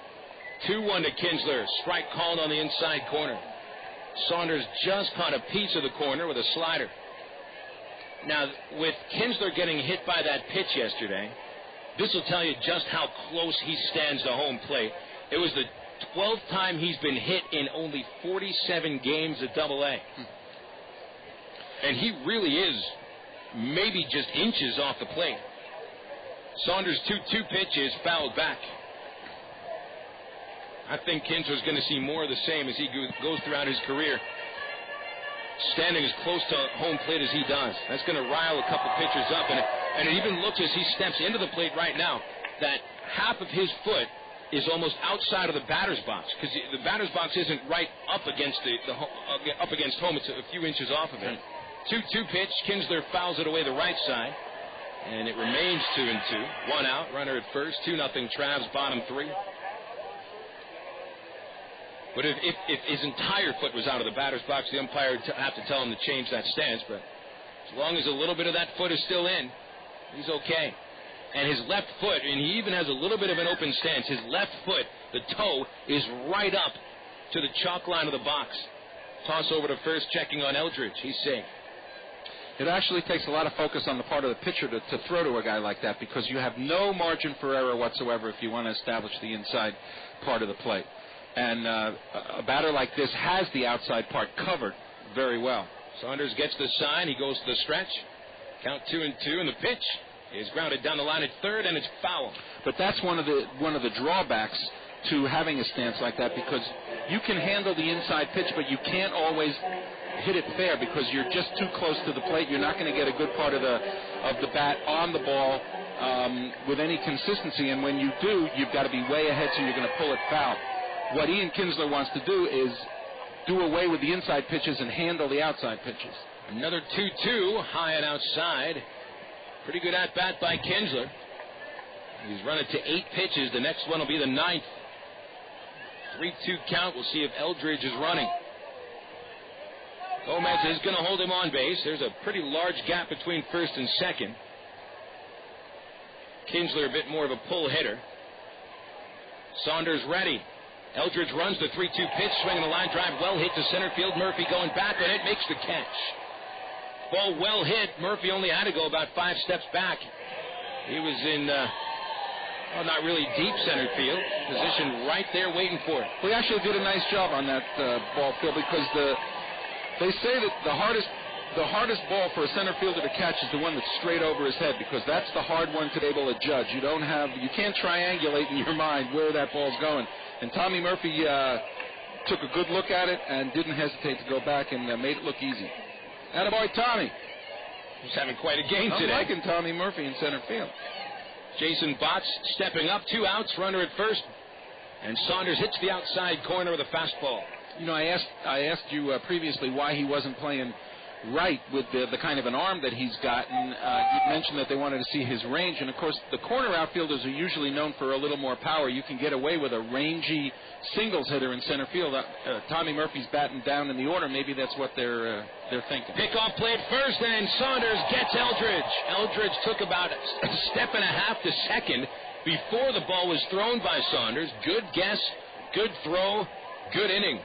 2-1 to Kinsler. Strike called on the inside corner. Saunders just caught a piece of the corner with a slider. Now, with Kinsler getting hit by that pitch yesterday, this will tell you just how close he stands to home plate. It was the 12th time he's been hit in only 47 games at AA. And he really is maybe just inches off the plate. Saunders' 2-2 pitch is fouled back. I think Kinsler's going to see more of the same as he goes throughout his career. Standing as close to home plate as he does. That's going to rile a couple pitchers up. And it even looks as he steps into the plate right now that half of his foot is almost outside of the batter's box, because the batter's box isn't right up against up against home. It's a few inches off of it. 2-2 pitch. Kinsler fouls it away the right side, and it remains 2-2. 1 out. Runner at first. 2-0 Travs, bottom 3. But if his entire foot was out of the batter's box, the umpire would have to tell him to change that stance. But as long as a little bit of that foot is still in, he's okay. And his left foot, and he even has a little bit of an open stance, his left foot, the toe, is right up to the chalk line of the box. Toss over to first, checking on Eldridge. He's safe. It actually takes a lot of focus on the part of the pitcher to throw to a guy like that, because you have no margin for error whatsoever if you want to establish the inside part of the plate. And a batter like this has the outside part covered very well. Saunders gets the sign. He goes to the stretch. Count 2-2, and the pitch is grounded down the line at third, and it's foul. But that's one of the drawbacks to having a stance like that, because you can handle the inside pitch, but you can't always hit it fair because you're just too close to the plate. You're not going to get a good part of the bat on the ball with any consistency, and when you do, you've got to be way ahead, so you're going to pull it foul. What Ian Kinsler wants to do is do away with the inside pitches and handle the outside pitches. Another 2-2, high and outside. Pretty good at-bat by Kinsler. He's run it to 8 pitches. The next one will be the 9th. 3-2 count. We'll see if Eldridge is running. Gomez is going to hold him on base. There's a pretty large gap between first and second. Kinsler a bit more of a pull hitter. Saunders ready. Eldridge runs the 3-2 pitch, swinging the line drive, well hit to center field. Murphy going back on it, makes the catch. Ball well hit. Murphy only had to go about 5 steps back. He was in, not really deep center field, positioned right there waiting for it. We actually did a nice job on that ball, Phil, because they say that the hardest ball for a center fielder to catch is the one that's straight over his head, because that's the hard one to be able to judge. You can't triangulate in your mind where that ball's going. And Tommy Murphy took a good look at it and didn't hesitate to go back and made it look easy. Attaboy, Tommy. He's having quite a game today. I'm liking Tommy Murphy in center field. Jason Botts stepping up, 2 outs, runner at first, and Saunders hits the outside corner with a fastball. I asked you previously why he wasn't playing right with the kind of an arm that he's gotten. You mentioned that they wanted to see his range, and of course the corner outfielders are usually known for a little more power. You can get away with a rangy singles hitter in center field. Tommy Murphy's batting down in the order. Maybe that's what they're thinking. Pickoff played first, and Saunders gets Eldridge. Eldridge took about a step and a half to second before the ball was thrown by Saunders. Good guess, good throw, good inning.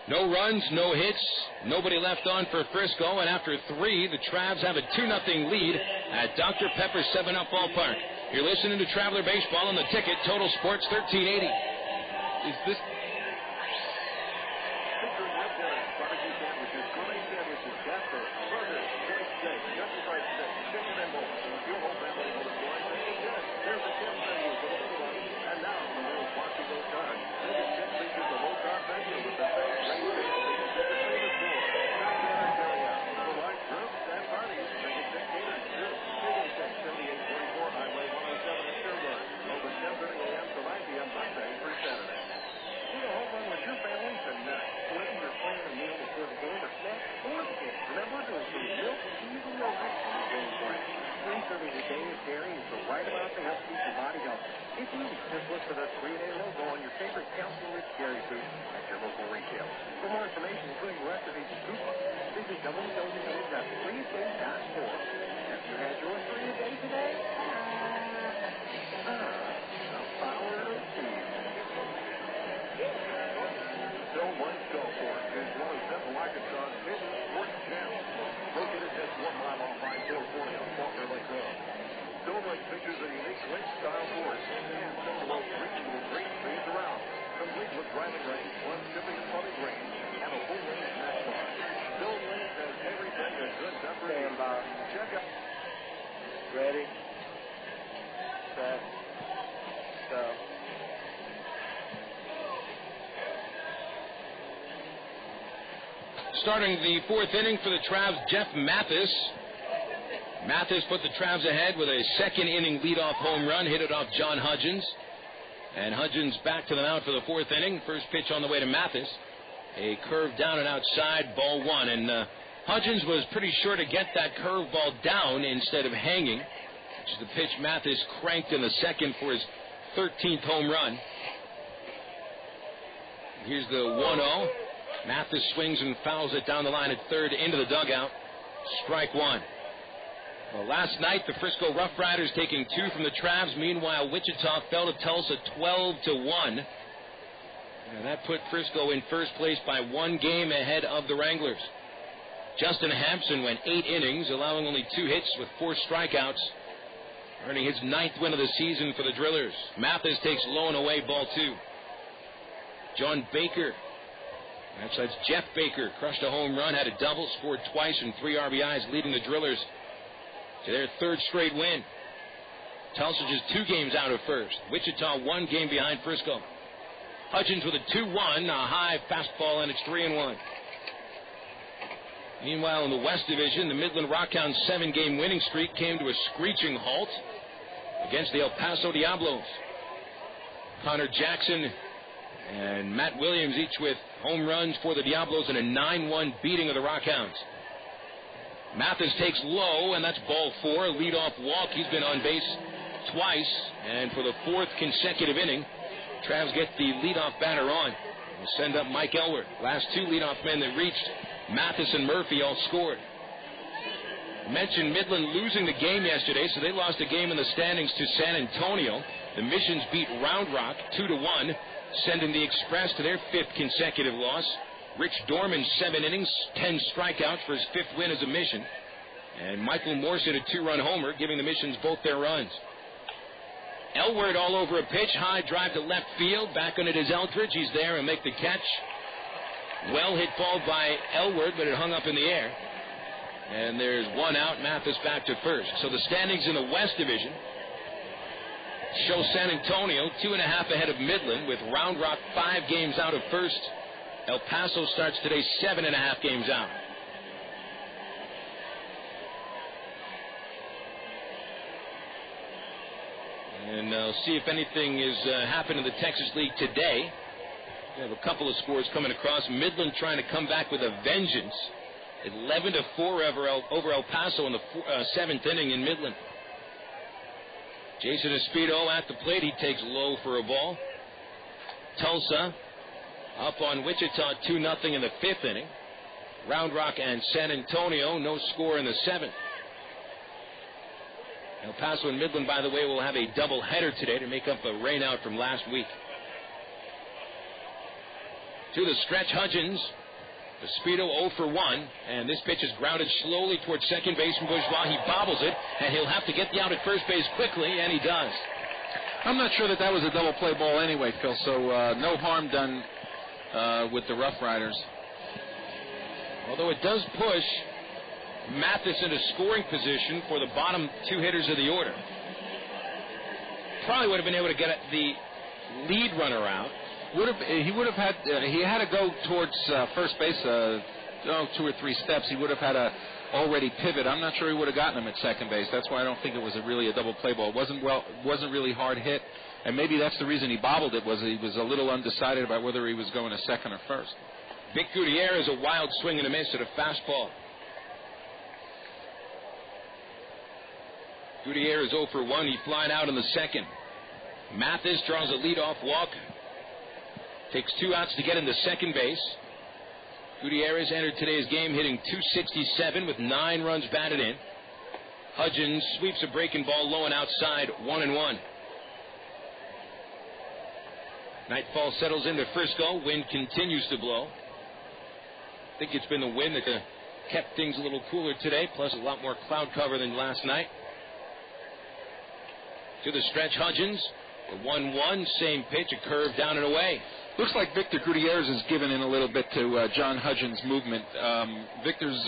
No runs, no hits, nobody left on for Frisco, and after 3, the Travs have a 2-0 lead at Dr. Pepper 7-Up Ballpark. You're listening to Traveler Baseball on the Ticket, Total Sports 1380. Is this... Ready, set, go. Starting the 4th inning for the Travs, Jeff Mathis. Mathis put the Travs ahead with a 2nd inning leadoff home run, hit it off John Hudgens. And Hudgens back to the mound for the 4th inning. First pitch on the way to Mathis. A curve down and outside, ball 1. And Hudgens was pretty sure to get that curveball down instead of hanging, which is the pitch Mathis cranked in the 2nd for his 13th home run. Here's the 1-0. Mathis swings and fouls it down the line at 3rd into the dugout. Strike 1. Well, last night, the Frisco RoughRiders taking 2 from the Travs. Meanwhile, Wichita fell to Tulsa 12-1. And that put Frisco in first place by 1 game ahead of the Wranglers. Justin Hampson went 8 innings, allowing only 2 hits with 4 strikeouts, earning his 9th win of the season for the Drillers. Mathis takes low and away, ball 2. John Baker, actually that's Jeff Baker, crushed a home run, had a double, scored twice and 3 RBIs, leading the Drillers to their 3rd straight win. Tulsa just 2 games out of first. Wichita 1 game behind Frisco. Hudgens with a 2-1, a high fastball, and it's 3-1. Meanwhile, in the West Division, the Midland Rockhounds' 7-game winning streak came to a screeching halt against the El Paso Diablos. Connor Jackson and Matt Williams each with home runs for the Diablos in a 9-1 beating of the Rockhounds. Mathis takes low, and that's ball 4, a leadoff walk. He's been on base twice, and for the 4th consecutive inning, Travs get the leadoff batter on and send up Mike Elwer. Last 2 leadoff men that reached Mathis and Murphy all scored. Mentioned Midland losing the game yesterday, so they lost a game in the standings to San Antonio. The Missions beat Round Rock 2-1, sending the Express to their 5th consecutive loss. Rich Dorman, 7 innings, 10 strikeouts for his 5th win as a Mission. And Michael Morse hit a 2-run homer, giving the Missions both their runs. Elward all over a pitch, high drive to left field, back on it is Eldridge. He's there and make the catch. Well hit ball by Elward, but it hung up in the air. And there's 1 out, Mathis back to first. So the standings in the West Division show San Antonio 2.5 ahead of Midland, with Round Rock 5 games out of first. El Paso starts today 7.5 games out. And see if anything is happened in the Texas League today. We have a couple of scores coming across. Midland trying to come back with a vengeance. 11-4 over El Paso in the 7th inning in Midland. Jason Esposito at the plate. He takes low for a ball. Tulsa up on Wichita 2-0 in the 5th inning. Round Rock and San Antonio, no score in the 7th. El Paso and Midland, by the way, will have a doubleheader today to make up a rainout from last week. To the stretch, Hudgens. Esposito 0 for 1, and this pitch is grounded slowly towards second base from Bourgeois. He bobbles it, and he'll have to get the out at first base quickly, and he does. I'm not sure that was a double play ball anyway, Phil, so no harm done with the RoughRiders. Although it does push Mathis into scoring position for the bottom 2 hitters of the order. Probably would have been able to get the lead runner out. He had to go towards first base 2 or 3 steps. He would have had to already pivot. I'm not sure he would have gotten him at second base. That's why I don't think it was really a double play ball. It wasn't really hard hit, and maybe that's the reason he bobbled it. Was he was a little undecided about whether he was going to second or first. Vic Gutierrez, a wild swing and a miss at a fastball. Gutierrez 0 for 1. He flied out in the 2nd. Mathis draws a leadoff walk. Takes 2 outs to get into second base. Gutierrez entered today's game hitting .267 with 9 runs batted in. Hudgens sweeps a breaking ball low and outside, 1-1. Nightfall settles into Frisco. Wind continues to blow. I think it's been the wind that kept things a little cooler today, plus a lot more cloud cover than last night. To the stretch, Hudgens. The 1-1, same pitch, a curve down and away. Looks like Victor Gutierrez has given in a little bit to John Hudgens' movement. Victor's,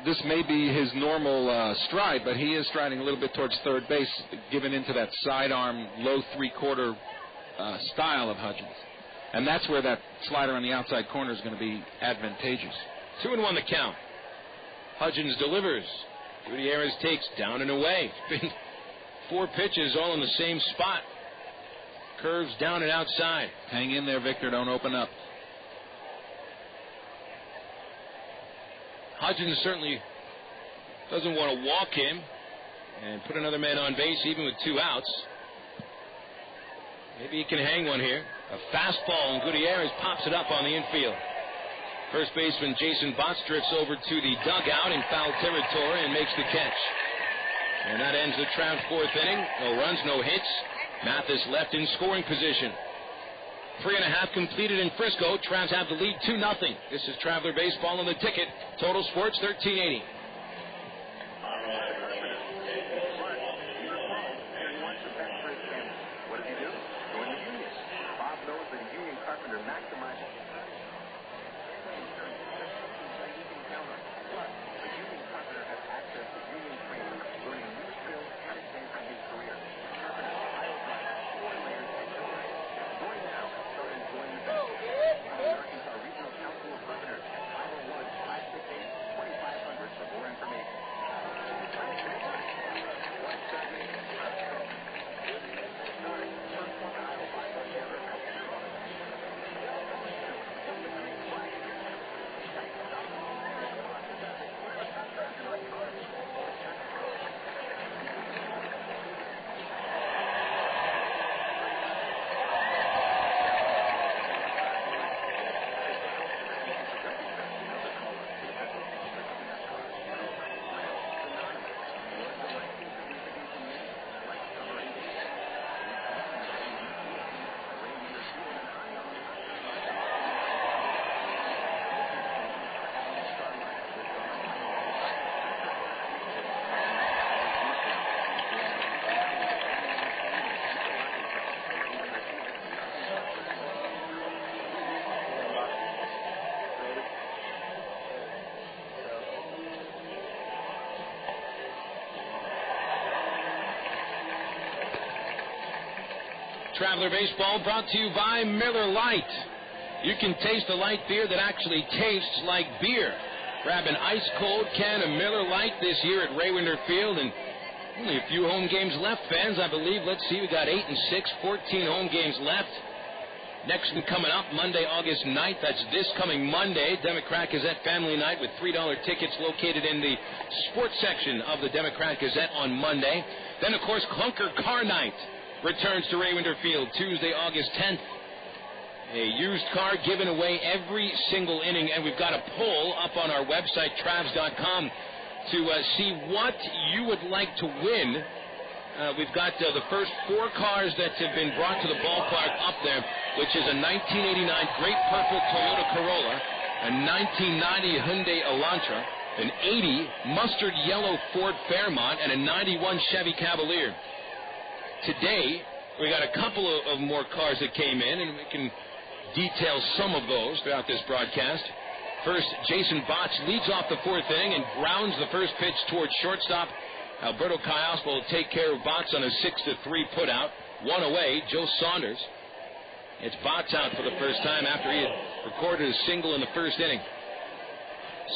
this may be his normal stride, but he is striding a little bit towards third base, giving into that sidearm, low 3/4 style of Hudgens. And that's where that slider on the outside corner is going to be advantageous. 2-1 the count. Hudgens delivers. Gutierrez takes down and away. 4 pitches all in the same spot. Curves down and outside. Hang in there, Victor. Don't open up. Hudgens certainly doesn't want to walk him and put another man on base even with 2 outs. Maybe he can hang one here. A fastball, and Gutierrez pops it up on the infield. First baseman Jason Botts drifts over to the dugout in foul territory and makes the catch. And that ends the Trout 4th inning. No runs, no hits. Mathis left in scoring position. 3.5 completed in Frisco. Travs have the lead 2-0. This is Traveler Baseball on the Ticket. Total Sports 1380. What does he do? Join the union. Bob knows that a union carpenter maximizes. Plus, the union carpenter has access to union training, learning new skills and advancing his career. Carpenter, tile driver, floor layers, and doors. Join now and start enjoying the benefits. The Arkansas Regional Council of Carpenters at 501-568-2500 for more information. Traveler Baseball brought to you by Miller Lite. You can taste the light beer that actually tastes like beer. Grab an ice-cold can of Miller Lite this year at Raywinder Field, and only a few home games left, fans, I believe. Let's see, we got 8 and 6, 14 home games left. Next one coming up, Monday, August 9th. That's this coming Monday, Democrat Gazette Family Night with $3 tickets located in the sports section of the Democrat Gazette on Monday. Then, of course, Clunker Car Night returns to Raywinder Field Tuesday, August 10th. A used car given away every single inning, and we've got a poll up on our website, Travs.com, to see what you would like to win. We've got the first 4 cars that have been brought to the ballpark up there, which is a 1989 Great Purple Toyota Corolla, a 1990 Hyundai Elantra, an 80 mustard yellow Ford Fairmont, and a 91 Chevy Cavalier. Today, we got a couple of more cars that came in, and we can detail some of those throughout this broadcast. First, Jason Botts leads off the 4th inning and grounds the first pitch towards shortstop. Alberto Callaspo will take care of Botts on a 6-3 putout. 1 away, Joe Saunders. It's Botts out for the first time after he had recorded a single in the first inning.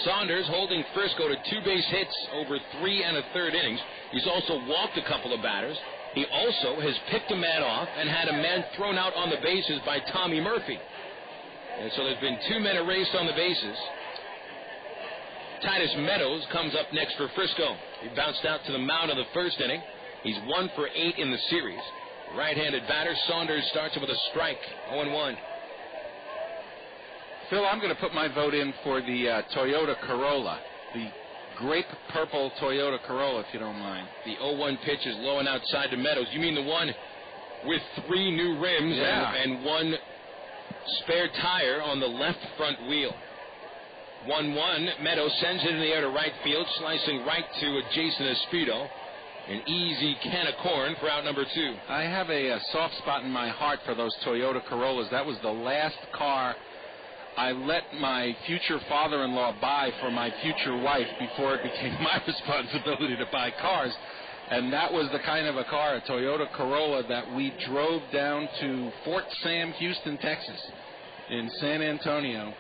Saunders holding Frisco to 2 base hits over 3 1/3 innings. He's also walked a couple of batters. He also has picked a man off and had a man thrown out on the bases by Tommy Murphy. And so there's been 2 men erased on the bases. Titus Meadows comes up next for Frisco. He bounced out to the mound in the first inning. He's 1 for 8 in the series. Right-handed batter, Saunders starts him with a strike, 0-1. Phil, I'm going to put my vote in for the Toyota Corolla, the grape purple Toyota Corolla, if you don't mind. The 0-1 pitch is low and outside to Meadows. You mean the one with 3 new rims and 1 spare tire on the left front wheel. 1-1. Meadows sends it in the air to right field, slicing right to Jason Esposito. An easy can of corn for out number 2. I have a soft spot in my heart for those Toyota Corollas. That was the last car I let my future father-in-law buy for my future wife before it became my responsibility to buy cars. And that was the kind of a car, a Toyota Corolla, that we drove down to Fort Sam, Houston, Texas, in San Antonio,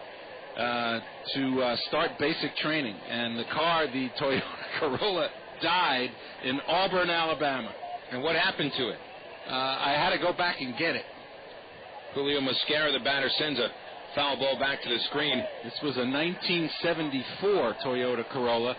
to start basic training. And the car, the Toyota Corolla, died in Auburn, Alabama. And what happened to it? I had to go back and get it. Julio Mosquera, the batter, sends a foul ball back to the screen. This was a 1974 Toyota Corolla.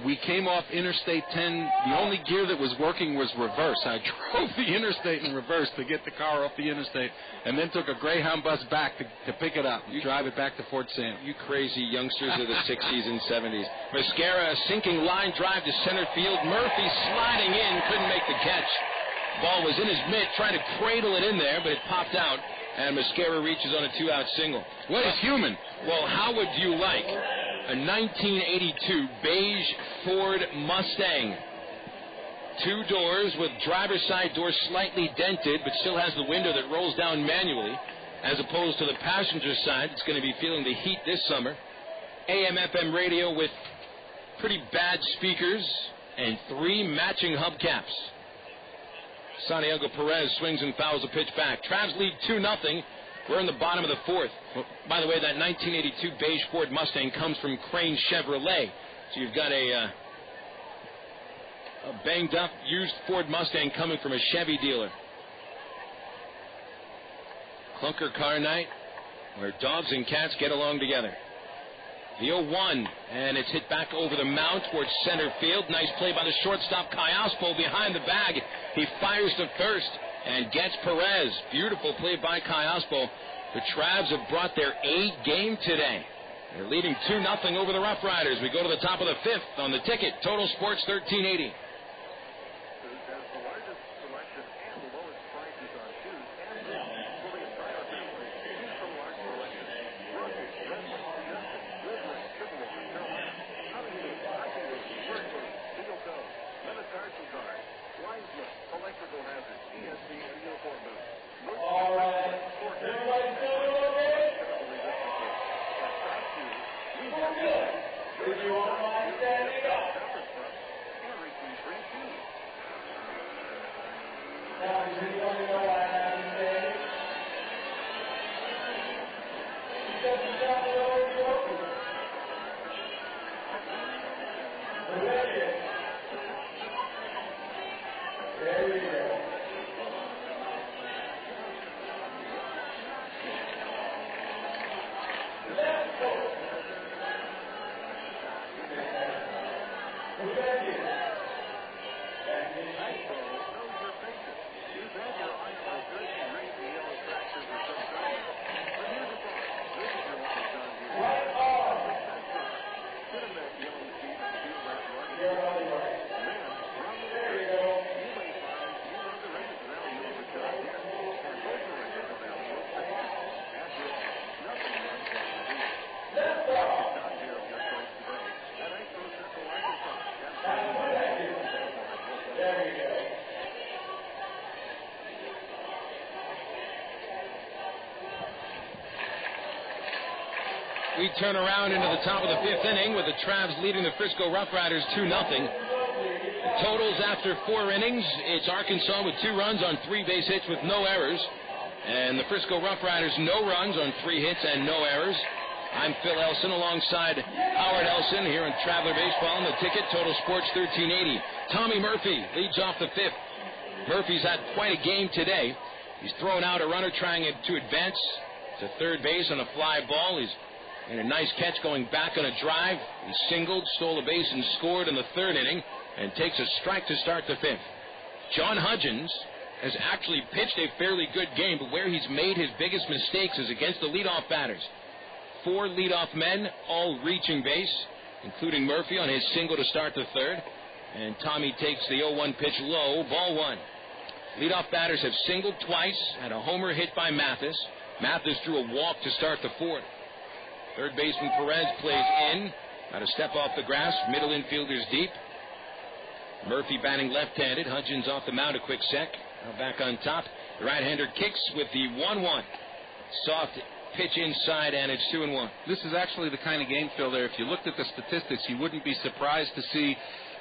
We came off Interstate 10. The only gear that was working was reverse. I drove the interstate in reverse to get the car off the interstate, and then took a Greyhound bus back to pick it up and drive it back to Fort Sam. You crazy youngsters of the 60s and 70s. Mosquera, a sinking line drive to center field. Murphy sliding in, couldn't make the catch. Ball was in his mitt, trying to cradle it in there, but it popped out. And Mosquera reaches on a 2-out single. What is human? Well, how would you like a 1982 beige Ford Mustang? 2 doors with driver's side door slightly dented, but still has the window that rolls down manually, as opposed to the passenger side that's going to be feeling the heat this summer. AM/FM radio with pretty bad speakers and 3 matching hubcaps. Santiago Perez swings and fouls a pitch back. Travs lead 2-0. We're in the bottom of the 4th. Well, by the way, that 1982 beige Ford Mustang comes from Crane Chevrolet. So you've got a banged-up, used Ford Mustang coming from a Chevy dealer. Clunker Car Night, where dogs and cats get along together. The 0-1, and it's hit back over the mound towards center field. Nice play by the shortstop, Callaspo, behind the bag. He fires to first and gets Perez. Beautiful play by Callaspo. The Travs have brought their A game today. They're leading 2-0 over the RoughRiders. We go to the top of the 5th on the ticket. Total Sports 1380. We turn around into the top of the 5th inning with the Travs leading the Frisco RoughRiders 2-0. Totals after 4 innings, it's Arkansas with 2 runs on 3 base hits with no errors. And the Frisco RoughRiders no runs on 3 hits and no errors. I'm Phil Elson alongside Howard Elson here on Traveler Baseball on the ticket, Total Sports 1380. Tommy Murphy leads off the 5th. Murphy's had quite a game today. He's thrown out a runner trying to advance to third base on a fly ball. He's in a nice catch going back on a drive. He singled, stole a base, and scored in the 3rd inning and takes a strike to start the 5th. John Hudgens has actually pitched a fairly good game, but where he's made his biggest mistakes is against the leadoff batters. 4 leadoff men, all reaching base, including Murphy on his single to start the 3rd. And Tommy takes the 0-1 pitch low, ball 1. Leadoff batters have singled twice, had a homer hit by Mathis. Mathis drew a walk to start the 4th. Third baseman Perez plays in. Got a step off the grass. Middle infielders deep. Murphy batting left-handed. Hudgens off the mound, a quick sec. Now back on top. The right-hander kicks with the 1-1. Soft pitch inside, and it's 2-1. This is actually the kind of game, Phil, there. If you looked at the statistics, you wouldn't be surprised to see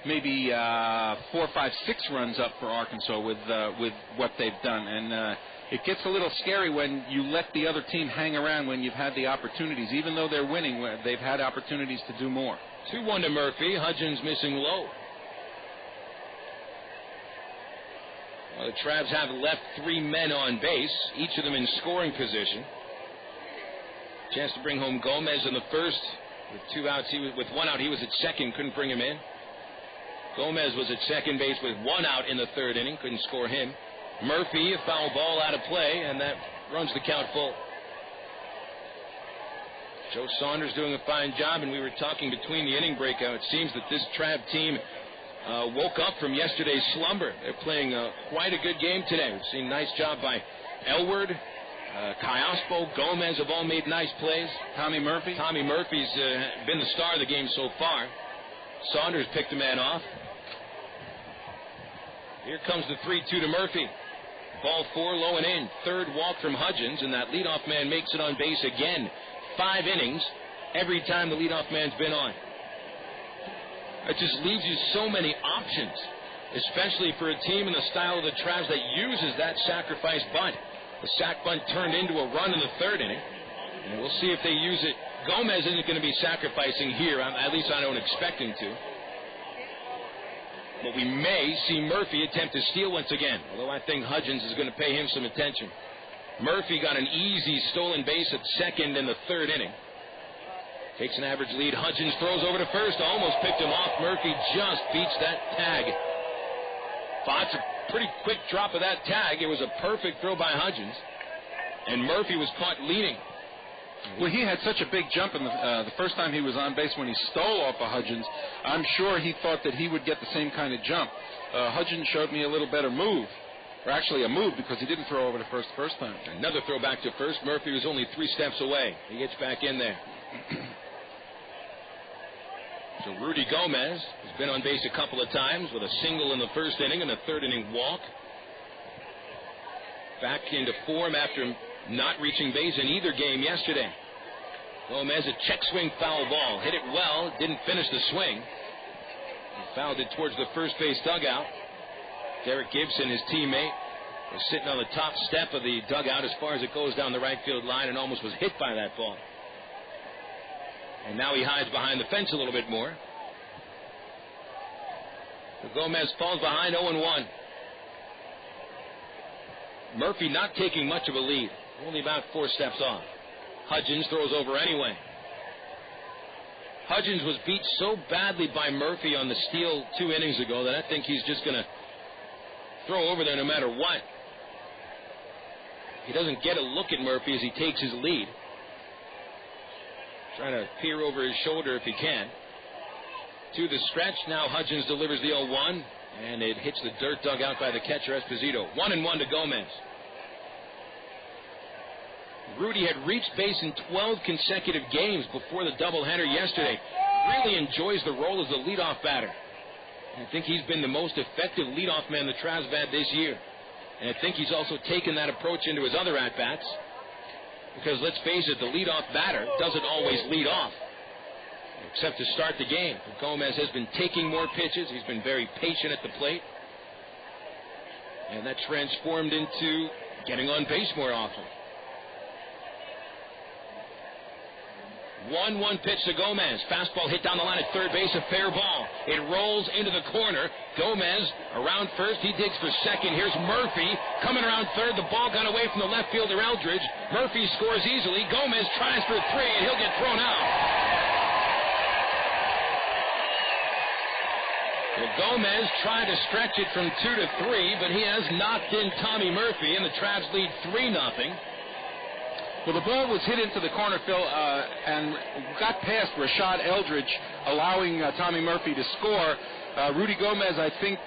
maybe 4, 5, 6 runs up for Arkansas with what they've done. And it gets a little scary when you let the other team hang around when you've had the opportunities. Even though they're winning, they've had opportunities to do more. 2-1 to Murphy. Hudgens missing low. Well, the Travs have left 3 men on base, each of them in scoring position. Chance to bring home Gomez in the 1st. With 2 outs, with 1 out, he was at second, couldn't bring him in. Gomez was at second base with 1 out in the 3rd inning, couldn't score him. Murphy, a foul ball out of play, and that runs the count full. Joe Saunders doing a fine job, and we were talking between the inning breakout. It seems that this Trav team woke up from yesterday's slumber. They're playing quite a good game today. We've seen a nice job by Elward, Callaspo, Gomez have all made nice plays. Tommy Murphy's been the star of the game so far. Saunders picked a man off. Here comes the 3-2 to Murphy. Ball 4, low and in. 3rd walk from Hudgens, and that leadoff man makes it on base again. 5 innings every time the leadoff man's been on. It just leaves you so many options, especially for a team in the style of the Travs that uses that sacrifice bunt. The sac bunt turned into a run in the 3rd inning, and we'll see if they use it. Gomez isn't going to be sacrificing here. At least I don't expect him to. But we may see Murphy attempt to steal once again, although I think Hudgens is going to pay him some attention. Murphy got an easy stolen base at second in the 3rd inning. Takes an average lead. Hudgens throws over to first. Almost picked him off. Murphy just beats that tag. It's a pretty quick drop of that tag. It was a perfect throw by Hudgens. And Murphy was caught leaning. Well, he had such a big jump in the first time he was on base when he stole off of Hudgens. I'm sure he thought that he would get the same kind of jump. Hudgens showed me a little better move. Or actually a move, because he didn't throw over to first the first time. Another throw back to first. Murphy was only 3 steps away. He gets back in there. So Rudy Gomez has been on base a couple of times with a single in the 1st inning and a 3rd inning walk. Back into form after not reaching base in either game yesterday. Gomez, a check swing foul ball. Hit it well, didn't finish the swing. He fouled it towards the first base dugout. Derek Gibson, his teammate, was sitting on the top step of the dugout as far as it goes down the right field line and almost was hit by that ball. And now he hides behind the fence a little bit more. Gomez falls behind 0-1. Murphy not taking much of a lead. Only about 4 steps off. Hudgens throws over anyway. Hudgens was beat so badly by Murphy on the steal 2 innings ago that I think he's just going to throw over there no matter what. He doesn't get a look at Murphy as he takes his lead. Trying to peer over his shoulder if he can. To the stretch. Now Hudgens delivers the 0-1. And it hits the dirt dug out by the catcher, Esposito. 1-1 to Gomez. Rudy had reached base in 12 consecutive games before the doubleheader yesterday. Really enjoys the role as the leadoff batter. And I think he's been the most effective leadoff man the Travs had this year. And I think he's also taken that approach into his other at-bats. Because let's face it, the leadoff batter doesn't always lead off, except to start the game. But Gomez has been taking more pitches. He's been very patient at the plate. And that transformed into getting on base more often. 1-1 pitch to Gomez. Fastball hit down the line at third base, a fair ball. It rolls into the corner. Gomez around first. He digs for second. Here's Murphy coming around third. The ball got away from the left fielder Eldridge. Murphy scores easily. Gomez tries for 3, and he'll get thrown out. Well, Gomez tried to stretch it from 2 to 3, but he has knocked in Tommy Murphy, and the Travs lead 3-0. Well, the ball was hit into the corner, Phil, and got past Rashad Eldridge, allowing Tommy Murphy to score. Rudy Gomez, I think,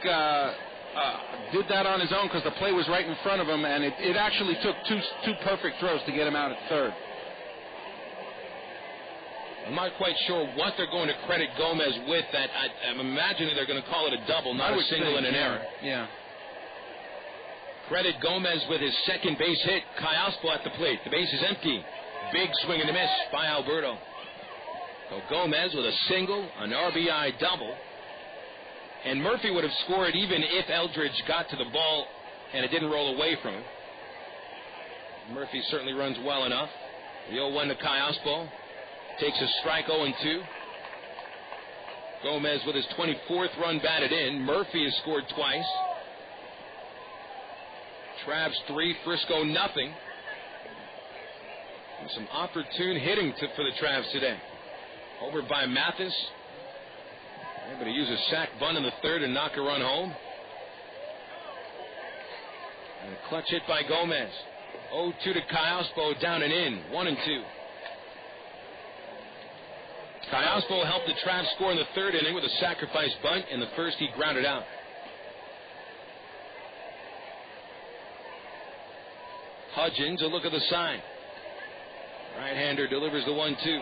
did that on his own because the play was right in front of him, and it actually took two perfect throws to get him out at third. I'm not quite sure what they're going to credit Gomez with. That I'm imagining they're going to call it a double, not a single and an error. Yeah. Credit Gomez with his second base hit. Callaspo at the plate. The base is empty. Big swing and a miss by Alberto. So Gomez with a single, an RBI double. And Murphy would have scored even if Eldridge got to the ball and it didn't roll away from him. Murphy certainly runs well enough. The 0-1 to Callaspo. Takes a strike 0-2. Gomez with his 24th run batted in. Murphy has scored twice. Travs 3, Frisco nothing. And some opportune hitting for the Travs today. Over by Mathis. Able to use a sac bunt in the third and knock a run home. And a clutch hit by Gomez. 0-2 to Callaspo, down and in. 1-2. Callaspo helped the Travs score in the third inning with a sacrifice bunt. In the first, he grounded out. Hudgens, a look at the sign. Right-hander delivers the 1-2.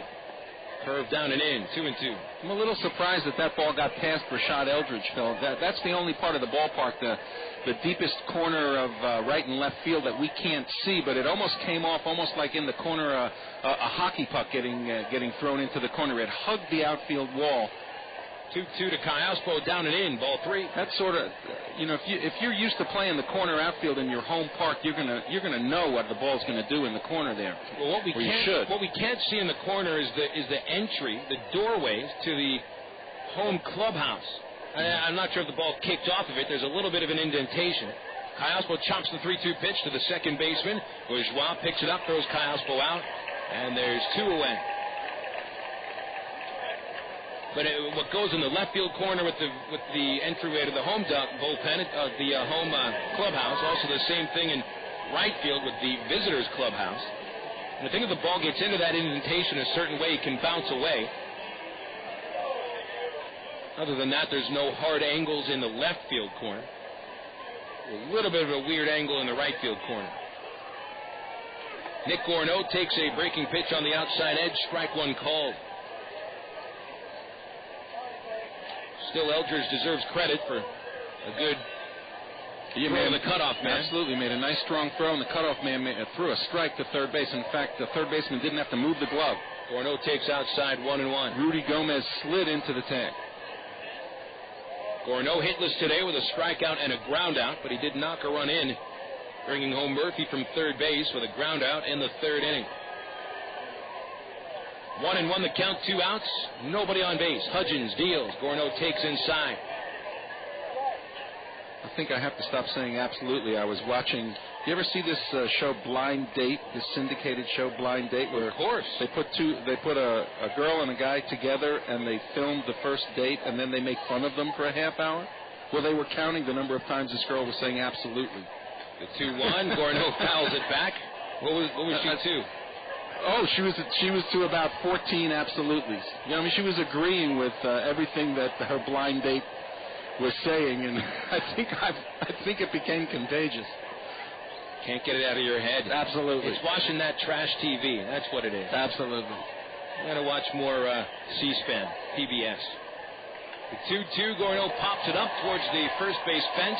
Curve down and in, 2-2. I'm a little surprised that ball got past Rashad Eldridge, Phil. That's the only part of the ballpark, the deepest corner of right and left field that we can't see, but it almost came off almost like in the corner a hockey puck getting thrown into the corner. It hugged the outfield wall. 2-2 to Callaspo, down and in, ball 3. That's sort of, if you're used to playing the corner outfield in your home park, you're gonna know what the ball's gonna do in the corner there. Well, what we can't see in the corner is the entry, the doorways to the home clubhouse. I'm not sure if the ball kicked off of it. There's a little bit of an indentation. Callaspo chops the 3-2 pitch to the second baseman. Bourgeois picks it up, throws Callaspo out, and there's 2 away. But what goes in the left field corner with the entryway to the home bullpen, the home clubhouse, also the same thing in right field with the visitors' clubhouse. And I think if the ball gets into that indentation a certain way, it can bounce away. Other than that, there's no hard angles in the left field corner. A little bit of a weird angle in the right field corner. Nick Gorneault takes a breaking pitch on the outside edge, strike 1 called. Still, Eldridge deserves credit for a good throw in the cutoff man. Absolutely, made a nice strong throw, and the cutoff man threw a strike to third base. In fact, the third baseman didn't have to move the glove. Gorneault takes outside 1-1. Rudy Gomez slid into the tag. Gorneault hitless today with a strikeout and a groundout, but he did knock a run in, bringing home Murphy from third base with a groundout in the third inning. 1-1 the count, 2 outs, nobody on base. Hudgens deals. Gorneault takes inside. I think I have to stop saying absolutely. I was watching. You ever see this show Blind Date? This syndicated show Blind Date, where of course they put a girl and a guy together and they filmed the first date and then they make fun of them for a half hour. Well, they were counting the number of times this girl was saying absolutely. The 2-1. Gorneault fouls it back. What was she to? Oh, she was to about 14 absolutelys. You know, I mean, she was agreeing with everything that her blind date was saying, and I think it became contagious. Can't get it out of your head. Absolutely. It's watching that trash TV. That's what it is. Absolutely. You got to watch more C-SPAN, PBS. The 2-2. Gorneault pops it up towards the first base fence,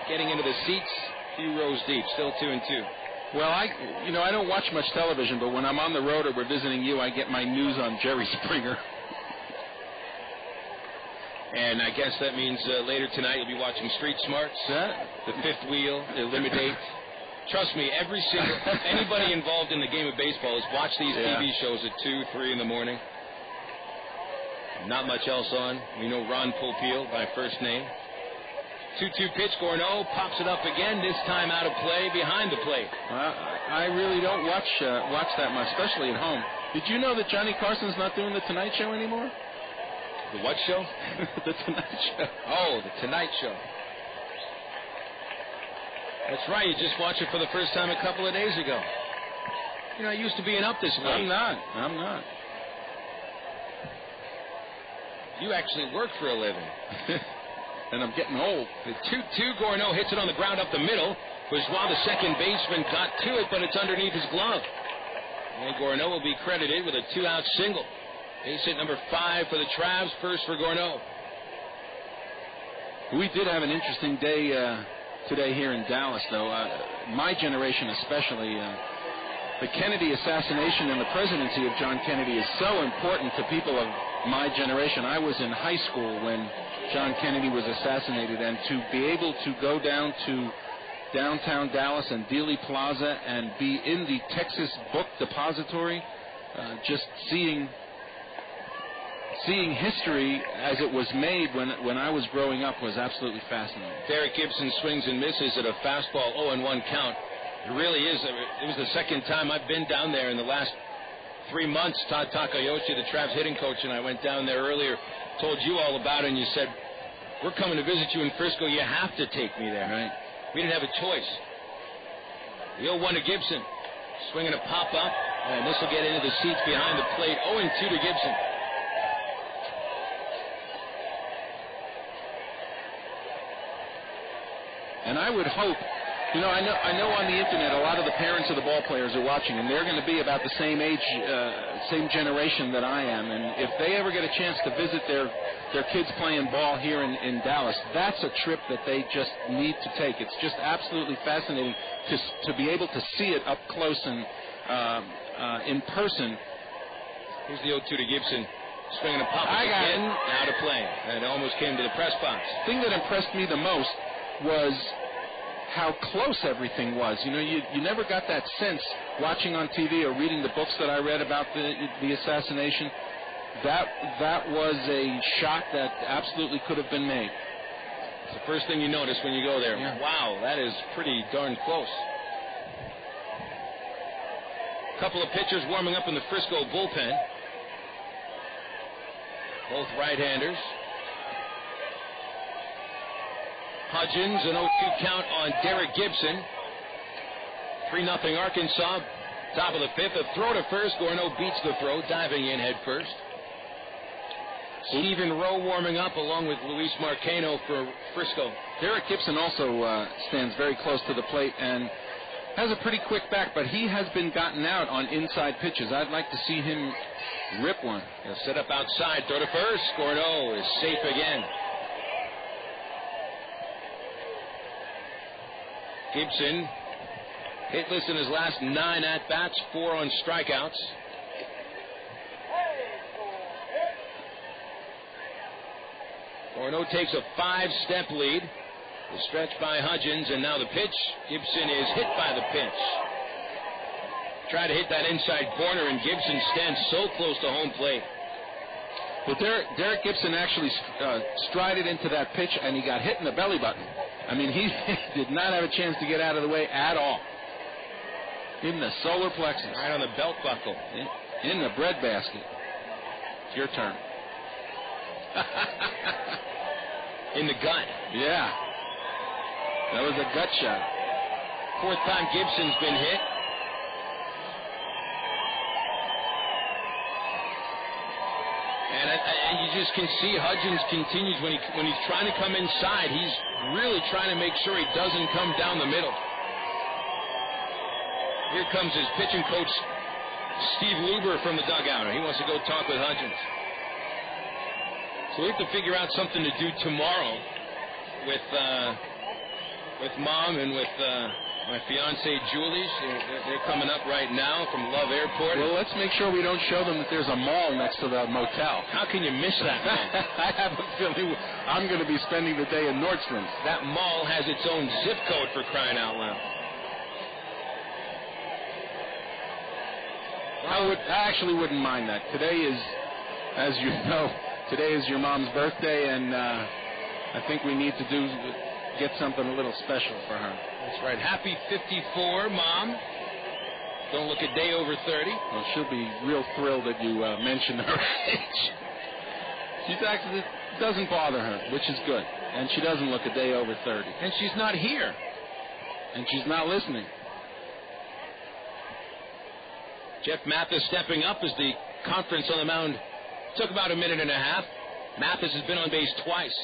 getting into the seats, a few rows deep. Still 2-2. Well, I don't watch much television, but when I'm on the road or we're visiting you, I get my news on Jerry Springer. And I guess that means later tonight you'll be watching Street Smarts, The Fifth Wheel, Eliminate. Trust me, anybody involved in the game of baseball has watched these TV shows at 2, 3 in the morning. Not much else on. We know Ron Popeil by first name. 2-2 pitch. Gorneault pops it up again. This time out of play, behind the plate. I really don't watch that much, especially at home. Did you know that Johnny Carson's not doing the Tonight Show anymore? The what show? The Tonight Show. Oh, the Tonight Show. That's right. You just watched it for the first time a couple of days ago. You're not used to being up this late. I'm not. You actually work for a living. And I'm getting old. The 2-2. Gorneault hits it on the ground up the middle. Bourgeois, the second baseman, got to it, but it's underneath his glove. And Gorneault will be credited with a 2-out single. Base hit number 5 for the Travs, first for Gorneault. We did have an interesting day today here in Dallas, though. My generation especially. The Kennedy assassination and the presidency of John Kennedy is so important to people of my generation. I was in high school when John Kennedy was assassinated, and to be able to go down to downtown Dallas and Dealey Plaza and be in the Texas Book Depository, just seeing history as it was made when I was growing up was absolutely fascinating. Derek Gibson swings and misses at a fastball 0-1 count. It really is. It was the second time I've been down there in the last 3 months. Todd Takayoshi, the Travs hitting coach, and I went down there earlier, told you all about it, and you said, we're coming to visit you in Frisco. You have to take me there. Right. We didn't have a choice. The 0-1 to Gibson. Swinging a pop-up, and this will get into the seats behind the plate. 0-2 to Gibson. And I would hope, I know on the internet a lot of the parents of the ball players are watching, and they're going to be about the same age, same generation that I am. And if they ever get a chance to visit their kids playing ball here in Dallas, that's a trip that they just need to take. It's just absolutely fascinating to be able to see it up close and in person. Here's the 0-2 to Gibson. Swinging a pop again, out of play. And it almost came to the press box. The thing that impressed me the most was how close everything was. You never got that sense watching on TV or reading the books that I read about the assassination. That was a shot that absolutely could have been made. It's the first thing you notice when you go there. Yeah. Wow, that is pretty darn close. A couple of pitchers warming up in the Frisco bullpen. Both right-handers. Hudgens, an 0-2 count on Derek Gibson. 3-0 Arkansas. Top of the fifth. A throw to first. Gorneault beats the throw, diving in head first. Stephen Rowe warming up along with Luis Marcano for Frisco. Derek Gibson also stands very close to the plate and has a pretty quick back, but he has been gotten out on inside pitches. I'd like to see him rip one. He'll set up outside. Throw to first. Gorneault is safe again. Gibson hitless in his last 9 at-bats, 4 on strikeouts. Gorneault takes a 5-step lead. The stretch by Hudgens, and now the pitch. Gibson is hit by the pitch. Tried to hit that inside corner, and Gibson stands so close to home plate. Well, Derek Gibson actually strided into that pitch, and he got hit in the belly button. I mean, he did not have a chance to get out of the way at all. In the solar plexus. Right on the belt buckle. In the breadbasket. It's your turn. In the gut. Yeah. That was a gut shot. Fourth time Gibson's been hit. And you just can see Hudgens continues when he's trying to come inside. He's really trying to make sure he doesn't come down the middle. Here comes his pitching coach, Steve Luber, from the dugout. He wants to go talk with Hudgens. So we have to figure out something to do tomorrow with Mom and with my fiancée Julie. They're coming up right now from Love Airport. Well, let's make sure we don't show them that there's a mall next to the motel. How can you miss that mall? I have a feeling I'm going to be spending the day in Nordstrom's. That mall has its own zip code, for crying out loud. I actually wouldn't mind that. Today is, as you know, today is your mom's birthday, and I think we need to get something a little special for her. That's right. Happy 54, Mom. Don't look a day over 30. Well, she'll be real thrilled that you mentioned her age. She's actually, it doesn't bother her, which is good. And she doesn't look a day over 30. And she's not here. And she's not listening. Jeff Mathis stepping up as the conference on the mound took about a minute and a half. Mathis has been on base twice.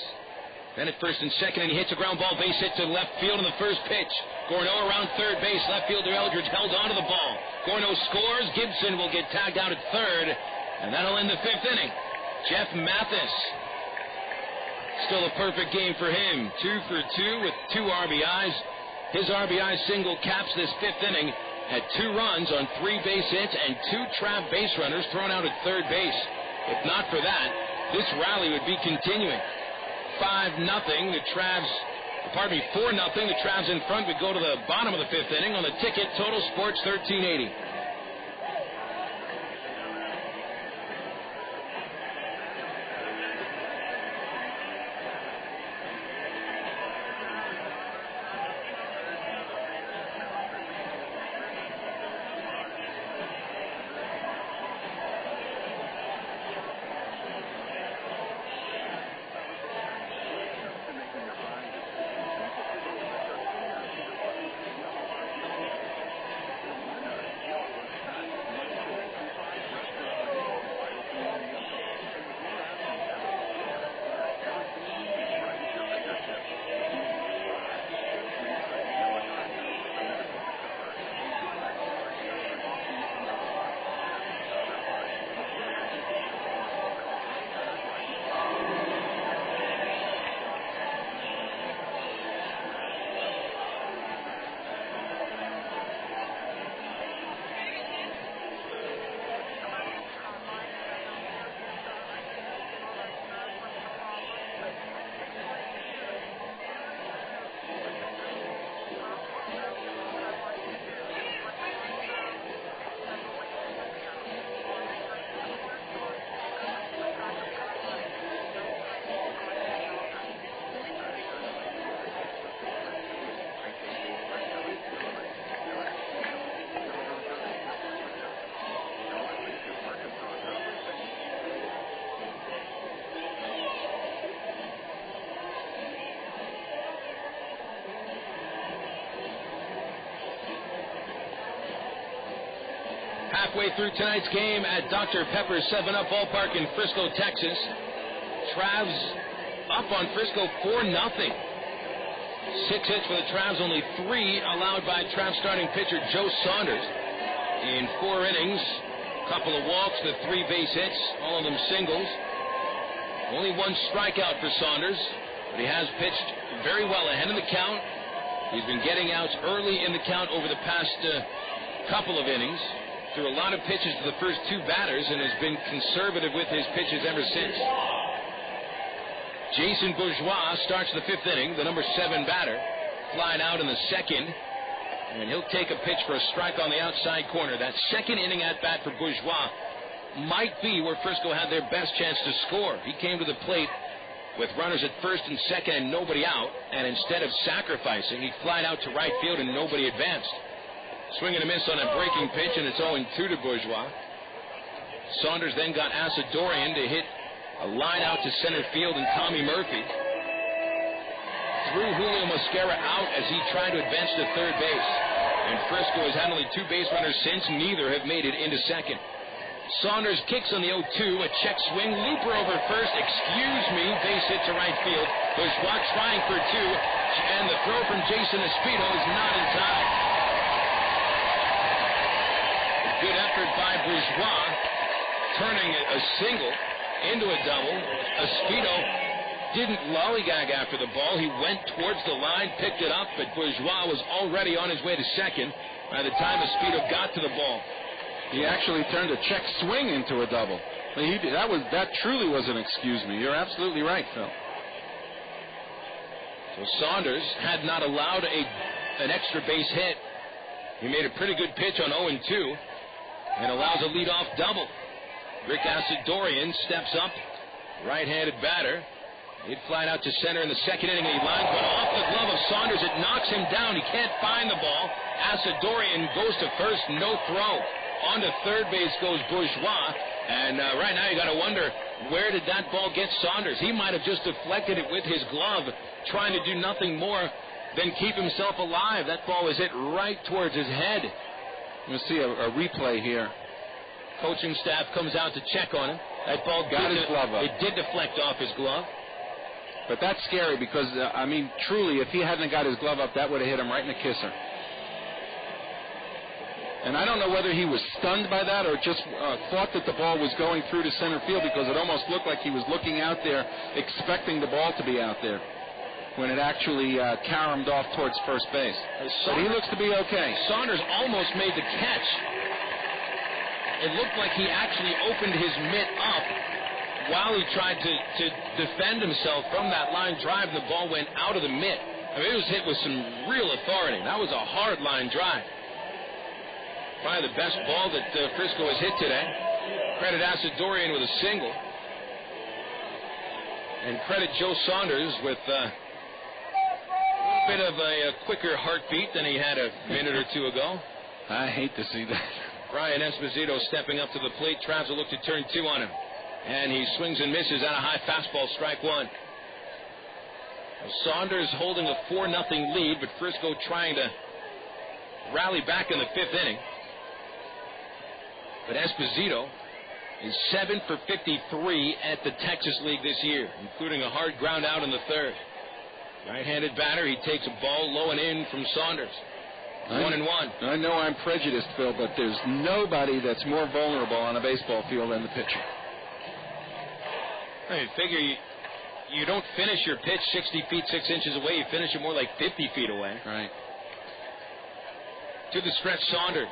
Then at first and second, and he hits a ground ball base hit to left field on the first pitch. Gorneault around third base. Left fielder Eldridge held onto the ball. Gorneault scores. Gibson will get tagged out at third, and that'll end the fifth inning. Jeff Mathis. Still a perfect game for him. 2 for 2 with 2 RBIs. His RBI single caps this fifth inning. Had 2 runs on 3 base hits and 2 trap base runners thrown out at third base. If not for that, this rally would be continuing. 5-0, the Travs, 4-0, the Travs in front would go to the bottom of the fifth inning on the ticket. Total Sports 1380. Halfway through tonight's game at Dr. Pepper's 7-Up Ballpark in Frisco, Texas. Travs up on Frisco 4-0. 6 hits for the Travs, only 3 allowed by Travs starting pitcher Joe Saunders. In 4 innings, couple of walks, the 3 base hits, all of them singles. Only 1 strikeout for Saunders, but he has pitched very well ahead of the count. He's been getting outs early in the count over the past couple of innings. Threw a lot of pitches to the first 2 batters and has been conservative with his pitches ever since. Jason Bourgeois starts the 5th inning, the number 7 batter. Flied out in the 2nd, and he'll take a pitch for a strike on the outside corner. That 2nd inning at bat for Bourgeois might be where Frisco had their best chance to score. He came to the plate with runners at first and second and nobody out, and instead of sacrificing, he flied out to right field and nobody advanced. Swing and a miss on a breaking pitch, and it's 0-2 to Bourgeois. Saunders then got Asadorian to hit a line out to center field, and Tommy Murphy threw Julio Mosquera out as he tried to advance to third base. And Frisco has had only 2 base runners since. Neither have made it into second. Saunders kicks on the 0-2, a check swing, looper over first, excuse me, base hit to right field. Bourgeois trying for 2, and the throw from Jason Esposito is not in time. Good effort by Bourgeois, turning a single into a double. Esposito didn't lollygag after the ball. He went towards the line, picked it up, but Bourgeois was already on his way to second by the time Esposito got to the ball. He actually turned a check swing into a double. That truly was an excuse me. You're absolutely right, Phil. So Saunders had not allowed an extra base hit. He made a pretty good pitch on 0-2 and allows a leadoff double. Rick Asadorian steps up, right-handed batter. He'd fly out to center in the second inning, and he lines one off the glove of Saunders. It knocks him down. He can't find the ball. Asadorian goes to first, no throw. On to third base goes Bourgeois, and right now you got to wonder, where did that ball get Saunders? He might have just deflected it with his glove, trying to do nothing more than keep himself alive. That ball was hit right towards his head. You'll see a replay here. Coaching staff comes out to check on him. That ball got his glove up. It did deflect off his glove. But that's scary because, truly, if he hadn't got his glove up, that would have hit him right in the kisser. And I don't know whether he was stunned by that or just thought that the ball was going through to center field, because it almost looked like he was looking out there expecting the ball to be out there when it actually caromed off towards first base. But he looks to be okay. Saunders almost made the catch. It looked like he actually opened his mitt up while he tried to defend himself from that line drive. The ball went out of the mitt. I mean, it was hit with some real authority. That was a hard line drive. Probably the best ball that Frisco has hit today. Credit Asadorian with a single. And credit Joe Saunders with a bit of a quicker heartbeat than he had a minute or two ago. I hate to see that. Brian Esposito stepping up to the plate. Tries to look to turn 2 on him. And he swings and misses on a high fastball, strike 1. Saunders holding a 4-0 lead, but Frisco trying to rally back in the 5th inning. But Esposito is 7 for 53 at the Texas League this year, including a hard ground out in the 3rd. Right-handed batter, he takes a ball low and in from Saunders. 1-1. I know I'm prejudiced, Phil, but there's nobody that's more vulnerable on a baseball field than the pitcher. I figure you don't finish your pitch 60 feet 6 inches away. You finish it more like 50 feet away. Right. To the stretch, Saunders.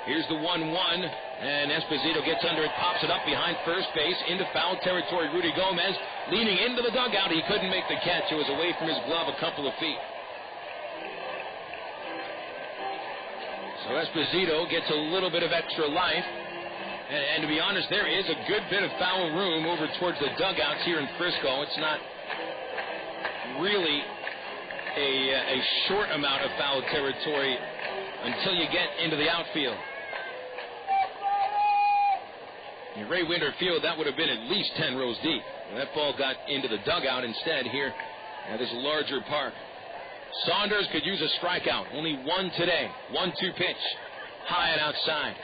Here's the 1-1, and Esposito gets under it, pops it up behind first base, into foul territory. Rudy Gomez leaning into the dugout. He couldn't make the catch. It was away from his glove a couple of feet. So Esposito gets a little bit of extra life. And to be honest, there is a good bit of foul room over towards the dugouts here in Frisco. It's not really a short amount of foul territory until you get into the outfield. In Ray Winter Field, that would have been at least 10 rows deep. And that ball got into the dugout instead here at this larger park. Saunders could use a strikeout. Only one today. 1-2 pitch. High and outside.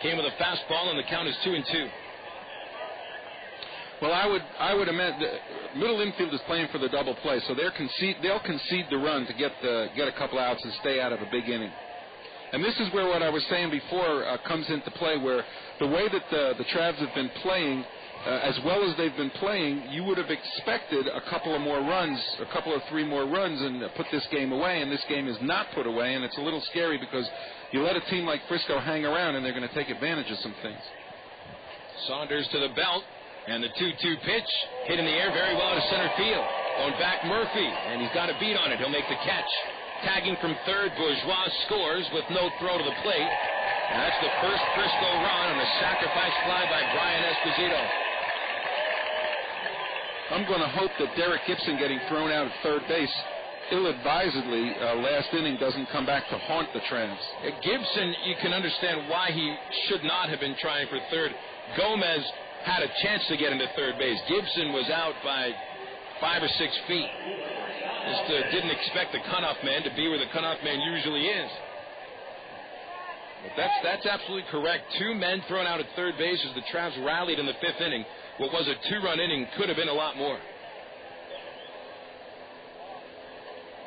Came with a fastball, and the count is 2-2. Well, I would imagine the middle infield is playing for the double play, so they'll concede the run to get a couple outs and stay out of a big inning. And this is where what I was saying before comes into play, where the way that the Travs have been playing, as well as they've been playing, you would have expected a couple of 3 more runs and put this game away, and this game is not put away, and it's a little scary because you let a team like Frisco hang around and they're going to take advantage of some things. Saunders to the belt, and the 2-2 pitch hit in the air very well to center field. Going back Murphy, and he's got a beat on it. He'll make the catch. Tagging from third, Bourgeois scores with no throw to the plate. And that's the first Frisco run on a sacrifice fly by Brian Esposito. I'm going to hope that Derek Gibson getting thrown out at third base ill-advisedly last inning doesn't come back to haunt the Travs. Gibson, you can understand why he should not have been trying for third. Gomez had a chance to get into third base. Gibson was out by 5 or 6 feet. Just didn't expect the cutoff man to be where the cutoff man usually is. But that's absolutely correct. 2 men thrown out at third base as the Travs rallied in the 5th inning. What was a 2-run inning could have been a lot more.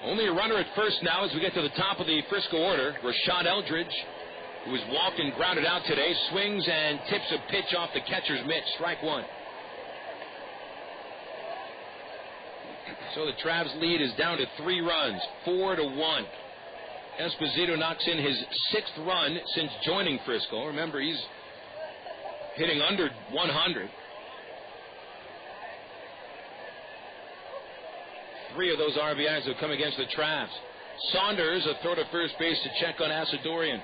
Only a runner at first now as we get to the top of the Frisco order. Rashad Eldridge, who was walked and grounded out today, swings and tips a pitch off the catcher's mitt. Strike 1. So the Travs lead is down to 3 runs, 4-1. Esposito knocks in his 6th run since joining Frisco. Remember, he's hitting under 100. 3 of those RBIs have come against the Travs. Saunders, a throw to first base to check on Asadorian.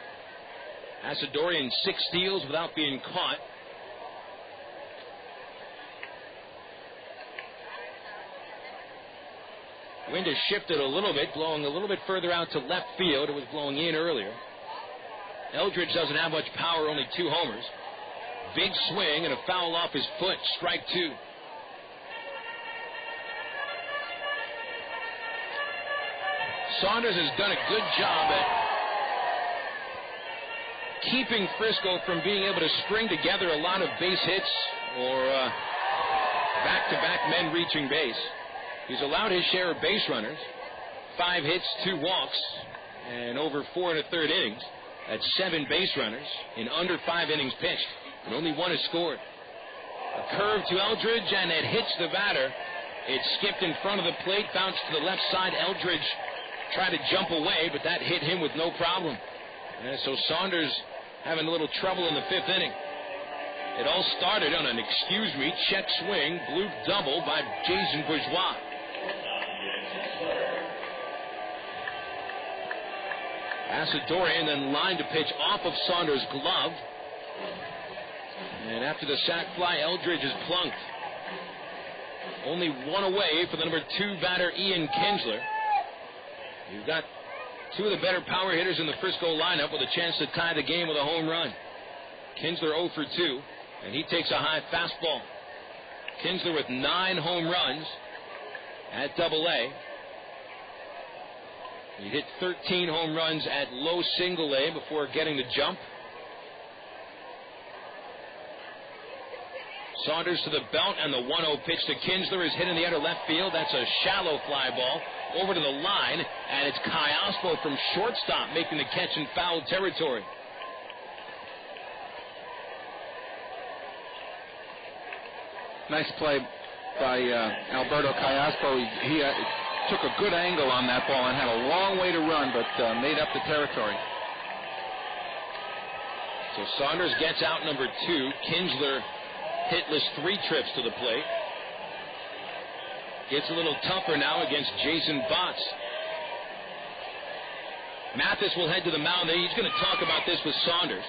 Asadorian 6 steals without being caught. Wind has shifted a little bit, blowing a little bit further out to left field. It was blowing in earlier. Eldridge doesn't have much power, only 2 homers. Big swing and a foul off his foot. Strike 2. Saunders has done a good job at keeping Frisco from being able to string together a lot of base hits or back-to-back men reaching base. He's allowed his share of base runners, 5 hits, 2 walks, and over 4 1/3 innings. That's 7 base runners in under 5 innings pitched, and only 1 has scored. A curve to Eldridge, and it hits the batter. It skipped in front of the plate, bounced to the left side. Eldridge tried to jump away, but that hit him with no problem. And so Saunders having a little trouble in the 5th inning. It all started on an check swing, bloop double by Jason Bourgeois. Asadorian then lined a pitch off of Saunders' glove. And after the sac fly, Eldridge is plunked. Only 1 away for the number 2 batter, Ian Kinsler. You've got 2 of the better power hitters in the Frisco lineup with a chance to tie the game with a home run. Kinsler 0 for 2, and he takes a high fastball. Kinsler with 9 home runs at Double-A. He hit 13 home runs at low Single-A before getting the jump. Saunders to the belt, and the 1-0 pitch to Kinsler is hit in the outer left field. That's a shallow fly ball over to the line, and it's Callaspo from shortstop making the catch in foul territory. Nice play by Alberto Callaspo. He took a good angle on that ball and had a long way to run, but made up the territory. So Saunders gets out number 2. Kinsler hitless 3 trips to the plate. Gets a little tougher now against Jason Botts. Mathis will head to the mound. He's going to talk about this with Saunders.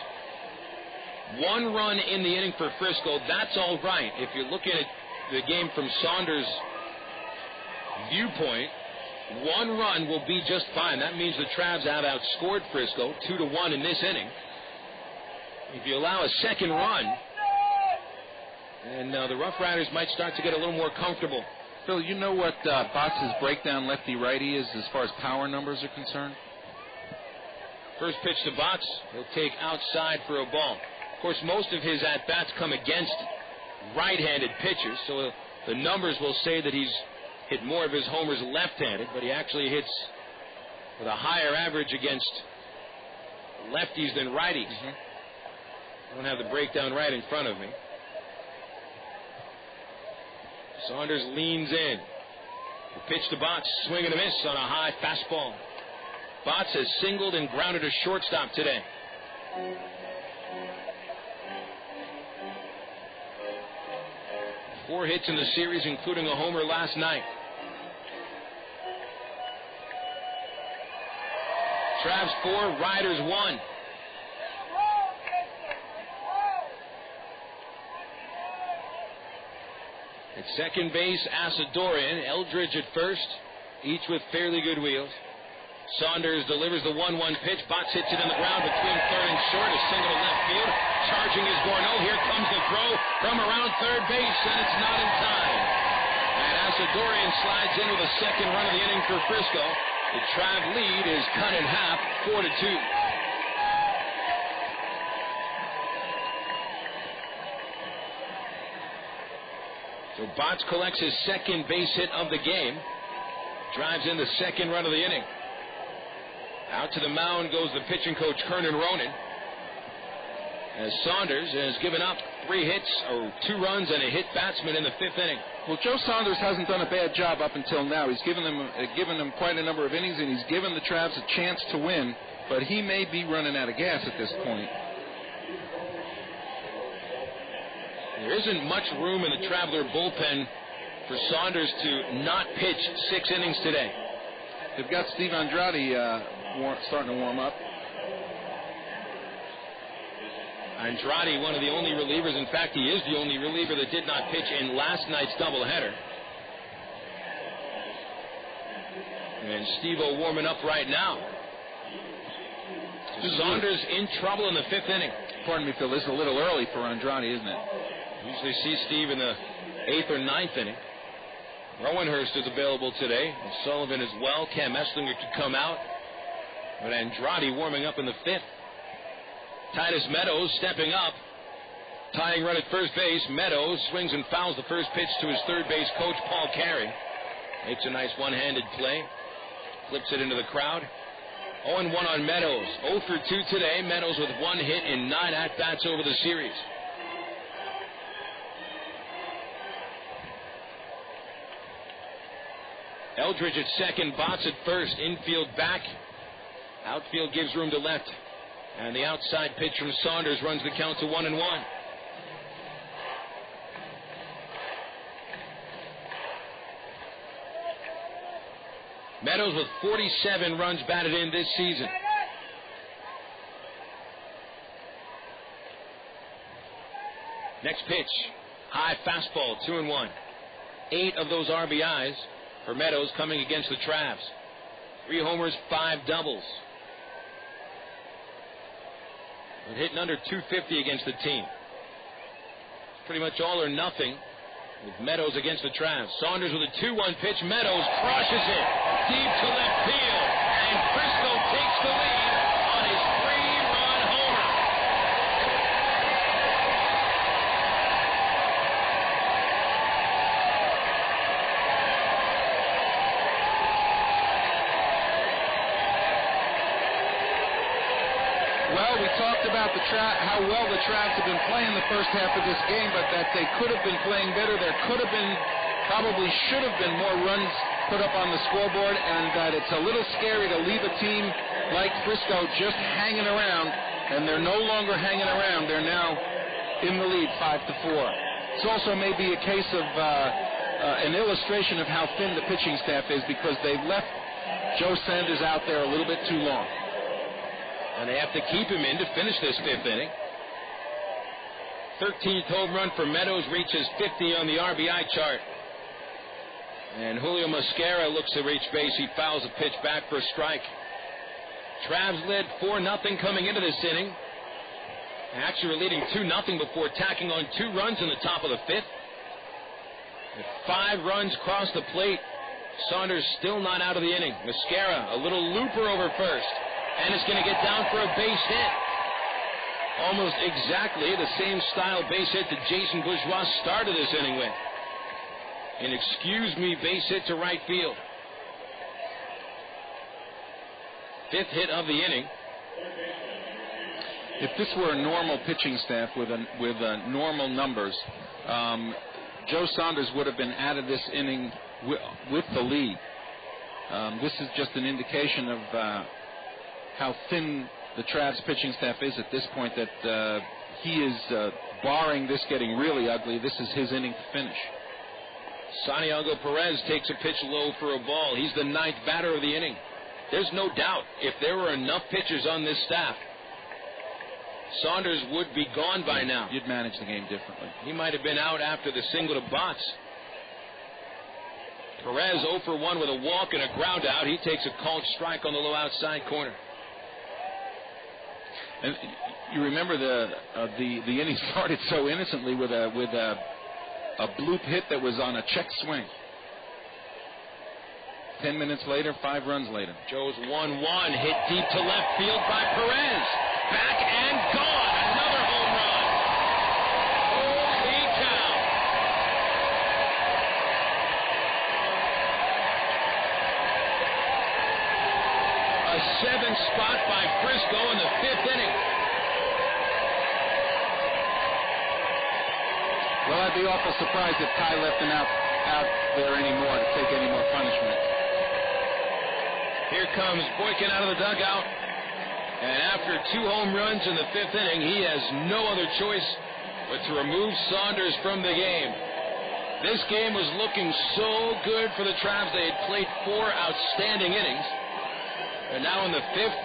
1 run in the inning for Frisco. That's all right. If you're looking at the game from Saunders' viewpoint, 1 run will be just fine. That means the Travs have outscored Frisco 2-1 in this inning. If you allow a second run, and the RoughRiders might start to get a little more comfortable. Phil, you know what Botts' breakdown lefty-righty is as far as power numbers are concerned? First pitch to Botts, he'll take outside for a ball. Of course, most of his at-bats come against right-handed pitchers, so the numbers will say that he's hit more of his homers left-handed, but he actually hits with a higher average against lefties than righties. I don't have the breakdown right in front of me. Saunders leans in. The pitch to Botts, swing and a miss on a high fastball. Botts has singled and grounded a shortstop today. Four hits in the series, including a homer last night. Travs 4, Riders 1. At second base, Asadorian, Eldridge at first, each with fairly good wheels. Saunders delivers the 1-1 pitch. Botts hits it in the ground between third and short. A single to left field. Charging is Gorneault. Here comes the throw from around third base, and it's not in time. And Asadorian slides in with a second run of the inning for Frisco. The Trav lead is cut in half, 4-2. So Botts collects his second base hit of the game. Drives in the second run of the inning. Out to the mound goes the pitching coach, Kernan Ronan. As Saunders has given up 3 hits, or 2 runs, and a hit batsman in the 5th inning. Well, Joe Saunders hasn't done a bad job up until now. He's given them quite a number of innings, and he's given the Travs a chance to win, but he may be running out of gas at this point. There isn't much room in the Traveler bullpen for Saunders to not pitch 6 innings today. They've got Steve Andrade starting to warm up. Andrade, one of the only relievers. In fact, he is the only reliever that did not pitch in last night's doubleheader. And Steve-O warming up right now. Saunders in trouble in the 5th inning. Pardon me, Phil. This is a little early for Andrade, isn't it? Usually see Steve in the 8th or 9th inning. Rowenhurst is available today. Sullivan as well. Cam Esslinger could come out. But Andrade warming up in the 5th. Titus Meadows stepping up. Tying run at first base. Meadows swings and fouls the first pitch to his third base coach, Paul Carey. Makes a nice one-handed play. Flips it into the crowd. 0-1 on Meadows. 0 for 2 today. Meadows with 1 hit in 9 at-bats over the series. Eldridge at second, Botts at first, infield back. Outfield gives room to left. And the outside pitch from Saunders runs the count to 1-1. Meadows with 47 runs batted in this season. Next pitch, high fastball, 2-1. 8 of those RBIs for Meadows coming against the Travs. 3 homers, 5 doubles. But hitting under 250 against the team. Pretty much all or nothing with Meadows against the Travs. Saunders with a 2-1 pitch. Meadows crushes it deep to left field. And Frisco takes the lead on his 3-run homer. Well, we talked about how well the Travs have been playing the first half of this game, but that they could have been playing better. There could have been, probably should have been more runs put up on the scoreboard, and that it's a little scary to leave a team like Frisco just hanging around, and they're no longer hanging around. They're now in the lead 5-4. It's also maybe a case of an illustration of how thin the pitching staff is, because they've left Joe Saunders out there a little bit too long. And they have to keep him in to finish this 5th inning. 13th home run for Meadows, reaches 50 on the RBI chart. And Julio Mosquera looks to reach base. He fouls a pitch back for a strike. Travs led 4-0 coming into this inning. Actually, were leading 2-0 before tacking on 2 runs in the top of the 5th. With 5 runs across the plate, Saunders still not out of the inning. Mosquera, a little looper over first. And it's going to get down for a base hit. Almost exactly the same style base hit that Jason Bourgeois started this inning with. An excuse-me base hit to right field. 5th hit of the inning. If this were a normal pitching staff with normal numbers, Joe Saunders would have been out of this inning with the lead. This is just an indication of how thin the Travs pitching staff is at this point, that he is, barring this getting really ugly, this is his inning to finish. Santiago Perez takes a pitch low for a ball. He's the 9th batter of the inning. There's no doubt, if there were enough pitchers on this staff, Saunders would be gone by now. You'd manage the game differently. He might have been out after the single to Botts. Perez 0 for 1 with a walk and a ground out. He takes a called strike on the low outside corner. And you remember the inning started so innocently with a bloop hit that was on a check swing. 10 minutes later, 5 runs later. Joe's 1-1 hit deep to left field by Perez. Back and gone. Another home run. Holy cow. A 7th spot by Frisco in the 5th inning. Well, I'd be awful surprised if Ty left him out there anymore to take any more punishment. Here comes Boykin out of the dugout. And after 2 home runs in the 5th inning, he has no other choice but to remove Saunders from the game. This game was looking so good for the Travs. They had played 4 outstanding innings. And now in the 5th,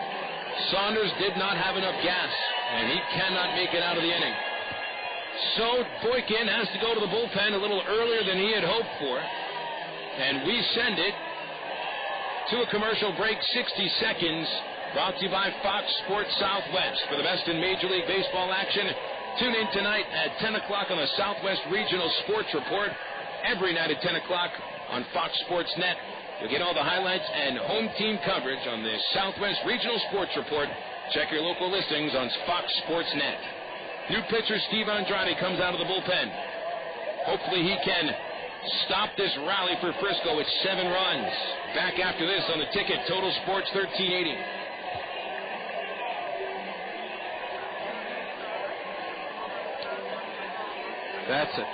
Saunders did not have enough gas, and he cannot make it out of the inning. So Boykin has to go to the bullpen a little earlier than he had hoped for. And we send it to a commercial break, 60 seconds, brought to you by Fox Sports Southwest. For the best in Major League Baseball action, tune in tonight at 10 o'clock on the Southwest Regional Sports Report. Every night at 10 o'clock on Fox Sports Net. You'll get all the highlights and home team coverage on the Southwest Regional Sports Report. Check your local listings on Fox Sports Net. New pitcher Steve Andrade comes out of the bullpen. Hopefully he can stop this rally for Frisco with 7 runs. Back after this on the ticket, Total Sports 1380. That's it.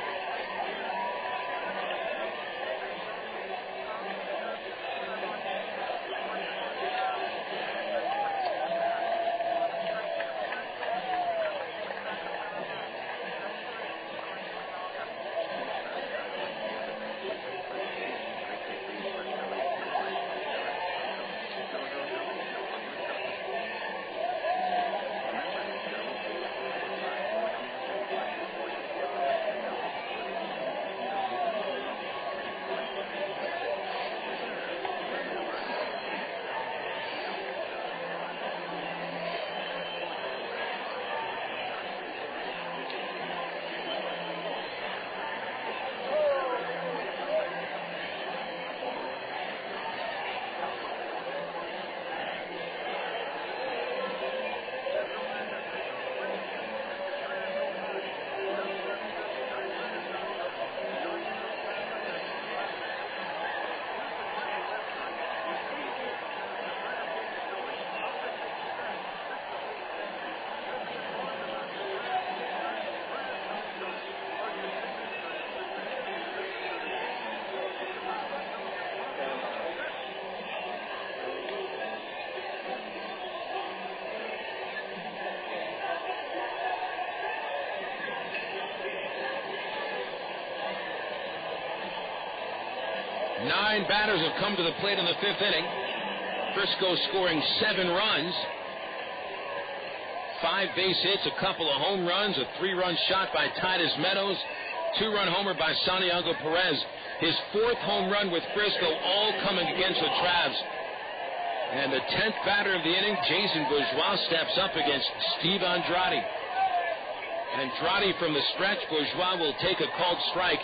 Nine batters have come to the plate in the 5th inning. Frisco scoring 7 runs. 5 base hits, a couple of home runs, a 3-run shot by Titus Meadows, 2-run homer by Santiago Perez. His 4th home run with Frisco, all coming against the Travs. And the 10th batter of the inning, Jason Bourgeois, steps up against Steve Andrade. Andrade from the stretch. Bourgeois will take a called strike.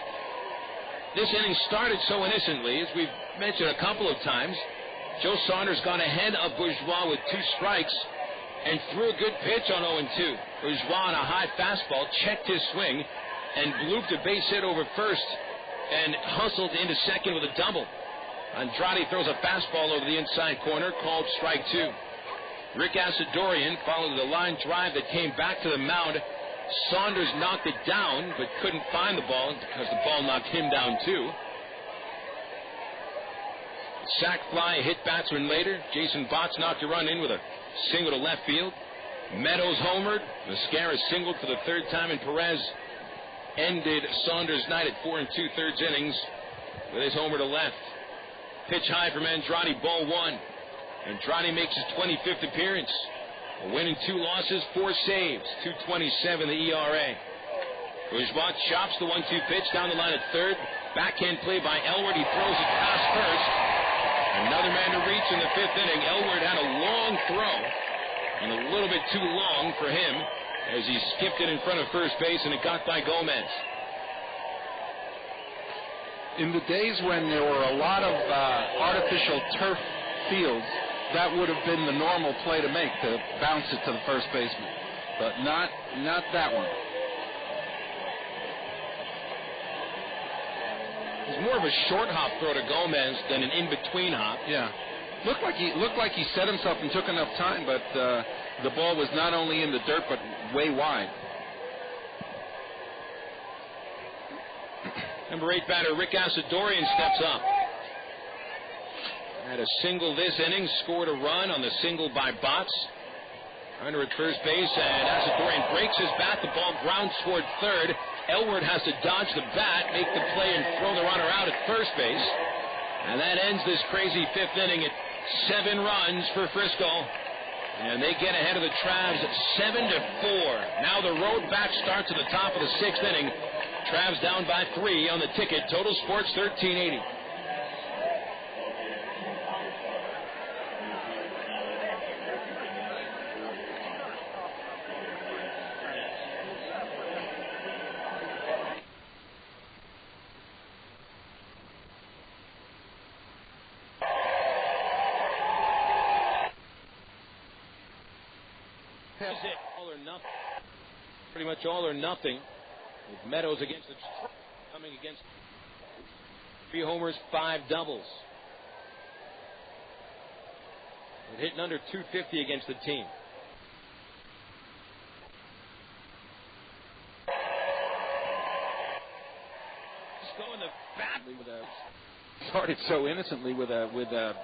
This inning started so innocently, as we've mentioned a couple of times. Joe Saunders gone ahead of Bourgeois with 2 strikes and threw a good pitch on 0-2. Bourgeois on a high fastball checked his swing and blooped a base hit over first and hustled into second with a double. Andrade throws a fastball over the inside corner, called strike 2. Rick Asadorian followed the line drive that came back to the mound. Saunders knocked it down, but couldn't find the ball because the ball knocked him down too. Sac fly hit batsman later. Jason Botts knocked a run in with a single to left field. Meadows homered. Mosquera singled for the 3rd time, and Perez ended Saunders' night at 4 2/3 innings with his homer to left. Pitch high from Andrade, ball 1. Andrade makes his 25th appearance. A win and 2 losses, 4 saves, 2.27 the ERA. Bourgeois chops the 1-2 pitch down the line at third. Backhand play by Elward. He throws it past first. Another man to reach in the 5th inning. Elward had a long throw, and a little bit too long for him as he skipped it in front of first base, and it got by Gomez. In the days when there were a lot of artificial turf fields, that would have been the normal play to make, to bounce it to the first baseman. But not that one. It was more of a short hop throw to Gomez than an in-between hop. Yeah. Looked like he set himself and took enough time, but the ball was not only in the dirt, but way wide. Number 8 batter Rick Asadorian steps up. Had a single this inning, scored a run on the single by Botts. Under at first base, and Asadorian breaks his bat. The ball grounds toward third. Elward has to dodge the bat, make the play, and throw the runner out at first base. And that ends this crazy 5th inning at 7 runs for Frisco. And they get ahead of the Travs at 7-4. Now the road back starts at the top of the 6th inning. Travs down by 3 on the ticket. Total Sports 1380. All or nothing. Pretty much all or nothing. With Meadows against the coming against 3 homers, 5 doubles. And hitting under 250 against the team. Just going to badly with a Started so innocently with a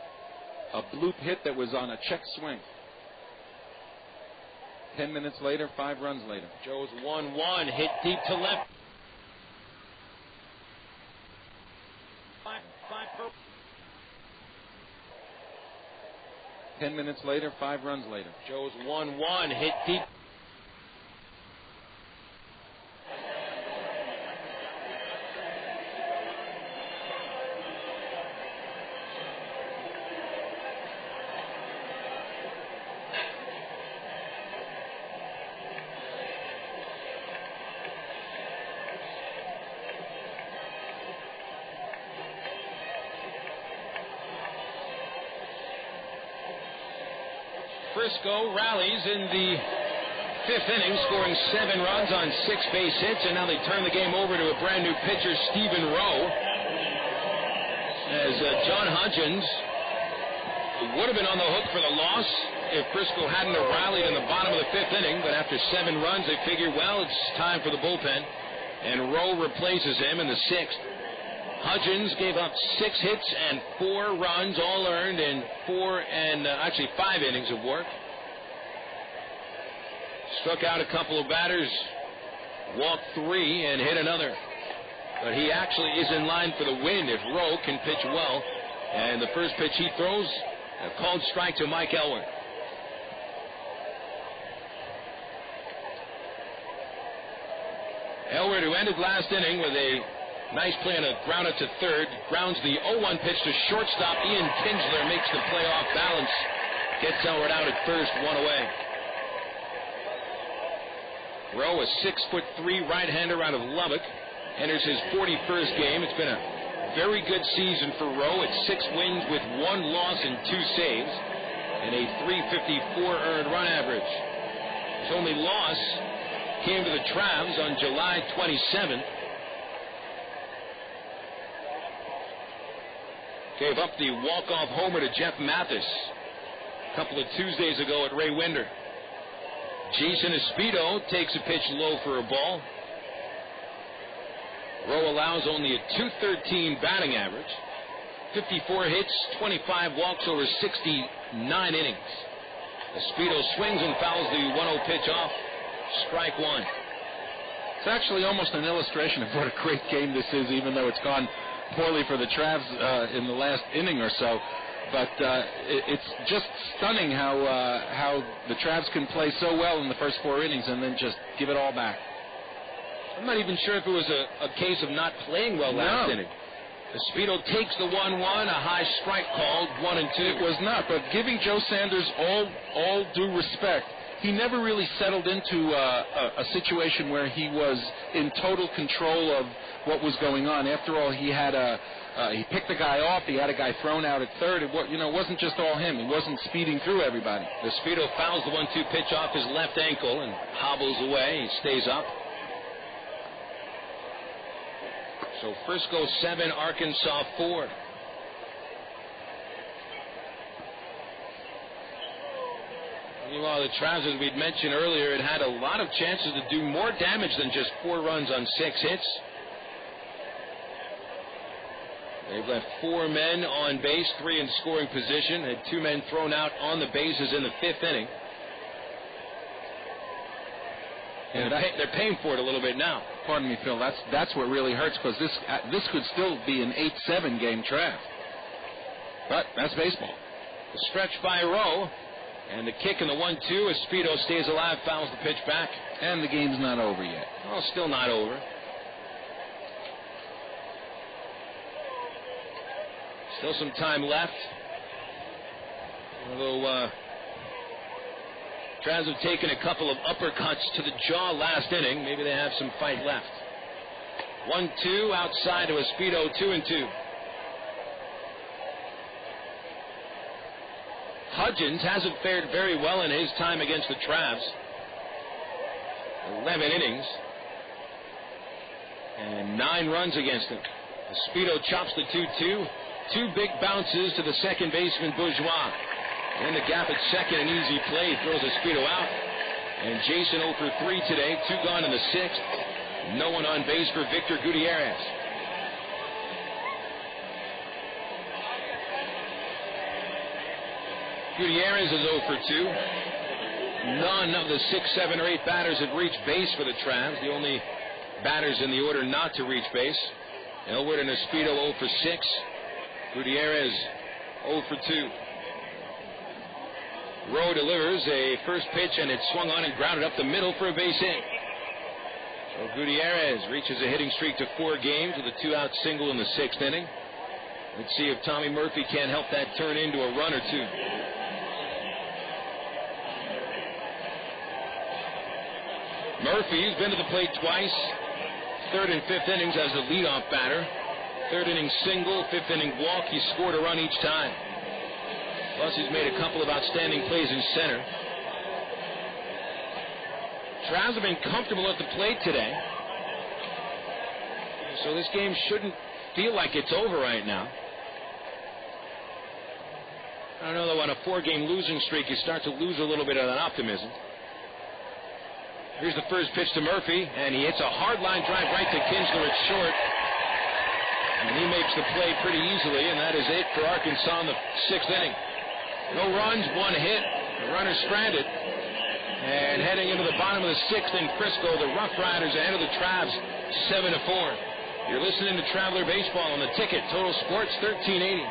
bloop hit that was on a check swing. 10 minutes later, 5 runs later. Joe's 1-1, hit deep to left. 10 minutes later, 5 runs later. Joe's 1-1, hit deep. Frisco rallies in the 5th inning, scoring 7 runs on 6 base hits, and now they turn the game over to a brand new pitcher, Stephen Rowe. As John Hudgens would have been on the hook for the loss if Frisco hadn't have rallied in the bottom of the 5th inning, but after 7 runs, they figure, well, it's time for the bullpen, and Rowe replaces him in the 6th. Hudgens gave up 6 hits and 4 runs, all earned in 5 innings of work. Struck out a couple of batters, walked 3, and hit another. But he actually is in line for the win if Rowe can pitch well. And the first pitch he throws, a called strike to Mike Elward. Elward, who ended last inning with a nice play on a ground out to third, grounds the 0-1 pitch to shortstop. Ian Kinsler makes the play off balance, gets Elward out at first, 1 away. Rowe, a 6'3" right-hander out of Lubbock, enters his 41st game. It's been a very good season for Rowe at 6 wins with 1 loss and 2 saves, and a .354 earned run average. His only loss came to the Travs on July 27th. Gave up the walk-off homer to Jeff Mathis a couple of Tuesdays ago at Ray Winder. Jason Esposito takes a pitch low for a ball. Rowe allows only a .213 batting average. 54 hits, 25 walks over 69 innings. Esposito swings and fouls the 1-0 pitch off. Strike 1. It's actually almost an illustration of what a great game this is, even though it's gone poorly for the Travs in the last inning or so. But it's just stunning how the Travs can play so well in the first 4 innings and then just give it all back. I'm not even sure if it was a case of not playing well last inning. Esposito takes the 1-1, a high strike called, 1-2. It was not, but giving Joe Saunders all due respect, he never really settled into a situation where he was in total control of what was going on. After all, he had he picked a guy off. He had a guy thrown out at third. It wasn't just all him. He wasn't speeding through everybody. Esposito fouls the 1-2 pitch off his left ankle and hobbles away. He stays up. So Frisco 7, Arkansas 4. Meanwhile, the Travs, as we'd mentioned earlier, it had a lot of chances to do more damage than just 4 runs on 6 hits. They've left 4 men on base, 3 in scoring position, had 2 men thrown out on the bases in the 5th inning. And they're paying for it a little bit now. Pardon me, Phil. That's what really hurts, because this could still be an 8-7 game Trav. But that's baseball. The stretch by Rowe. And the kick in the 1-2, Esposito stays alive, fouls the pitch back. And the game's not over yet. Well, still not over. Still some time left. Although Travs have taken a couple of uppercuts to the jaw last inning, maybe they have some fight left. 1-2 outside to Esposito, 2-2. Hudgens hasn't fared very well in his time against the Travs. 11 innings. And 9 runs against him. Esposito chops the 2-2. 2 big bounces to the second baseman, Bourgeois. In the gap at second, an easy play. Throws Esposito out. And Jason 0 for 3 today. 2 gone in the 6th. No one on base for Victor Gutierrez. Gutierrez is 0 for 2. None of the 6, 7, or 8 batters have reached base for the Travs. The only batters in the order not to reach base. Elwood and Esposito 0 for 6. Gutierrez 0 for 2. Rowe delivers a first pitch, and it's swung on and grounded up the middle for a base hit. So Gutierrez reaches a hitting streak to 4 games with a 2-out single in the 6th inning. Let's see if Tommy Murphy can help that turn into a run or 2. Murphy's been to the plate twice. 3rd and 5th innings as the leadoff batter. 3rd inning single, 5th inning walk. He scored a run each time. Plus, he's made a couple of outstanding plays in center. Travs have been comfortable at the plate today. So this game shouldn't feel like it's over right now. I don't know, though, on a 4-game losing streak, you start to lose a little bit of that optimism. Here's the first pitch to Murphy, and he hits a hard line drive right to Kinsler at short. And he makes the play pretty easily, and that is it for Arkansas in the 6th inning. No runs, 1 hit, the runner stranded. And heading into the bottom of the 6th in Frisco, the RoughRiders ahead of the Travs, 7-4. You're listening to Traveler Baseball on the Ticket, Total Sports 1380.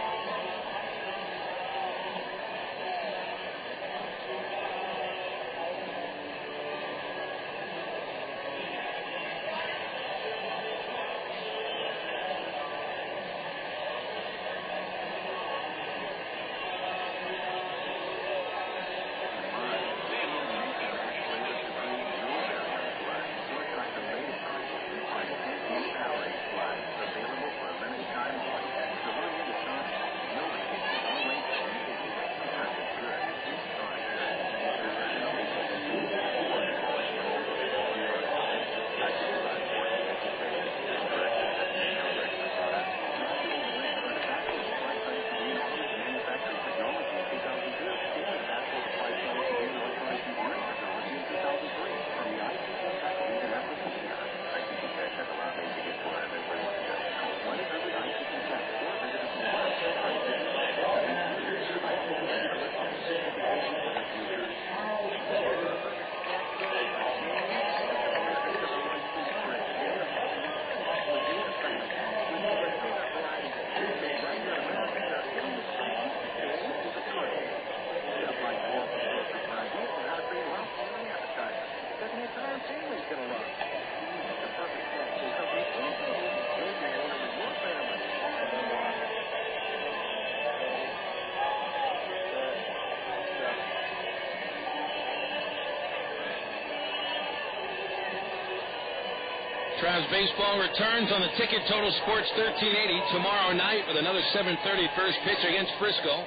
Travs baseball returns on the ticket. Total Sports 1380 tomorrow night with another 7:30 first pitch against Frisco.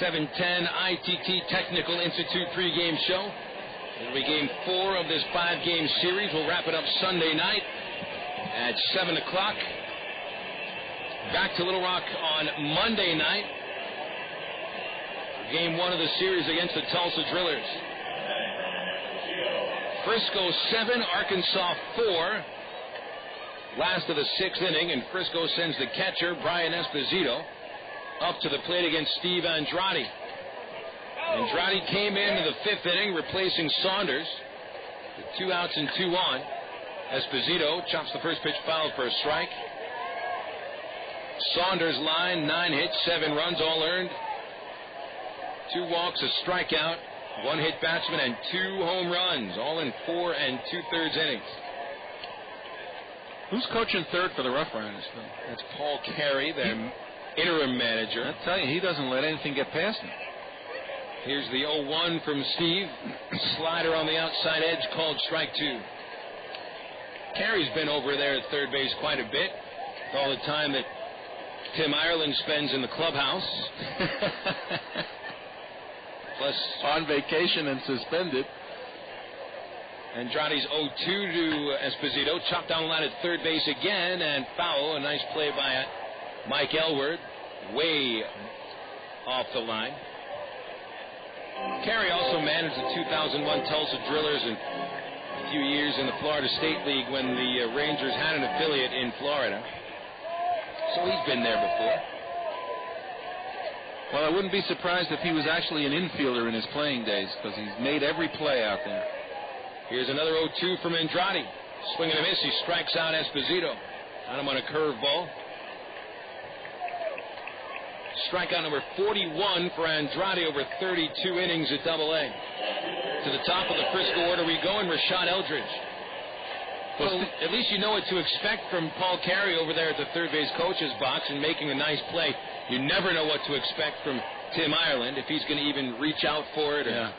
7:10 ITT Technical Institute pregame show. It'll be game 4 of this 5-game series. We'll wrap it up Sunday night at 7 o'clock. Back to Little Rock on Monday night. Game 1 of the series against the Tulsa Drillers. Frisco 7, Arkansas 4. Last of the 6th inning, and Frisco sends the catcher, Brian Esposito, up to the plate against Steve Andrade. Andrade came into the 5th inning, replacing Saunders. With 2 outs and 2 on. Esposito chops the first pitch foul for a strike. Saunders' line, 9 hits, 7 runs, all earned. 2 walks, a strikeout, 1 hit batsman, and 2 home runs, all in 4 2/3 innings. Who's coaching third for the RoughRiders? That's Paul Carey, their interim manager. I tell you, he doesn't let anything get past him. Here's the 0-1 from Steve. Slider on the outside edge, called strike 2. Carey's been over there at third base quite a bit, with all the time that Tim Ireland spends in the clubhouse. Plus on vacation and suspended. Andrade's 0-2 to Esposito. Chopped down the line at third base again, and foul. A nice play by Mike Elward. Way off the line. Carey also managed the 2001 Tulsa Drillers and a few years in the Florida State League when the Rangers had an affiliate in Florida. So he's been there before. Well, I wouldn't be surprised if he was actually an infielder in his playing days, because he's made every play out there. Here's another 0-2 from Andrade. Swing and a miss. He strikes out Esposito. On him on a curveball. Strikeout number 41 for Andrade over 32 innings at Double-A. To the top of the Frisco order we go, and Rashad Eldridge. Well, at least you know what to expect from Paul Carey over there at the third base coach's box and making a nice play. You never know what to expect from Tim Ireland, if he's going to even reach out for it or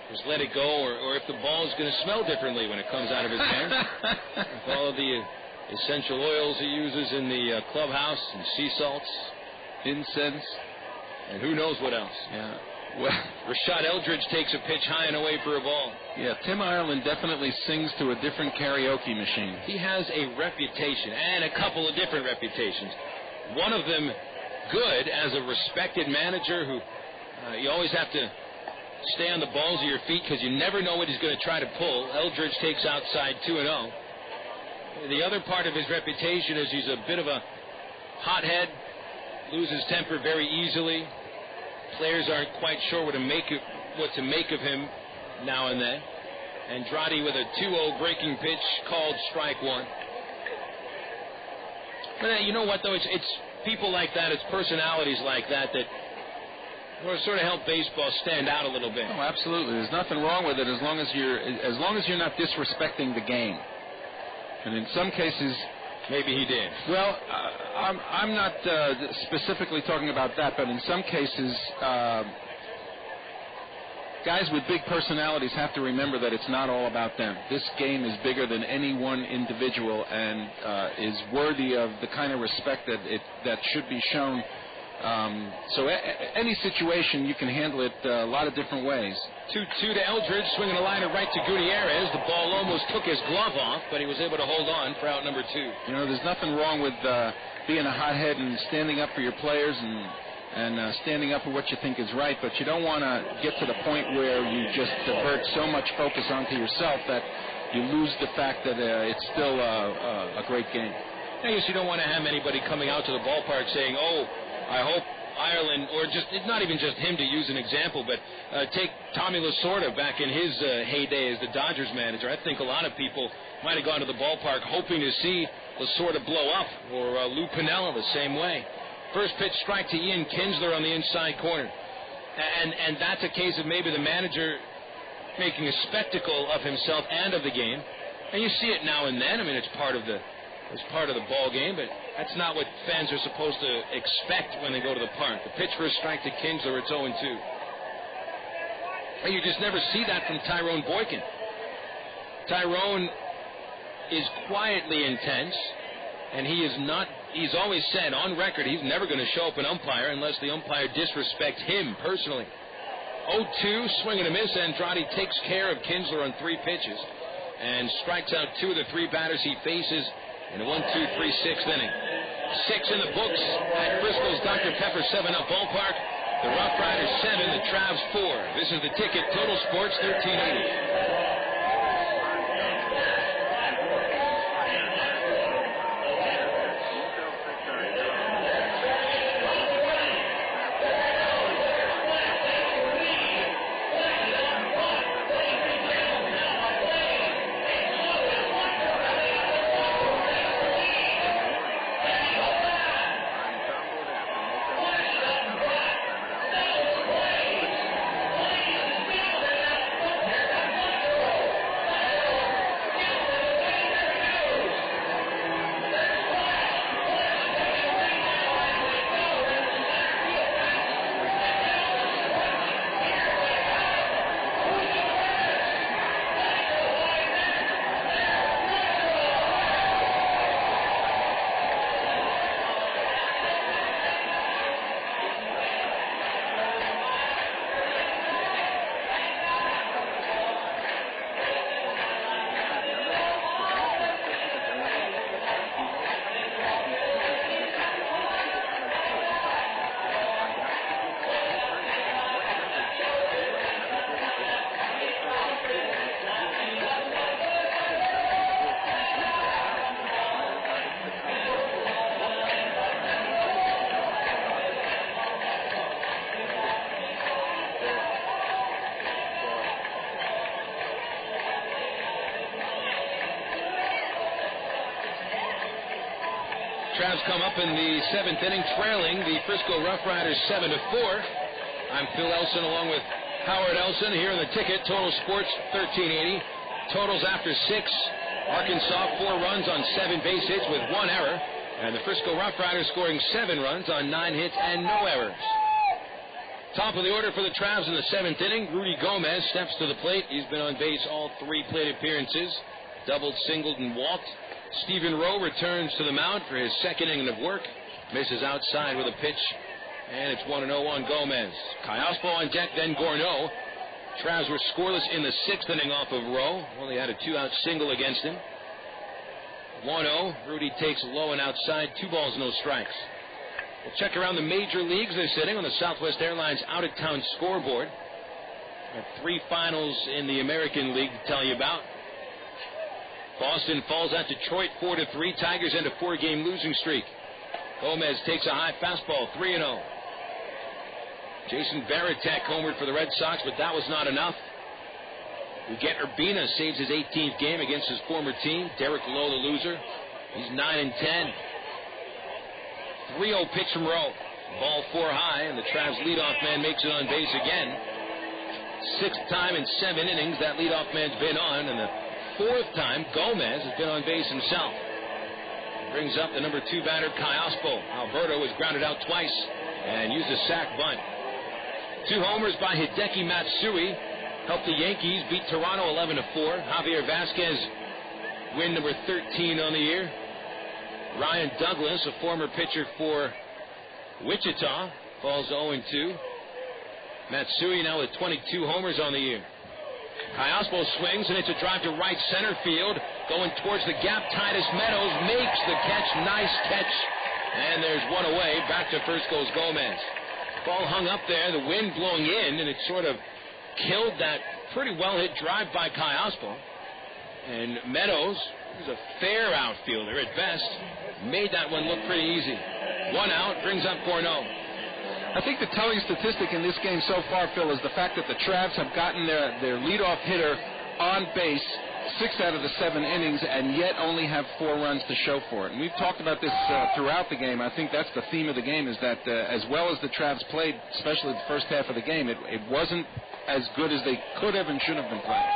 just let it go, or if the ball is going to smell differently when it comes out of his hand. With all of the essential oils he uses in the clubhouse, and sea salts, incense, and who knows what else. Yeah. Well, Rashad Eldridge takes a pitch high and away for a ball. Yeah, Tim Ireland definitely sings to a different karaoke machine. He has a reputation, and a couple of different reputations. One of them good as a respected manager who you always have to stay on the balls of your feet because you never know what he's going to try to pull. Eldridge takes outside 2-0. The other part of his reputation is he's a bit of a hothead, loses temper very easily. Players aren't quite sure what to make of him now and then. Andrade with a 2-0 breaking pitch, called strike 1. But you know what, though? It's people like that, it's personalities like that sort of help baseball stand out a little bit. Oh, absolutely. There's nothing wrong with it as long as you're not disrespecting the game. And in some cases, maybe he did. Well, I'm not specifically talking about that, but in some cases, guys with big personalities have to remember that it's not all about them. This game is bigger than any one individual and is worthy of the kind of respect that should be shown. So any situation, you can handle it a lot of different ways. 2-2 to Eldridge, swinging a liner right to Gutierrez. The ball almost took his glove off, but he was able to hold on for out number 2. You know, there's nothing wrong with being a hothead and standing up for your players and standing up for what you think is right, but you don't want to get to the point where you just divert so much focus onto yourself that you lose the fact that it's still a great game. I guess you don't want to have anybody coming out to the ballpark saying, oh, I hope Ireland, or just not even just him to use an example, but take Tommy Lasorda back in his heyday as the Dodgers manager. I think a lot of people might have gone to the ballpark hoping to see Lasorda blow up, or Lou Piniella the same way. First pitch strike to Ian Kinsler on the inside corner. And that's a case of maybe the manager making a spectacle of himself and of the game. And you see it now and then. I mean, it's part of the ball game, but that's not what fans are supposed to expect when they go to the park. The pitch for a strike to Kinsler, it's 0-2. And you just never see that from Tyrone Boykin. Tyrone is quietly intense, and he is not. He's always said on record he's never going to show up an umpire unless the umpire disrespects him personally. 0-2, swing and a miss. Andrade takes care of Kinsler on 3 pitches and strikes out 2 of the 3 batters he faces in the 1-2-3-6th inning. 6 in the books at Frisco's Dr. Pepper 7-up ballpark. The RoughRiders 7, the Travs 4. This is the ticket. Total Sports 1380. Travs come up in the 7th inning, trailing the Frisco RoughRiders 7-4. I'm Phil Elson along with Howard Elson here in the ticket. Total Sports 1380. Totals after 6. Arkansas 4 runs on 7 base hits with 1 error. And the Frisco RoughRiders scoring 7 runs on 9 hits and no errors. Top of the order for the Travs in the 7th inning. Rudy Gomez steps to the plate. He's been on base all 3 plate appearances. Doubled, singled, and walked. Stephen Rowe returns to the mound for his 2nd inning of work. Misses outside with a pitch, and it's 1-0 on Gomez. Callaspo on deck, then Gorneault. Travs were scoreless in the 6th inning off of Rowe. Only had a 2-out single against him. 1-0. Rudy takes low and outside. 2 balls, no strikes. We'll check around the major leagues this inning on the Southwest Airlines out-of-town scoreboard. We have 3 finals in the American League to tell you about. Boston falls at Detroit 4-3. Tigers end a 4-game losing streak. Gomez takes a high fastball, 3-0. Jason Varitek homered for the Red Sox, but that was not enough. We get Urbina saves his 18th game against his former team. Derek Lowe, the loser. He's 9-10. 3-0 pitch from Rowe. Ball 4 high, and the Travs leadoff man makes it on base again. 6th time in 7 innings that leadoff man's been on, and the 4th time Gomez has been on base himself. Brings up the number 2 batter, Callaspo. Alberto was grounded out twice and used a sac bunt. 2 homers by Hideki Matsui helped the Yankees beat Toronto 11-4. Javier Vasquez win number 13 on the year. Ryan Douglas, a former pitcher for Wichita, falls 0-2. Matsui now with 22 homers on the year. Callaspo swings, and it's a drive to right center field. Going towards the gap, Titus Meadows makes the catch. Nice catch. And there's one away. Back to first goes Gomez. Ball hung up there, the wind blowing in, and it sort of killed that pretty well-hit drive by Callaspo. And Meadows, who's a fair outfielder at best, made that one look pretty easy. 1 out, brings up Gorneault. I think the telling statistic in this game so far, Phil, is the fact that the Travs have gotten their leadoff hitter on base 6 out of the 7 innings and yet only have 4 runs to show for it. And we've talked about this throughout the game. I think that's the theme of the game, is that as well as the Travs played, especially the first half of the game, it wasn't as good as they could have and should have been playing.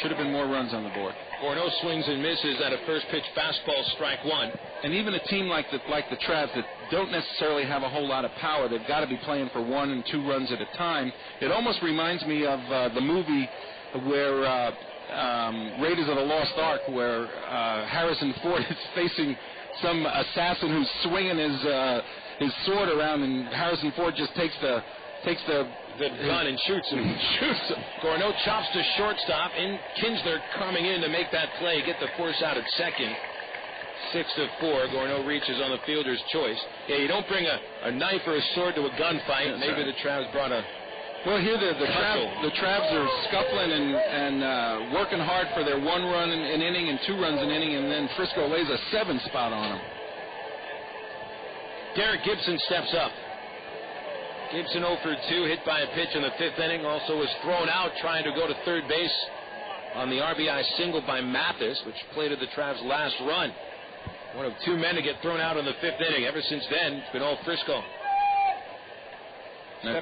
Should have been more runs on the board. Gorneault swings and misses at a first pitch fastball, strike 1. And even a team like the Travs that don't necessarily have a whole lot of power, they've got to be playing for 1 and 2 runs at a time. It almost reminds me of the movie where Raiders of the Lost Ark, where Harrison Ford is facing some assassin who's swinging his sword around, and Harrison Ford just takes the gun and shoots him. Gorneault chops to shortstop. In Kinsler coming in to make that play, get the force out at second. 6-4. Gorneault reaches on the fielder's choice. Yeah, you don't bring a knife or a sword to a gunfight. That's Maybe right. the Travs brought a. Well, here the Travs are scuffling and working hard for their 1 run an inning and 2 runs an inning, and then Frisco lays a 7 spot on them. Derek Gibson steps up. Gibson 0 for 2, hit by a pitch in the 5th inning. Also was thrown out trying to go to third base on the RBI single by Mathis, which plated the Travs' last run. One of 2 men to get thrown out in the 5th inning. Ever since then, it's been all Frisco. Now,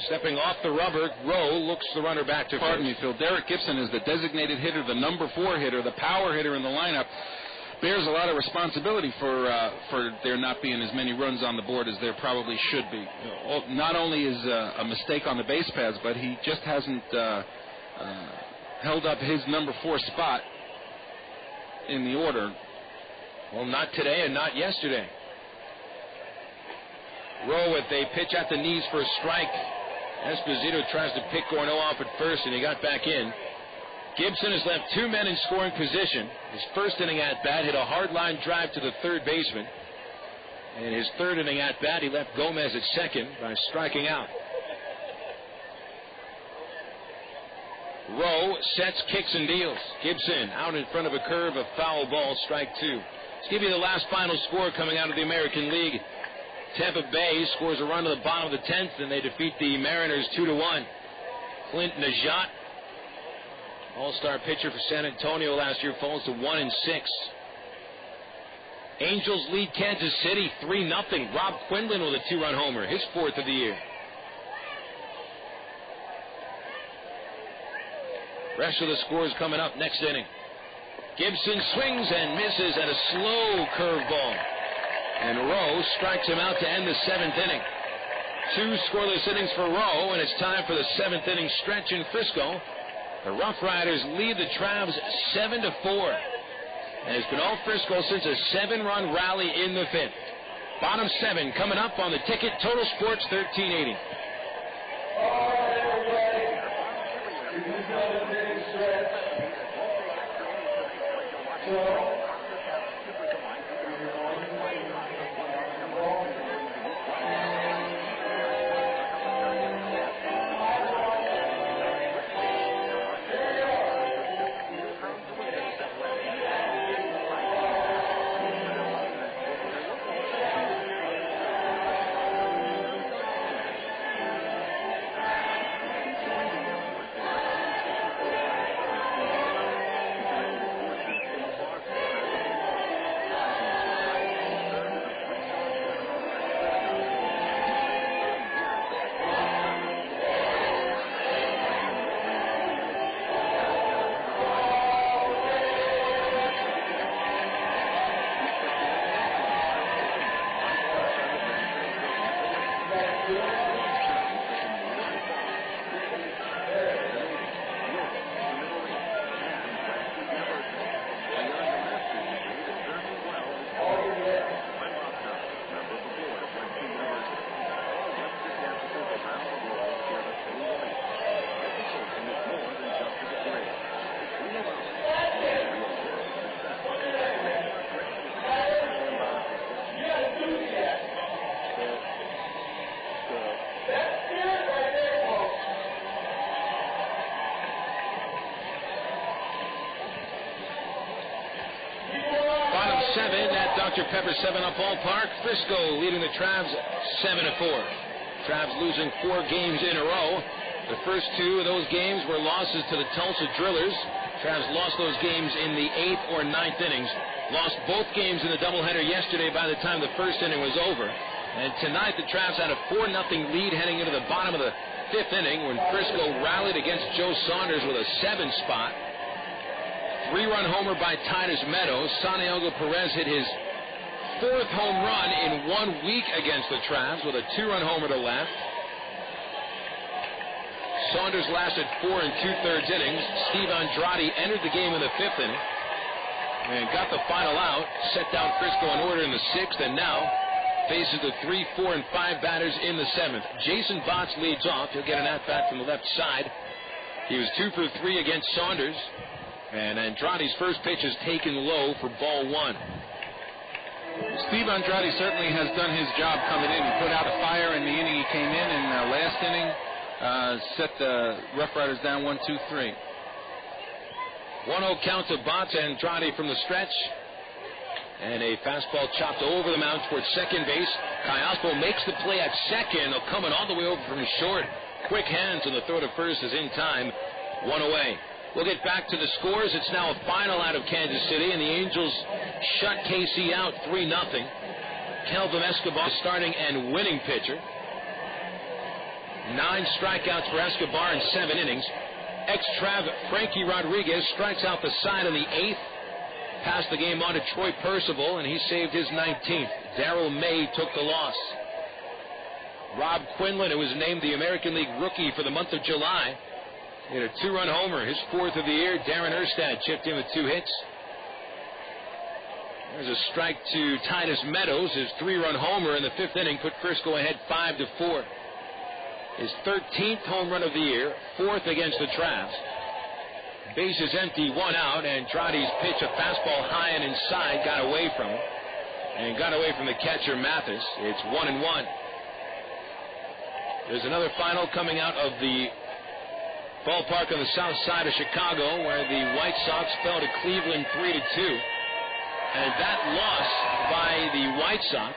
Stepping off the rubber, Rowe looks the runner back to Pardon me, Phil. Derek Gibson is the designated hitter, the number 4 hitter, the power hitter in the lineup. Bears a lot of responsibility for there not being as many runs on the board as there probably should be. Not only is a mistake on the base paths, but he just hasn't held up his number 4 spot in the order. Well, not today and not yesterday. Rowe with a pitch at the knees for a strike. Esposito tries to pick Gorneault off at first, and he got back in. Gibson has left 2 men in scoring position. His first inning at-bat hit a hard line drive to the third baseman. And his third inning at-bat, he left Gomez at second by striking out. Rowe sets, kicks, and deals. Gibson out in front of a curve, a foul ball, strike 2. Let's give you the last final score coming out of the American League. Tampa Bay scores a run to the bottom of the 10th, and they defeat the Mariners 2-1. Clint Najat, all-star pitcher for San Antonio last year, falls to 1-6. Angels lead Kansas City 3-0. Rob Quinlan with a 2-run homer, his 4th of the year. Rest of the scores coming up next inning. Gibson swings and misses at a slow curveball. And Rowe strikes him out to end the 7th inning. 2 scoreless innings for Rowe, and it's time for the 7th inning stretch in Frisco. The RoughRiders lead the Travs 7-4. And it's been all Frisco since a 7-run rally in the 5th. Bottom 7 coming up on the ticket. Total Sports 1380. Dr. Pepper 7-up ballpark. Frisco leading the Travs 7-4. Travs losing 4 games in a row. The first 2 of those games were losses to the Tulsa Drillers. Travs lost those games in the 8th or 9th innings. Lost both games in the doubleheader yesterday by the time the first inning was over. And tonight the Travs had a 4-0 lead heading into the bottom of the 5th inning when Frisco rallied against Joe Saunders with a 7 spot. 3-run homer by Titus Meadows. Santiago Perez hit his 4th home run in 1 week against the Travs with a 2-run homer to left. Saunders lasted 4 2/3 innings. Steve Andrade entered the game in the 5th inning and got the final out, set down Frisco in order in the 6th, and now faces the 3, 4, and 5 batters in the 7th. Jason Botts leads off. He'll get an at-bat from the left side. He was 2 for 3 against Saunders, and Andrade's first pitch is taken low for ball 1. Steve Andrade certainly has done his job coming in. He put out a fire in the inning he came in last inning, set the RoughRiders down 1-2-3. 1-0 count to Botts. Andrade from the stretch. And a fastball chopped over the mound towards second base. Callaspo makes the play at second. They'll coming all the way over from short. Quick hands, and the throw to first is in time. 1 away. We'll get back to the scores. It's now a final out of Kansas City, and the Angels shut KC out 3-0. Kelvin Escobar starting and winning pitcher. 9 strikeouts for Escobar in 7 innings. Ex-Trav Frankie Rodriguez strikes out the side in the 8th. Passed the game on to Troy Percival, and he saved his 19th. Darrell May took the loss. Rob Quinlan, who was named the American League Rookie for the month of July, hit a 2-run homer, his 4th of the year. Darren Erstad chipped in with 2 hits. There's a strike to Titus Meadows. His 3-run homer in the 5th inning put Frisco ahead 5-4. His 13th home run of the year, 4th against the Travs. Bases empty, 1 out. Andrade's pitch, a fastball high and inside, got away from him. And got away from the catcher, Mathis. It's 1-1. There's another final coming out of the ballpark on the south side of Chicago, where the White Sox fell to Cleveland 3-2. And that loss by the White Sox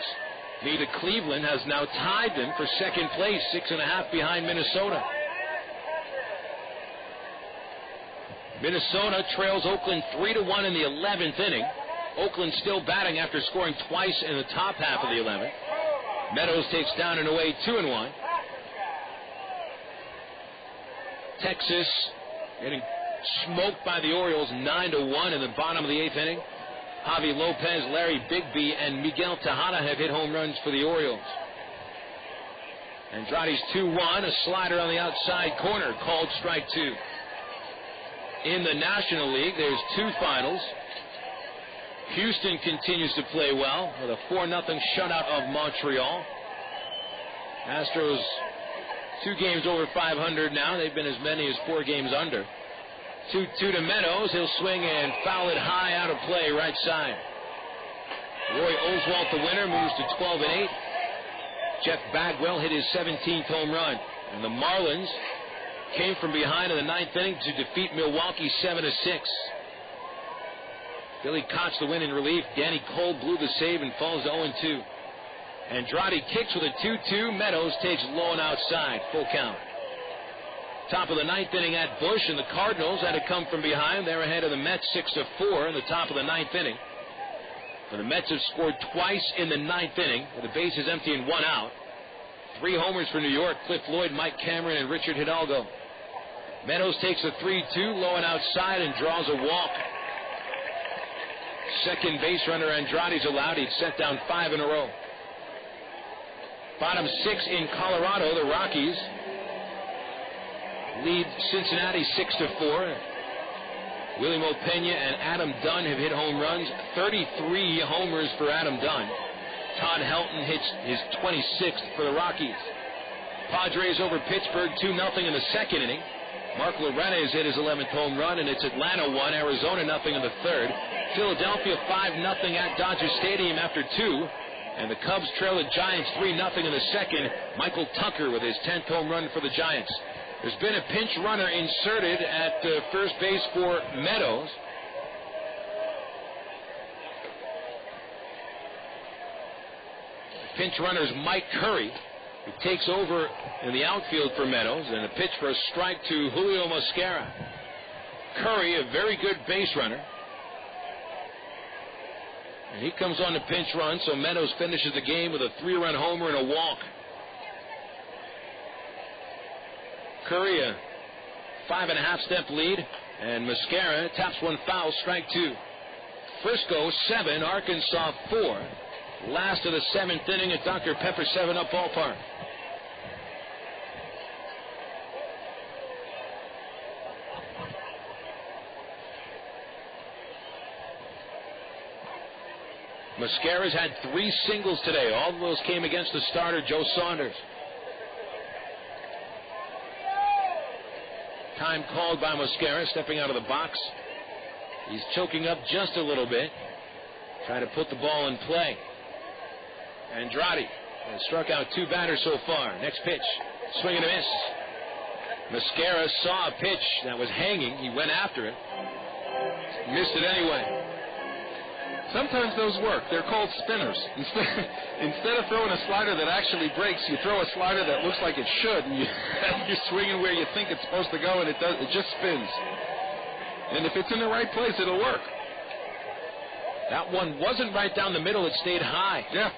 means that Cleveland has now tied them for second place, 6.5 behind Minnesota. Minnesota trails Oakland 3-1 in the 11th inning. Oakland still batting after scoring twice in the top half of the 11th. Meadows takes down and away 2-1. Texas getting smoked by the Orioles 9-1 in the bottom of the 8th inning. Javi Lopez, Larry Bigby, and Miguel Tejada have hit home runs for the Orioles. Andrade's 2-1, a slider on the outside corner, called strike 2. In the National League, there's 2 finals. Houston continues to play well with a 4-0 shutout of Montreal. Astros 2 games over 500 now. They've been as many as 4 games under. 2-2 to Meadows. He'll swing and foul it high out of play right side. Roy Oswalt, the winner, moves to 12-8. Jeff Bagwell hit his 17th home run. And the Marlins came from behind in the 9th inning to defeat Milwaukee 7-6. Billy Koch the win in relief. Danny Cole blew the save and falls to 0-2. Andrade kicks with a 2-2. Meadows takes low and outside. Full count. Top of the 9th inning at Busch, and the Cardinals had to come from behind. They're ahead of the Mets 6-4 in the top of the 9th inning. But the Mets have scored twice in the 9th inning with the bases empty and 1 out. 3 homers for New York: Cliff Lloyd, Mike Cameron, and Richard Hidalgo. Meadows takes a 3-2, low and outside, and draws a walk. Second base runner Andrade's allowed. He'd set down 5 in a row. Bottom 6 in Colorado, the Rockies lead Cincinnati 6-4. Willie Mopena and Adam Dunn have hit home runs. 33 homers for Adam Dunn. Todd Helton hits his 26th for the Rockies. Padres over Pittsburgh 2-0 in the 2nd inning. Mark Lorenes hit his 11th home run, and it's Atlanta 1, Arizona 0 in the 3rd. Philadelphia 5-0 at Dodger Stadium after 2. And the Cubs trail the Giants 3-0 in the 2nd. Michael Tucker with his 10th home run for the Giants. There's been a pinch runner inserted at first base for Meadows. The pinch runner is Mike Curry, who takes over in the outfield for Meadows, and a pitch for a strike to Julio Mosquera. Curry, a very good base runner. And he comes on the pinch run, so Meadows finishes the game with a 3-run homer and a walk. Curry, a 5.5-step lead, and Mosquera taps one foul, strike 2. Frisco 7, Arkansas 4. Last of the 7th inning at Dr. Pepper 7-Up ballpark. Mosquera's had 3 singles today. All of those came against the starter, Joe Saunders. Time called by Mosquera, stepping out of the box. He's choking up just a little bit, trying to put the ball in play. Andrade has struck out 2 batters so far. Next pitch, swing and a miss. Mosquera saw a pitch that was hanging. He went after it. Missed it anyway. Sometimes those work. They're called spinners. Instead of throwing a slider that actually breaks, you throw a slider that looks like it should, and you're swinging where you think it's supposed to go, and it just spins. And if it's in the right place, it'll work. That one wasn't right down the middle. It stayed high. Yeah.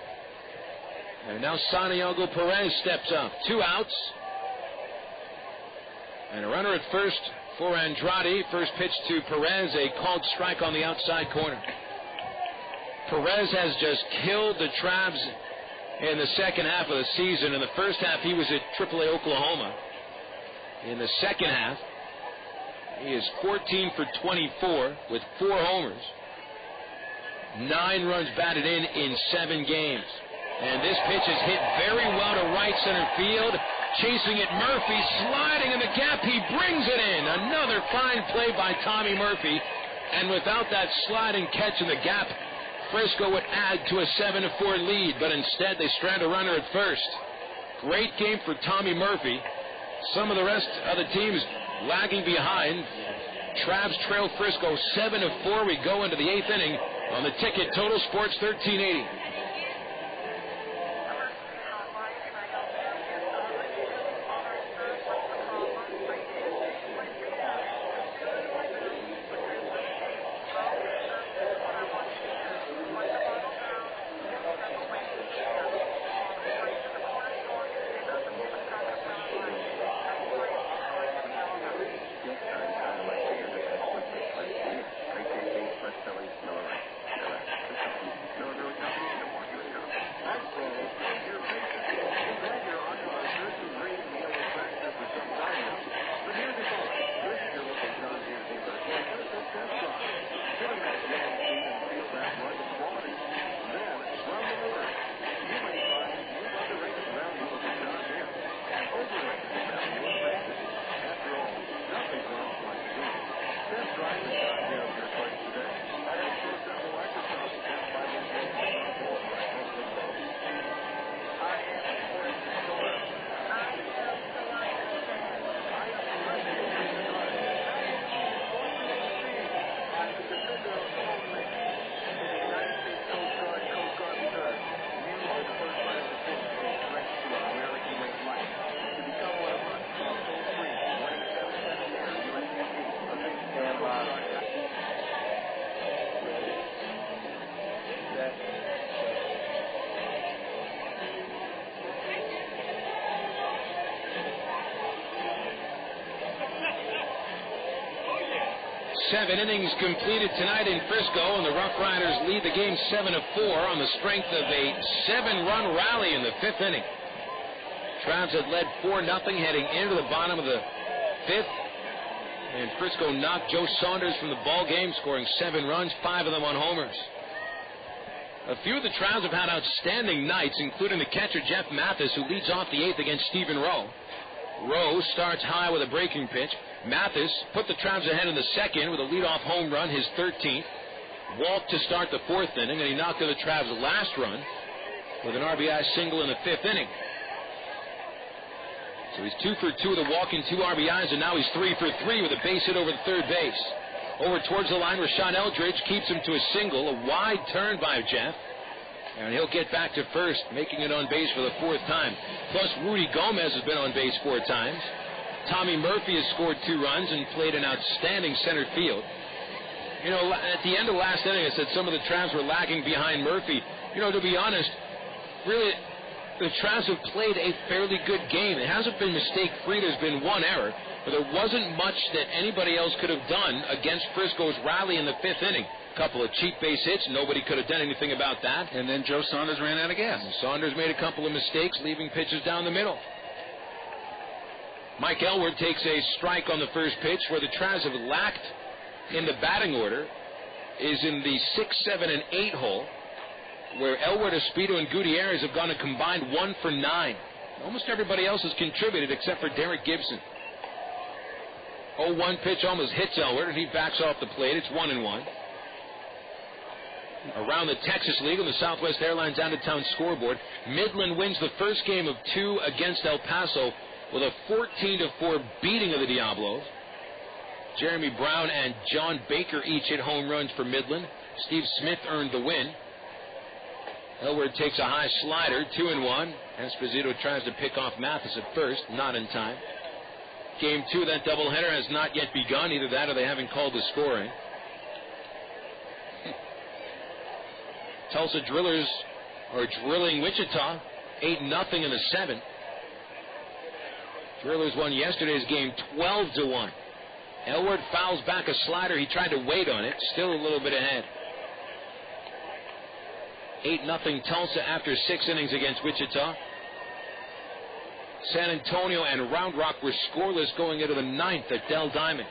And now Santiago Perez steps up. 2 outs. And a runner at first for Andrade. First pitch to Perez, a called strike on the outside corner. Perez has just killed the Trabs in the second half of the season. In the first half, he was at AAA Oklahoma. In the second half, he is 14 for 24 with 4 homers. 9 runs batted in 7 games. And this pitch is hit very well to right center field. Chasing it, Murphy sliding in the gap. He brings it in. Another fine play by Tommy Murphy. And without that sliding catch in the gap, Frisco would add to a 7-4 lead. But instead, they strand a runner at first. Great game for Tommy Murphy. Some of the rest of the teams lagging behind. Trabs trail Frisco 7-4. We go into the 8th inning on the ticket. Total Sports 1380. Seven innings completed tonight in Frisco, and the RoughRiders lead the game 7-4 on the strength of a 7-run rally in the 5th inning. Trabs had led 4-0 heading into the bottom of the 5th, and Frisco knocked Joe Saunders from the ball game, scoring 7 runs, 5 of them on homers. A few of the Trabs have had outstanding nights, including the catcher Jeff Mathis, who leads off the 8th against Stephen Rowe. Rowe starts high with a breaking pitch. Mathis put the Trabs ahead in the 2nd with a leadoff home run, his 13th. Walked to start the 4th inning, and he knocked in the Trabs' last run with an RBI single in the 5th inning. So he's 2 for 2 with a walk and 2 RBIs, and now he's 3 for 3 with a base hit over the third base. Over towards the line, Rashawn Eldridge keeps him to a single, a wide turn by Jeff. And he'll get back to first, making it on base for the 4th time. Plus, Rudy Gomez has been on base 4 times. Tommy Murphy has scored 2 runs and played an outstanding center field. You know, at the end of last inning, I said some of the Trabs were lagging behind Murphy. You know, to be honest, really, the Trabs have played a fairly good game. It hasn't been mistake-free. There's been 1 error, but there wasn't much that anybody else could have done against Frisco's rally in the 5th inning. A couple of cheap base hits. Nobody could have done anything about that. And then Joe Saunders ran out of gas. And Saunders made a couple of mistakes, leaving pitches down the middle. Mike Elward takes a strike on the first pitch. Where the Trabs have lacked in the batting order is in the 6, 7, and 8 hole. where Elwood, Esposito, and Gutierrez have gone a combined 1 for 9. Almost everybody else has contributed except for Derek Gibson. 0-1 pitch almost hits Elwood, and he backs off the plate. It's 1-1. Around the Texas League on the Southwest Airlines out-of-town scoreboard, Midland wins the first game of 2 against El Paso with a 14-4 beating of the Diablos. Jeremy Brown and John Baker each hit home runs for Midland. Steve Smith earned the win. Elwood takes a high slider, 2-1. Esposito tries to pick off Mathis at first, not in time. Game 2 of that doubleheader has not yet begun. Either that or they haven't called the scoring. Tulsa Drillers are drilling Wichita, 8-0 in the 7th. Drillers won yesterday's game 12-1. Elwood fouls back a slider. He tried to wait on it. Still a little bit ahead. 8-0 Tulsa after 6 innings against Wichita. San Antonio and Round Rock were scoreless going into the 9th at Dell Diamond.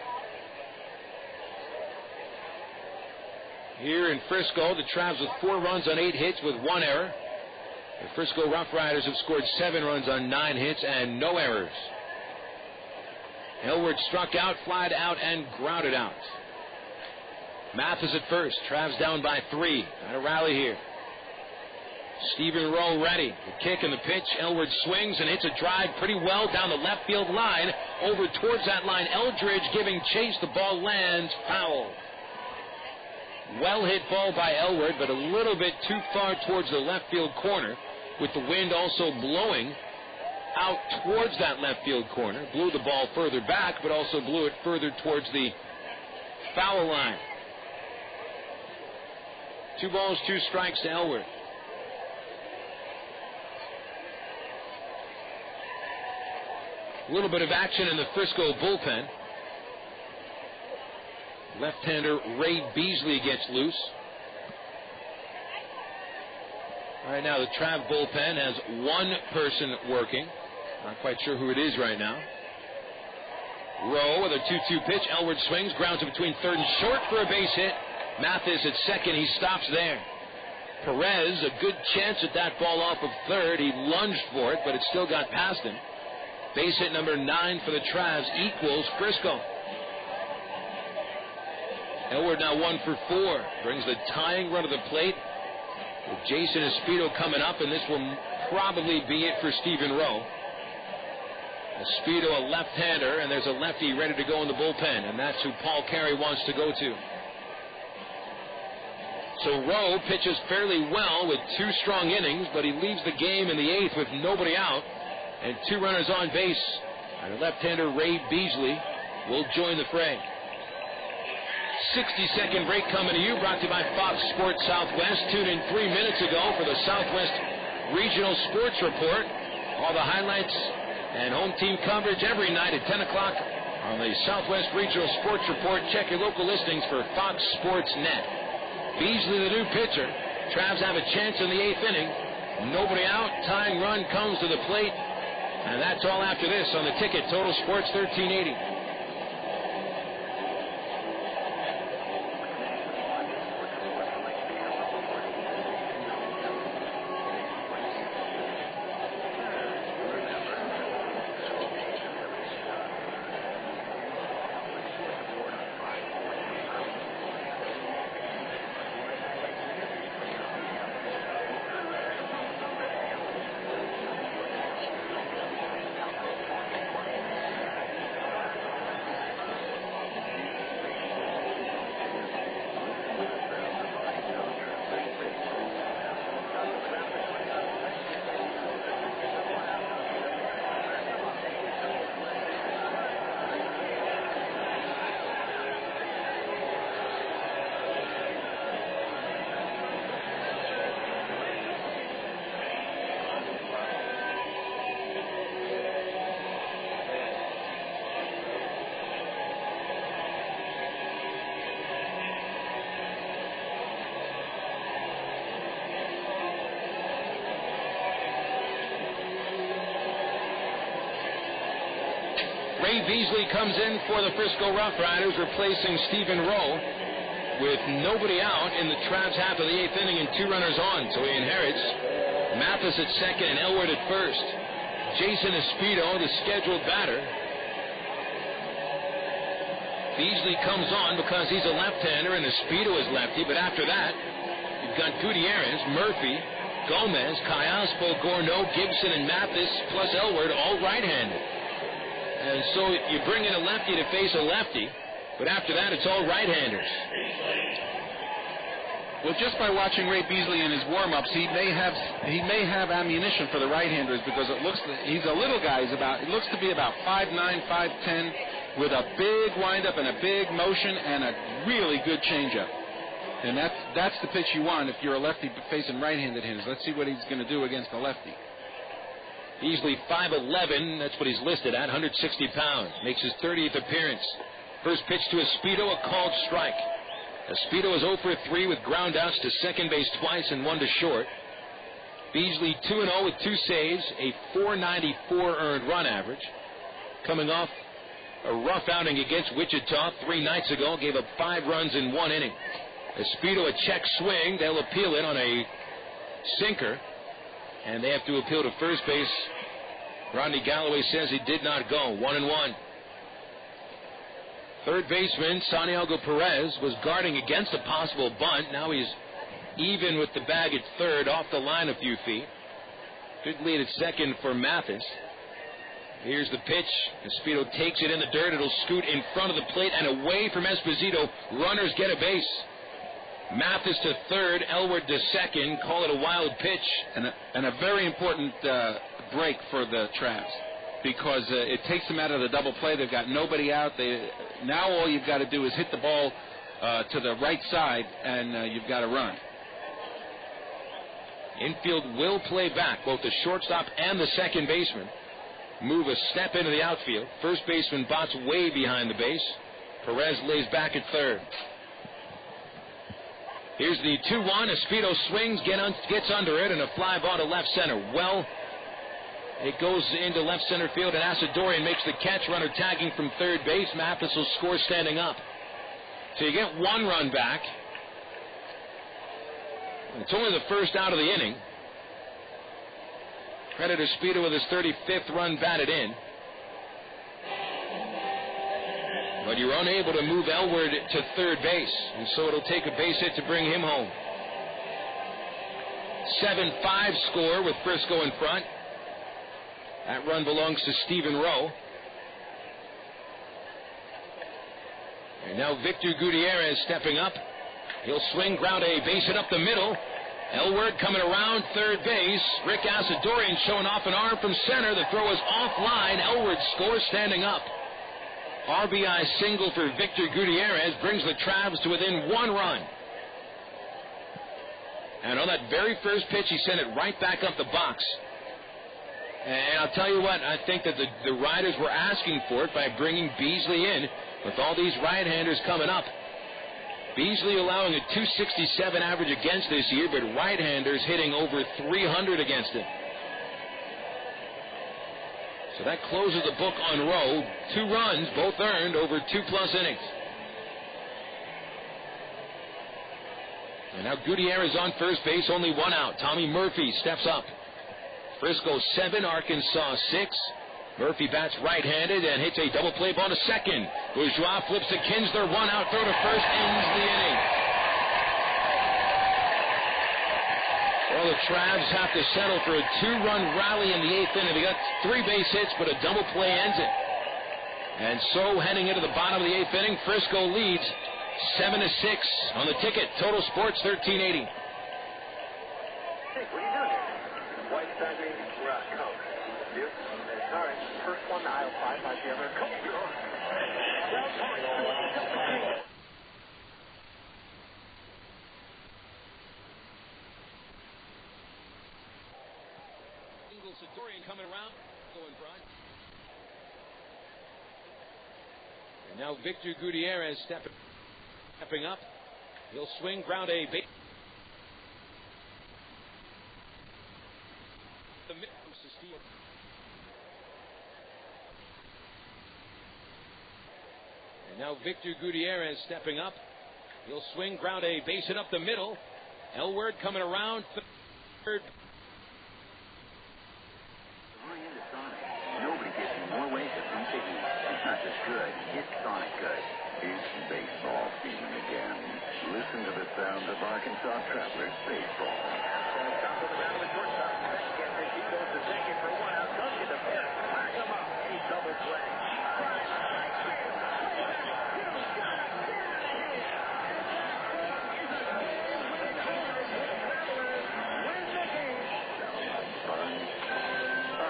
Here in Frisco, the Travs with 4 runs on 8 hits with 1 error. The Frisco RoughRiders have scored 7 runs on 9 hits and no errors. Elwood struck out, flied out, and grounded out. Mathis at first. Travs down by 3. Got a rally here. Stephen Rowe ready. The kick and the pitch. Elwood swings and hits a drive pretty well down the left field line. Over towards that line. Eldridge giving chase. The ball lands foul. Well hit ball by Elwood, but a little bit too far towards the left field corner, with the wind also blowing out towards that left field corner. Blew the ball further back, but also blew it further towards the foul line. 2 balls, 2 strikes to Elwood. A little bit of action in the Frisco bullpen. Left-hander Ray Beasley gets loose. All right, now the Trav bullpen has 1 person working. Not quite sure who it is right now. Rowe with a 2-2 pitch. Elwood swings, grounds it between third and short for a base hit. Mathis at second. He stops there. Perez, a good chance at that ball off of third. He lunged for it, but it still got past him. Base hit number 9 for the Travs equals Frisco. Elwood now 1 for 4. Brings the tying run to the plate with Jason Esposito coming up, and this will probably be it for Stephen Rowe. Esposito, a left-hander, and there's a lefty ready to go in the bullpen, and that's who Paul Carey wants to go to. So Rowe pitches fairly well with 2 strong innings, but he leaves the game in the 8th with nobody out and 2 runners on base. And left-hander Ray Beasley will join the fray. 60-second break coming to you, brought to you by Fox Sports Southwest. Tuned in 3 minutes ago for the Southwest Regional Sports Report. All the highlights and home team coverage every night at 10 o'clock on the Southwest Regional Sports Report. Check your local listings for Fox Sports Net. Beasley, the new pitcher. Travs have a chance in the 8th inning. Nobody out. Tying run comes to the plate. And that's all after this on the ticket. Total Sports 1380. Ray Beasley comes in for the Frisco RoughRiders, replacing Stephen Rowe. with nobody out in the Travs half of the 8th inning and 2 runners on. So he inherits Mathis at second and Elward at first. Jason Esposito, the scheduled batter. Beasley comes on because he's a left-hander and Esposito is lefty. But after that, you've got Gutierrez, Murphy, Gomez, Callaspo, Gorneault, Gibson, and Mathis, plus Elward, all right-handed. And so you bring in a lefty to face a lefty, but after that, it's all right-handers. Well, just by watching Ray Beasley in his warm-ups, he may have ammunition for the right-handers because he's a little guy. It looks to be about 5'9", 5'10", with a big windup and a big motion and a really good changeup. And that's the pitch you want if you're a lefty facing right-handed hitters. Let's see what he's going to do against a lefty. Easily 5'11", that's what he's listed at, 160 pounds. Makes his 30th appearance. First pitch to Esposito, a called strike. Esposito is 0 for 3 with ground outs to second base twice and 1 to short. Beasley 2-0 with 2 saves, a .494 earned run average. Coming off a rough outing against Wichita 3 nights ago, gave up 5 runs in 1 inning. Esposito a check swing, they'll appeal it on a sinker, and they have to appeal to first base. Rodney Galloway says he did not go. 1-1. Third baseman Santiago Perez was guarding against a possible bunt. Now he's even with the bag at third, off the line a few feet. Good lead at second for Mathis. Here's the pitch. Esposito takes it in the dirt. It'll scoot in front of the plate and away from Esposito. Runners get a base. Mathis to third, Elward to second. Call it a wild pitch. And a very important break for the Travs, because it takes them out of the double play. They've got nobody out. Now all you've got to do is hit the ball to the right side, and you've got a run. Infield will play back. Both the shortstop and the second baseman move a step into the outfield. First baseman bots way behind the base. Perez lays back at third. Here's the 2-1. Esposito swings, gets under it, and a fly ball to left center. Well, it goes into left center field, and Asadorian makes the catch. Runner tagging from third base. Mathis will score standing up. So you get 1 run back. It's only the first out of the inning. Credit Esposito with his 35th run batted in. But you're unable to move Elward to third base, and so it'll take a base hit to bring him home. 7-5 score with Frisco in front. That run belongs to Stephen Rowe. And now Victor Gutierrez stepping up. He'll swing, ground a base hit up the middle. Elward coming around third base. Rick Asadorian showing off an arm from center. The throw is offline. Elward scores standing up. RBI single for Victor Gutierrez brings the Travs to within 1 run. And on that very first pitch, he sent it right back up the box. And I'll tell you what, I think that the Riders were asking for it by bringing Beasley in with all these right-handers coming up. Beasley allowing a .267 average against this year, but right-handers hitting over .300 against him. So that closes the book on Rowe. 2 runs, both earned over 2+ innings. And now Gutierrez on first base, only 1 out. Tommy Murphy steps up. Frisco 7, Arkansas 6. Murphy bats right-handed and hits a double play ball to second. Bourgeois flips to Kinsler, 1 out, throw to first, ends the inning. Well, the Travs have to settle for a 2-run rally in the 8th inning. They got 3 base hits, but a double play ends it. And so, heading into the bottom of the 8th inning, Frisco leads 7-6 on the ticket. Total Sports 1380. Hey, what are you doing here? White side maybe? Right, come. You? Sorry. First one to aisle 5, like the other. Come on. Satorian coming around, going front. And now Victor Gutierrez stepping up. He'll swing, ground a base. The middle to steal. And now Victor Gutierrez stepping up. He'll swing, ground a base hit up the middle. Elward coming around third. Going into Sonic, nobody gives you more ways to beat the heat. It's not just good, it's Sonic good. It's baseball season again. Listen to the sound of Arkansas Travelers baseball. Top of the mound of the shortstop. Second pitch, he goes to second for one out. Does get the pitch. Whack him up. He double play.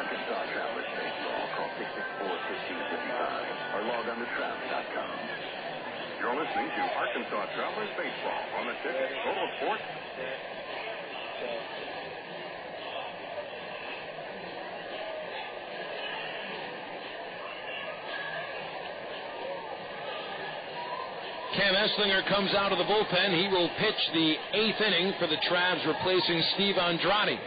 Arkansas Travelers baseball. Call 664-1555 or log on to Trav.com. You're listening to Arkansas Travelers baseball on the ticket Total Sports. Cam Esslinger comes out of the bullpen. He will pitch the 8th inning for the Travs, replacing Steve Andrade.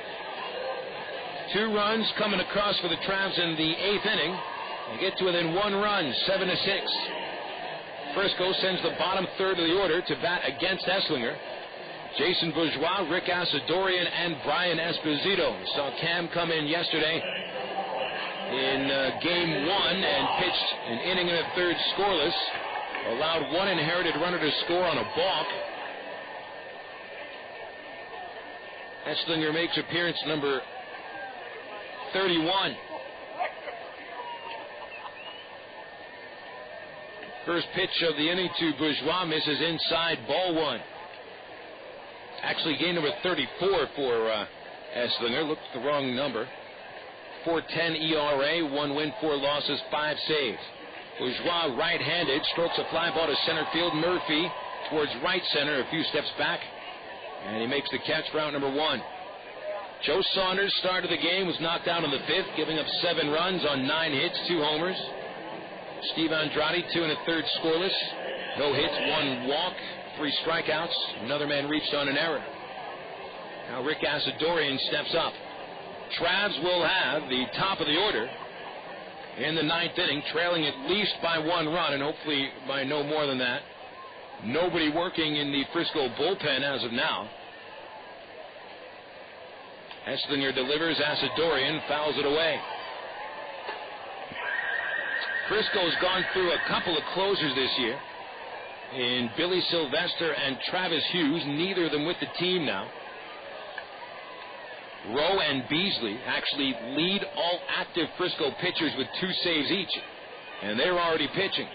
2 runs coming across for the Travs in the 8th inning. They get to within 1 run, 7-6. Frisco sends the bottom third of the order to bat against Esslinger. Jason Bourgeois, Rick Asadorian, and Brian Esposito. Saw Cam come in yesterday in game 1 and pitched an inning and a third scoreless. Allowed 1 inherited runner to score on a balk. Esslinger makes appearance number 31. First pitch of the inning to Bourgeois misses inside, ball 1. Actually, game number 34 for Esslinger. Looked at the wrong number. 4.10 ERA, 1 win, 4 losses, 5 saves. Bourgeois right-handed, strokes a fly ball to center field. Murphy towards right center, a few steps back, and he makes the catch for out number 1. Joe Saunders started the game, was knocked out in the 5th, giving up 7 runs on 9 hits, 2 homers. Steve Andrade, 2 1/3 scoreless, no hits, 1 walk, 3 strikeouts. Another man reached on an error. Now Rick Asadorian steps up. Travs will have the top of the order in the 9th inning, trailing at least by 1 run, and hopefully by no more than that. Nobody working in the Frisco bullpen as of now. Esslinger delivers. Asadorian fouls it away. Frisco's gone through a couple of closers this year in Billy Sylvester and Travis Hughes, neither of them with the team now. Rowe and Beasley actually lead all active Frisco pitchers with 2 saves each, and they're already pitching.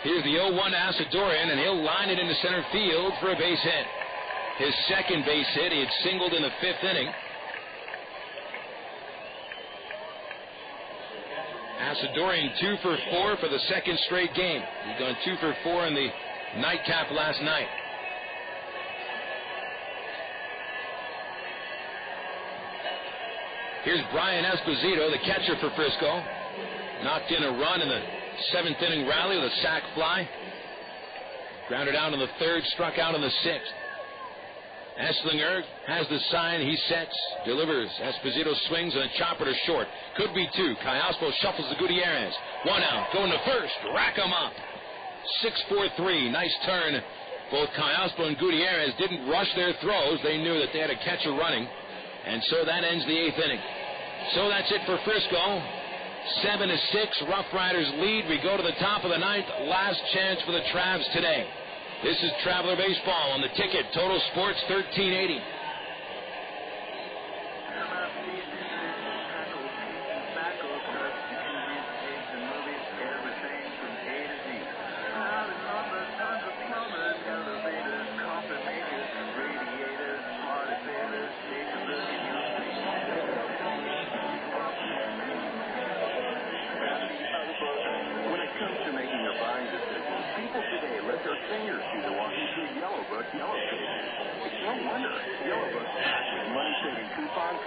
Here's the 0-1 to Asadorian, and he'll line it into center field for a base hit. His second base hit. He had singled in the 5th inning. Asadorian 2 for 4 for the second straight game. He's gone 2 for 4 in the nightcap last night. Here's Brian Esposito, the catcher for Frisco. Knocked in a run in the 7th inning rally with a sac fly. Grounded out in the 3rd, struck out in the 6th. Esslinger has the sign, he sets, delivers. Esposito swings and a chopper to short. Could be 2. Callaspo shuffles to Gutierrez. 1 out, going to first, rack him up. 6-4-3, nice turn. Both Callaspo and Gutierrez didn't rush their throws. They knew that they had a catcher running. And so that ends the 8th inning. So that's it for Frisco. 7-6, RoughRiders lead. We go to the top of the 9th. Last chance for the Travs today. This is Traveler Baseball on the ticket. Total Sports 1380.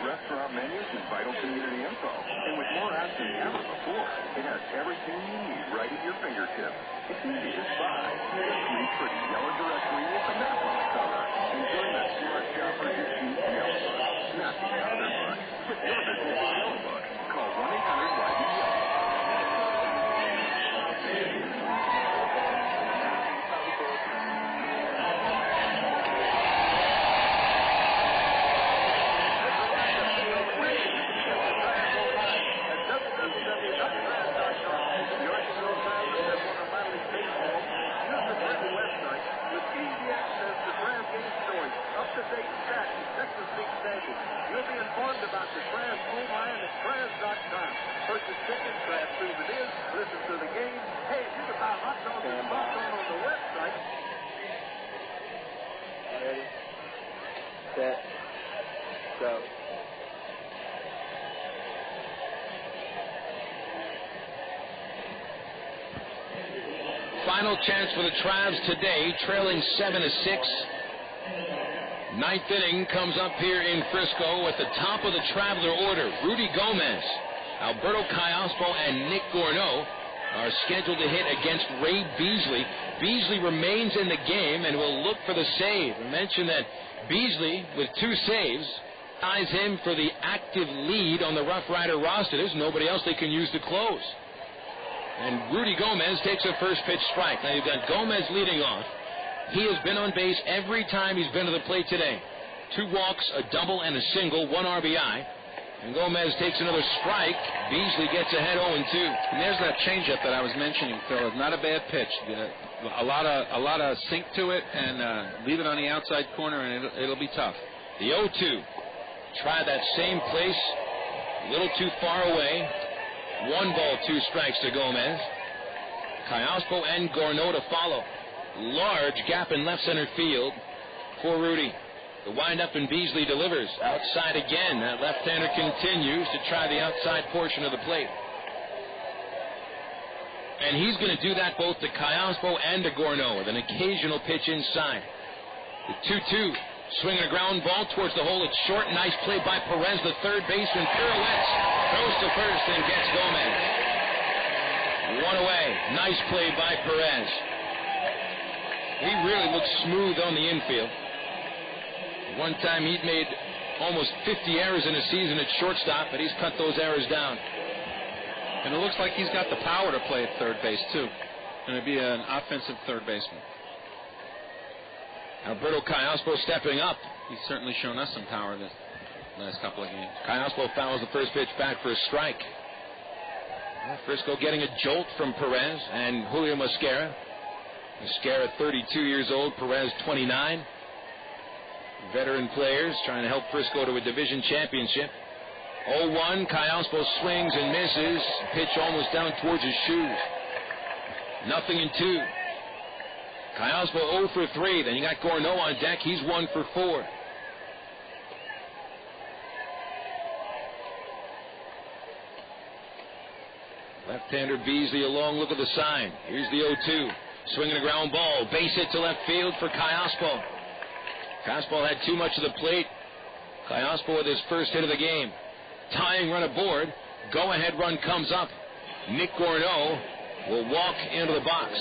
Restaurant menus and vital community info. And with more apps than ever before, it has everything you need right at your fingertips. It's easy to spy. Just reach for the yellow directory with the map on the cover. And join the smart shopper who choose Yellow Book, not the other book. Put your business in Yellow Book. Call 1-800-YBL. purchase tickets, grab souvenirs, listen to the game. Hey, if you can buy hot dogs and popcorn on the website. Ready, set, go. Final chance for the Travs today, trailing 7-6. Ninth inning comes up here in Frisco at the top of the Traveler order. Rudy Gomez, Alberto Callaspo, and Nick Gorneault are scheduled to hit against Ray Beasley. Beasley remains in the game and will look for the save. I mentioned that Beasley, with 2 saves, ties him for the active lead on the Rough Rider roster. There's nobody else they can use to close. And Rudy Gomez takes a first pitch strike. Now you've got Gomez leading off. He has been on base every time he's been to the plate today. 2 walks, a double, and a single, 1 RBI. And Gomez takes another strike. Beasley gets ahead 0-2. And there's that changeup that I was mentioning, Phil. It's not a bad pitch. A lot of sink to it, and leave it on the outside corner, and it'll be tough. The 0-2. Try that same place. A little too far away. 1 ball, 2 strikes to Gomez. Callaspo and Gorneault to follow. Large gap in left center field for Rudy. The windup and Beasley delivers. Outside again. That left-hander continues to try the outside portion of the plate. And he's going to do that both to Callaspo and to Gorneault with an occasional pitch inside. The 2-2. Swinging a ground ball towards the hole. It's short. Nice play by Perez, the third baseman. Pirouettes. Throws to first and gets Gomez. 1 away. Nice play by Perez. He really looks smooth on the infield. One time he'd made almost 50 errors in a season at shortstop, but he's cut those errors down. And it looks like he's got the power to play at third base, too. Going to be an offensive third baseman. Alberto Callaspo stepping up. He's certainly shown us some power this last couple of games. Callaspo fouls the first pitch back for a strike. Frisco getting a jolt from Perez and Julio Mosquera. Mosquera 32 years old, Perez 29. Veteran players trying to help Frisco to a division championship. 0-1, Callaspo swings and misses. Pitch almost down towards his shoes. 0-2. Callaspo 0 for 3. Then you got Gorneault on deck. He's 1 for 4. Left-hander Beasley, a long look at the sign. Here's the 0-2. Swinging a ground ball. Base hit to left field for Callaspo. Callaspo had too much of the plate. Callaspo with his first hit of the game. Tying run aboard. Go-ahead run comes up. Nick Gorneault will walk into the box.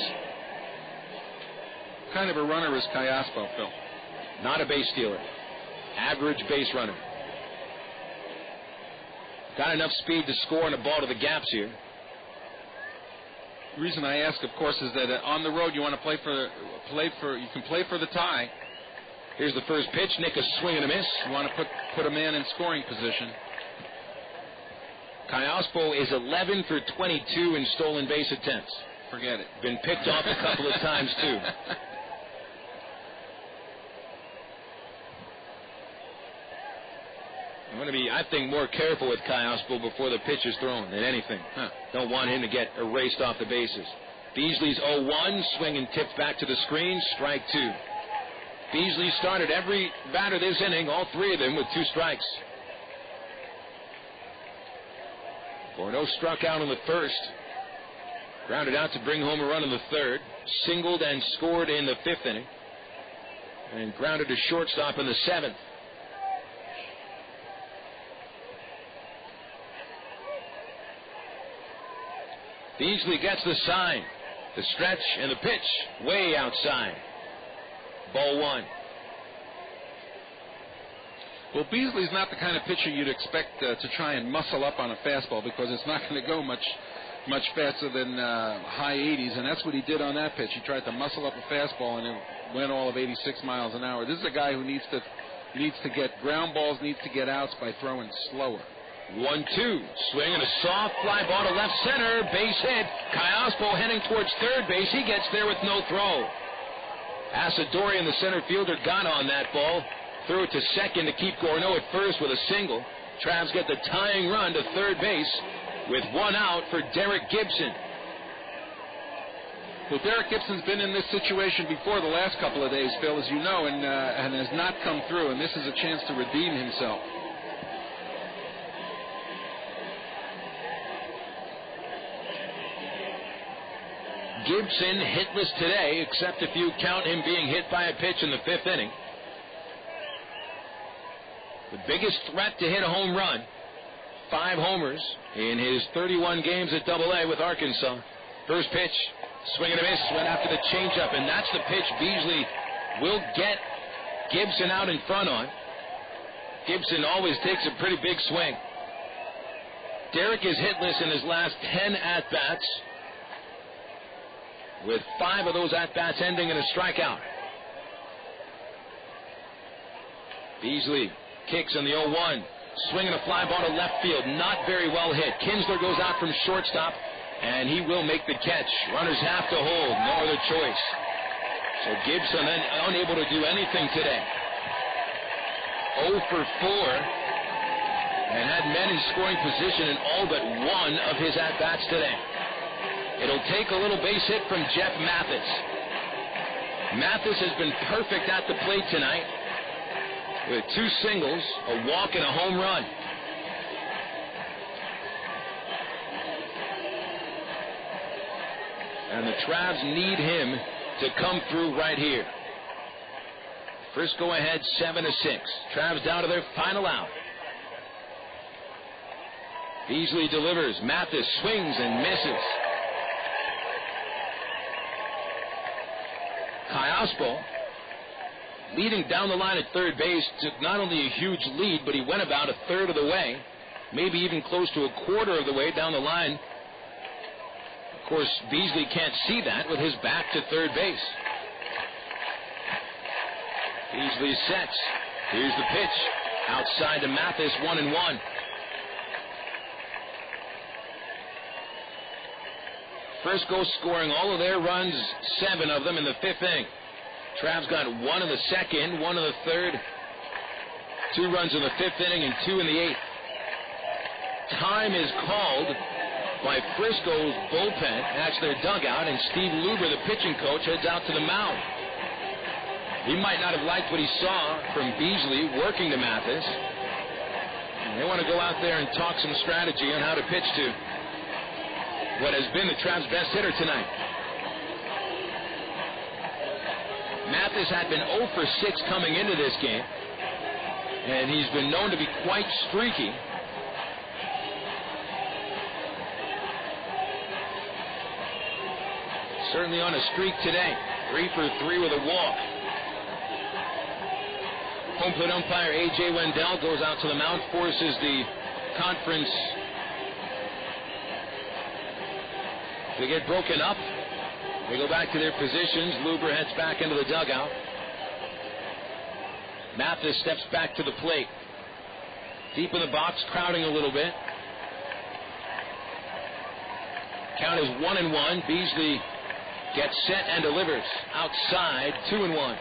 What kind of a runner is Callaspo, Phil? Not a base stealer. Average base runner. Got enough speed to score and a ball to the gaps here. The reason I ask, of course, is that on the road you want to play for the tie. Here's the first pitch. Nick, a swing and a miss. You want to put a man in scoring position. Callaspo is 11 for 22 in stolen base attempts. Forget it. Been picked off a couple of times, too. I'm going to be, I think, more careful with Callaspo before the pitch is thrown than anything. Don't want him to get erased off the bases. Beasley's 0-1, swing and tipped back to the screen, strike 2. Beasley started every batter this inning, all 3 of them with 2 strikes. Gorneault struck out in the first. Grounded out to bring home a run in the third. Singled and scored in the 5th inning. And grounded to shortstop in the 7th. Beasley gets the sign. The stretch and the pitch way outside. Ball 1. Well, Beasley's not the kind of pitcher you'd expect to try and muscle up on a fastball because it's not going to go much faster than high 80s, and that's what he did on that pitch. He tried to muscle up a fastball, and it went all of 86 miles an hour. This is a guy who needs to get ground balls, needs to get outs by throwing slower. 1-2. Swing and a soft fly ball to left center. Base hit. Callaspo heading towards third base. He gets there with no throw. Asadorian, the center fielder, got on that ball. Threw it to second to keep Gorneault at first with a single. Travs get the tying run to third base. with one out for Derek Gibson. Well, Derek Gibson's been in this situation before the last couple of days, Phil, as you know, and has not come through, and this is a chance to redeem himself. Gibson hitless today, except if you count him being hit by a pitch in the 5th inning. The biggest threat to hit a home run. 5 homers in his 31 games at AA with Arkansas. First pitch, swing and a miss, went after the changeup, and that's the pitch Beasley will get Gibson out in front on. Gibson always takes a pretty big swing. Derek is hitless in his last 10 at-bats, with 5 of those at-bats ending in a strikeout. Beasley kicks on the 0-1. Swinging a fly ball to left field. Not very well hit. Kinsler goes out from shortstop, and he will make the catch. Runners have to hold. No other choice. So Gibson unable to do anything today. 0 for 4. And had men in scoring position in all but 1 of his at-bats today. It'll take a little base hit from Jeff Mathis. Mathis has been perfect at the plate tonight, with 2 singles, a walk, and a home run. And the Travs need him to come through right here. Frisco ahead 7-6. Travs down to their final out. Beasley delivers. Mathis swings and misses. Callaspo, leading down the line at third base, took not only a huge lead, but he went about a third of the way, maybe even close to a quarter of the way down the line. Of course, Beasley can't see that with his back to third base. Beasley sets. Here's the pitch. Outside to Mathis, 1-1. Frisco scoring all of their runs, 7 of them in the 5th inning. Travs got 1 in the 2nd, 1 in the 3rd, 2 runs in the 5th inning, and 2 in the 8th. Time is called by Frisco's bullpen. That's their dugout, and Steve Luber, the pitching coach, heads out to the mound. He might not have liked what he saw from Beasley working to Mathis. They want to go out there and talk some strategy on how to pitch to what has been the Travs' best hitter tonight. Mathis had been 0 for 6 coming into this game, and he's been known to be quite streaky. Certainly on a streak today. 3 for 3 with a walk. Home plate umpire A.J. Wendell goes out to the mound, forces the conference to get broken up. They go back to their positions. Luber heads back into the dugout. Mathis steps back to the plate. Deep in the box, crowding a little bit. Count is 1-1. Beasley gets set and delivers. Outside, 2-1.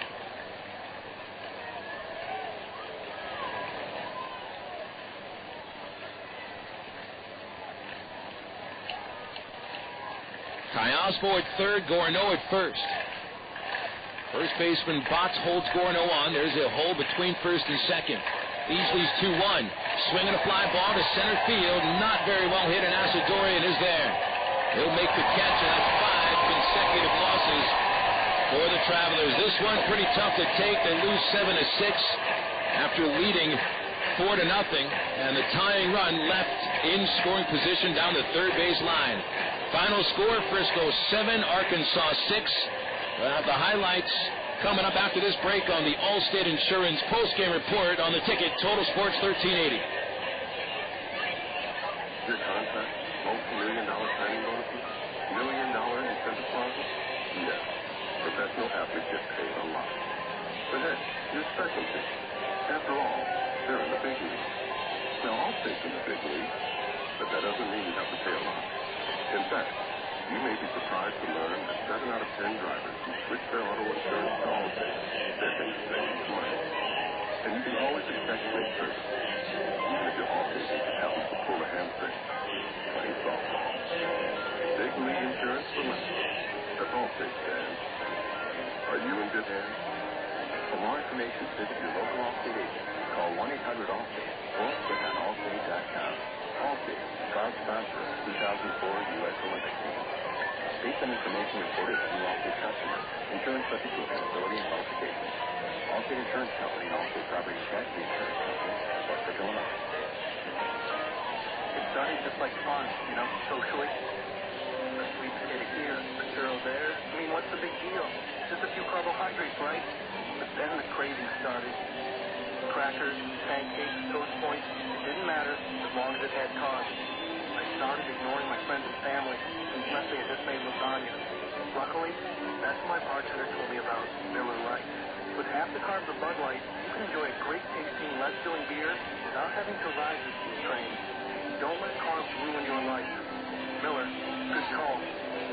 Callaspo at third, Gorneault at first. First baseman Botts holds Gorneault on. There's a hole between first and second. Beasley's 2-1. Swinging a fly ball to center field. Not very well hit, and Asadorian is there. He'll make the catch, and that's 5 consecutive losses for the Travelers. This one pretty tough to take. They lose 7-6 after leading 4-0, and the tying run left in scoring position down the third base line. Final score, Frisco 7, Arkansas 6. We'll have the highlights coming up after this break on the Allstate Insurance postgame report on the Ticket. Total Sports 1380. Your contract, multi-million-dollar signing bonuses, $1 million incentive clauses? Yes. Professional athletes get paid a lot. But hey, your specialty. After all, they're in the big league. Now, Allstate's in the big league, but that doesn't mean you have to pay a lot. In fact, you may be surprised to learn that 7 out of 10 drivers who switch their auto insurance to Allstate, they're going to save money. And you can always expect great service, even if your Allstate agent happens to pull a hamstring. 24 insurance for life. That's all, safe fans. Are you in good hands? For more information, visit your local Allstate agent. Call 1-800-ALLSTATE or click on Allstate.com. Allstate, proud sponsor of the 2004 U.S. Olympic team. Based on information reported by new Allstate customers, insurance subject to availability and qualifications. Allstate Insurance Company and Allstate Property Casualty Insurance Company, Westbrook, Illinois. It started just like fun, socially. A sweet potato here, a churro there. I mean, what's the big deal? Just a few carbohydrates, right? But then the craving started. Crackers, pancakes, toast points, it didn't matter as long as it had carbs. I started ignoring my friends and family unless they had just made lasagna. Luckily, that's what my bartender told me about Miller Lite. With half the carbs of Bud Light, you can enjoy a great tasting, less filling beer without having to ride this train. Don't let carbs ruin your life. Miller, good call.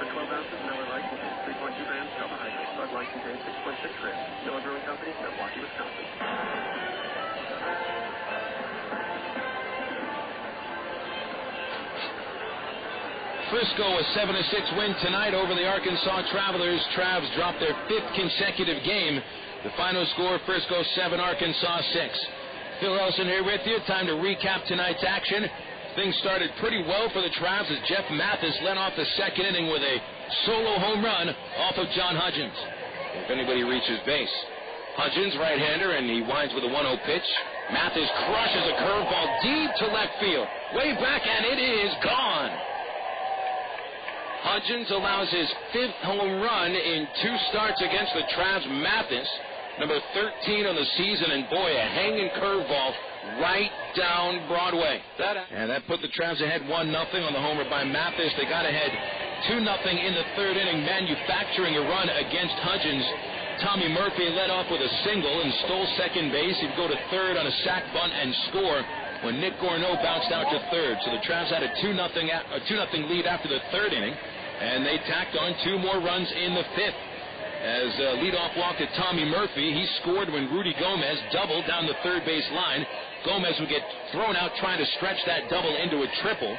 For 12 ounces, Miller Lite contains 3.2 grams carbohydrates. Bud Light contains 6.6 grams. Miller Brewing Company, Milwaukee, Wisconsin. Frisco, a 7-6 win tonight over the Arkansas Travelers. Travs dropped their 5th consecutive game. The final score, Frisco 7, Arkansas 6. Phil Elson here with you. Time to recap tonight's action. Things started pretty well for the Travs as Jeff Mathis led off the second inning with a solo home run off of John Hudgens. If anybody reaches base. Hudgens, right-hander, and he winds with a 1-0 pitch. Mathis crushes a curveball deep to left field. Way back, and it is gone. Hudgens allows his 5th home run in 2 starts against the Travs. Mathis, number 13 on the season, and boy, a hanging curveball right down Broadway. And that put the Travs ahead 1-0 on the homer by Mathis. They got ahead 2-0 in the 3rd inning, manufacturing a run against Hudgens. Tommy Murphy led off with a single and stole second base. He'd go to 3rd on a sac bunt and score when Nick Gorneault bounced out to 3rd. So the Travs had a 2-0 lead after the 3rd inning, and they tacked on 2 more runs in the 5th. As leadoff walk to Tommy Murphy, he scored when Rudy Gomez doubled down the 3rd base line. Gomez would get thrown out trying to stretch that double into a triple.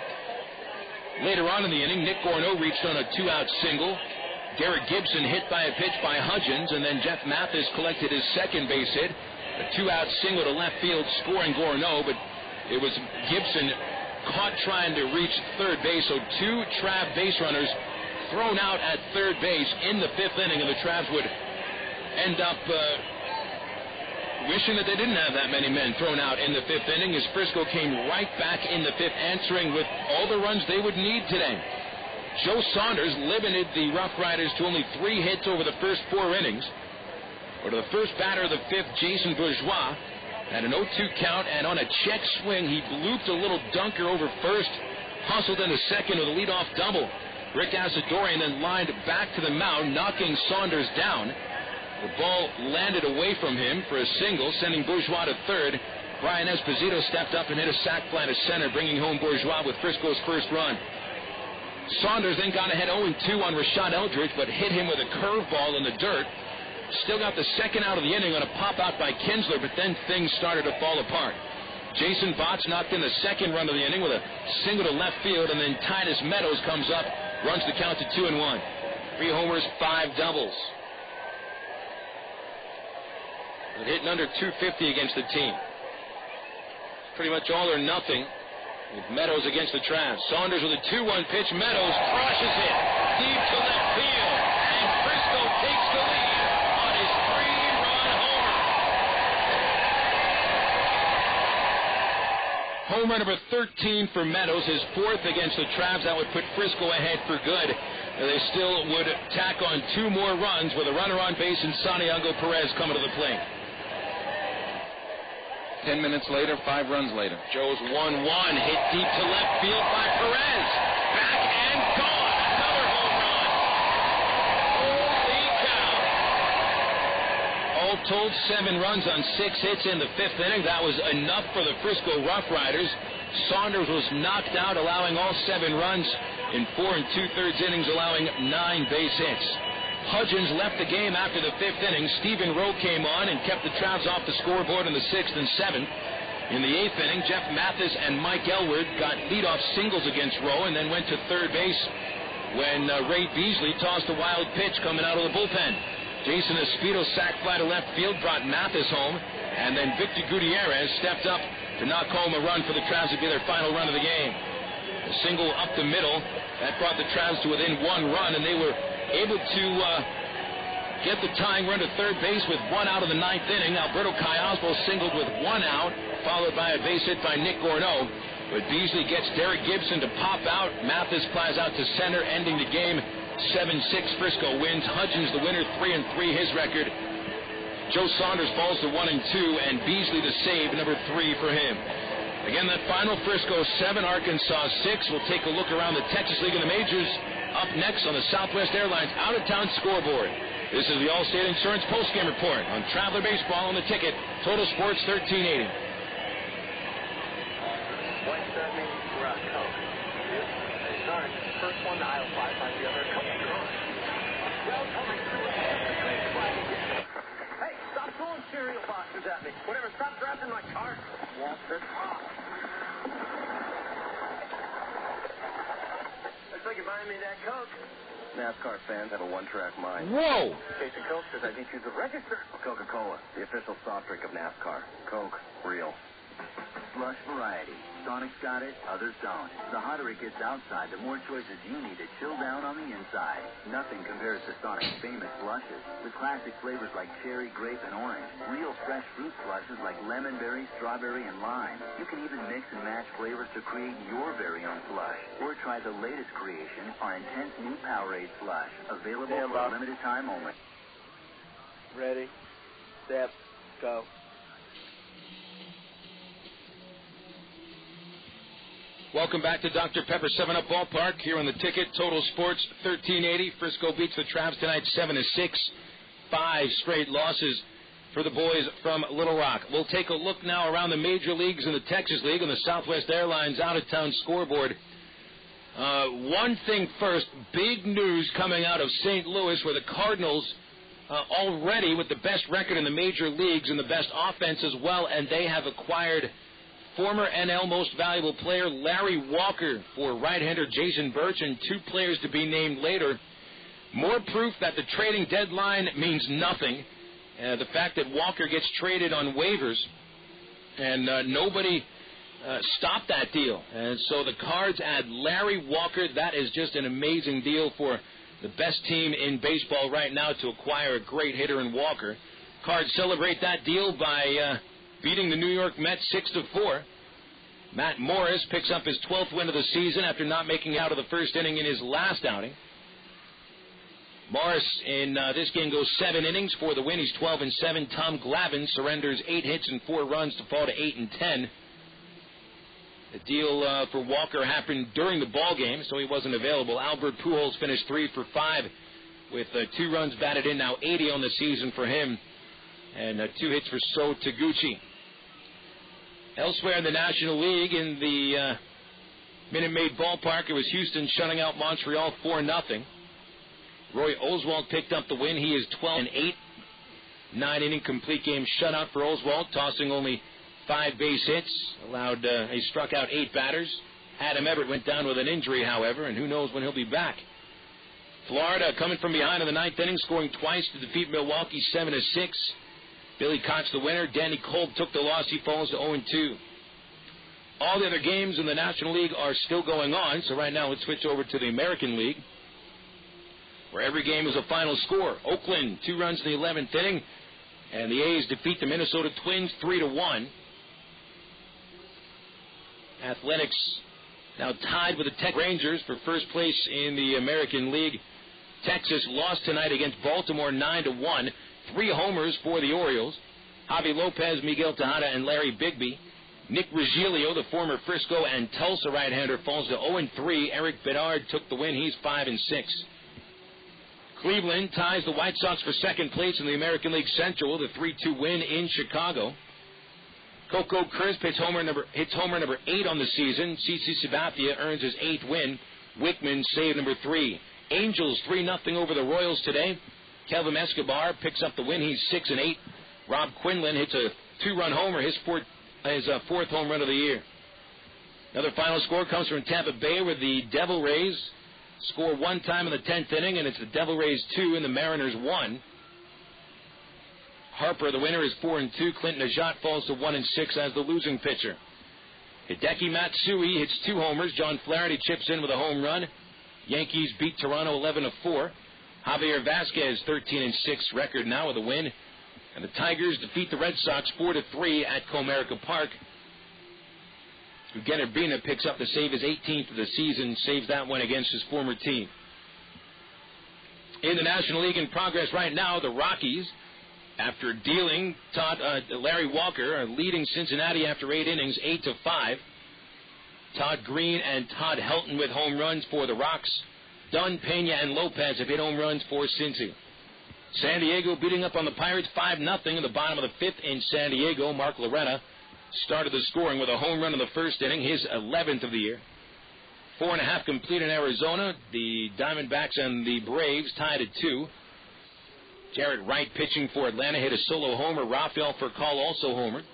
Later on in the inning, Nick Gorneault reached on a 2-out single. Derek Gibson hit by a pitch by Hudgens, and then Jeff Mathis collected his second base hit. A 2-out single to left field, scoring Gorneault, but it was Gibson caught trying to reach 3rd base, so 2 Trav base runners thrown out at 3rd base in the 5th inning, and the Travs would end up wishing that they didn't have that many men thrown out in the 5th inning, as Frisco came right back in the 5th, answering with all the runs they would need today. Joe Saunders limited the RoughRiders to only 3 hits over the first 4 innings. Or to the first batter of the 5th, Jason Bourgeois, had an 0-2 count, and on a check swing, he looped a little dunker over first, hustled into second with a leadoff double. Rick Asadorian then lined back to the mound, knocking Saunders down. The ball landed away from him for a single, sending Bourgeois to 3rd. Brian Esposito stepped up and hit a sac fly to center, bringing home Bourgeois with Frisco's first run. Saunders then got ahead 0-2 on Rashad Eldridge, but hit him with a curveball in the dirt. Still got the second out of the inning on a pop-out by Kinsler, but then things started to fall apart. Jason Botts knocked in the second run of the inning with a single to left field, and then Titus Meadows comes up, runs the count to 2-1. 3 homers, 5 doubles. Hitting under 250 against the team. Pretty much all or nothing with Meadows against the Travs. Saunders with a 2-1 pitch. Meadows crushes it deep to left field, and Frisco takes the lead on his 3-run homer. Home run number 13 for Meadows, his 4th against the Travs. That would put Frisco ahead for good. They still would tack on 2 more runs with a runner on base and Santiago Perez coming to the plate. 10 minutes later, 5 runs later. Joe's 1-1, hit deep to left field by Perez. Back and gone. Another home run. Holy cow. All told, 7 runs on 6 hits in the 5th inning. That was enough for the Frisco RoughRiders. Saunders was knocked out, allowing all 7 runs in 4 2/3 innings, allowing 9 base hits. Hudgens left the game after the 5th inning. Stephen Rowe came on and kept the Travs off the scoreboard in the 6th and 7th. In the 8th inning, Jeff Mathis and Mike Elward got leadoff singles against Rowe and then went to 3rd base when Ray Beasley tossed a wild pitch coming out of the bullpen. Jason Esposito sacked fly to left field, brought Mathis home, and then Victor Gutierrez stepped up to knock home a run for the Travs to be their final run of the game. A single up the middle that brought the Travs to within 1 run, and they were able to get the tying run to third base with 1 out of the 9th inning. Alberto Callaspo singled with 1 out, followed by a base hit by Nick Gorneault. But Beasley gets Derek Gibson to pop out. Mathis flies out to center, ending the game 7-6. Frisco wins. Hudgens the winner, 3-3 his record. Joe Saunders falls to 1-2, and Beasley the save, number 3 for him. Again, that final, Frisco 7, Arkansas 6. We'll take a look around the Texas League and the majors up next on the Southwest Airlines out-of-town scoreboard. This is the Allstate Insurance postgame report on Traveler Baseball on the ticket. Total Sports 1380. White Star Mini Rock Coke. Hey, sorry. First one to aisle 5, find the other. Come on. Well, coming through. Hey, stop throwing cereal boxes at me. Whatever, stop drafting my car. Walter. Looks like you're buying me that Coke. NASCAR fans have a one-track mind. Whoa! Jason Coke says I need you to register. Coca-Cola, the official soft drink of NASCAR. Coke, real. Slush variety. Sonic's got it, others don't. The hotter it gets outside, the more choices you need to chill down on the inside. Nothing compares to Sonic's famous slushes, with classic flavors like cherry, grape, and orange. Real fresh fruit slushes like lemon berry, strawberry, and lime. You can even mix and match flavors to create your very own slush. Or try the latest creation, our intense new Powerade slush. Available for a limited time only. Ready, step, go. Welcome back to Dr. Pepper 7-Up Ballpark here on the ticket. Total Sports 1380. Frisco beats the Travs tonight 7-6. 5 straight losses for the boys from Little Rock. We'll take a look now around the major leagues in the Texas League on the Southwest Airlines out-of-town scoreboard. One thing first, big news coming out of St. Louis, where the Cardinals already with the best record in the major leagues and the best offense as well, and they have acquired former NL Most Valuable Player Larry Walker for right-hander Jason Birch, and 2 players to be named later. More proof that the trading deadline means nothing. The fact that Walker gets traded on waivers, and nobody stopped that deal. And so the Cards add Larry Walker. That is just an amazing deal for the best team in baseball right now to acquire a great hitter in Walker. Cards celebrate that deal by beating the New York Mets 6-4. Matt Morris picks up his 12th win of the season after not making it out of the first inning in his last outing. Morris in this game goes 7 innings for the win. He's 12-7. Tom Glavine surrenders 8 hits and 4 runs to fall to 8-10. The deal for Walker happened during the ball game, so he wasn't available. Albert Pujols finished 3 for 5 with 2 runs batted in, now 80 on the season for him, and 2 hits for So Taguchi. Elsewhere in the National League, in the Minute Maid Ballpark, it was Houston shutting out Montreal 4-0. Roy Oswalt picked up the win. He is 12-8. 9-inning complete game shutout for Oswalt, tossing only 5 base hits. He struck out 8 batters. Adam Everett went down with an injury, however, and who knows when he'll be back. Florida coming from behind in the 9th inning, scoring twice to defeat Milwaukee 7-6. Billy Koch the winner. Danny Kolb took the loss. He falls to 0-2. All the other games in the National League are still going on, so right now let's switch over to the American League, where every game is a final score. Oakland, 2 runs in the 11th inning, and the A's defeat the Minnesota Twins 3-1. Athletics now tied with the Texas Rangers for first place in the American League. Texas lost tonight against Baltimore 9-1. 3 homers for the Orioles. Javi Lopez, Miguel Tejada, and Larry Bigby. Nick Regilio, the former Frisco and Tulsa right-hander, falls to 0-3. Eric Bedard took the win. He's 5-6. Cleveland ties the White Sox for second place in the American League Central with a 3-2 win in Chicago. Coco Crisp hits homer number 8 on the season. CC Sabathia earns his 8th win. Wickman save number 3. Angels 3-0 over the Royals today. Kelvin Escobar picks up the win. He's 6-8. Rob Quinlan hits a 2-run homer, his 4th home run of the year. Another final score comes from Tampa Bay, where the Devil Rays score one time in the 10th inning, and it's the Devil Rays 2 and the Mariners 1. Harper, the winner, is 4-2. Clinton Najat falls to 1-6 as the losing pitcher. Hideki Matsui hits 2 homers. John Flaherty chips in with a home run. Yankees beat Toronto 11-4. Javier Vasquez, 13-6 record now with a win. And the Tigers defeat the Red Sox 4-3 at Comerica Park. Eugenio Urbina picks up the save, his 18th of the season, saves that one against his former team. In the National League in progress right now, the Rockies, after dealing Larry Walker, are leading Cincinnati after 8 innings, 8-5. Todd Green and Todd Helton with home runs for the Rocks. Dunn, Pena, and Lopez have hit home runs for Cincy. San Diego beating up on the Pirates 5-0 in the bottom of the 5th in San Diego. Mark Loretta started the scoring with a home run in the first inning, his 11th of the year. 4.5 complete in Arizona. The Diamondbacks and the Braves tied at 2. Jarrett Wright pitching for Atlanta hit a solo homer. Rafael Furcal also homered.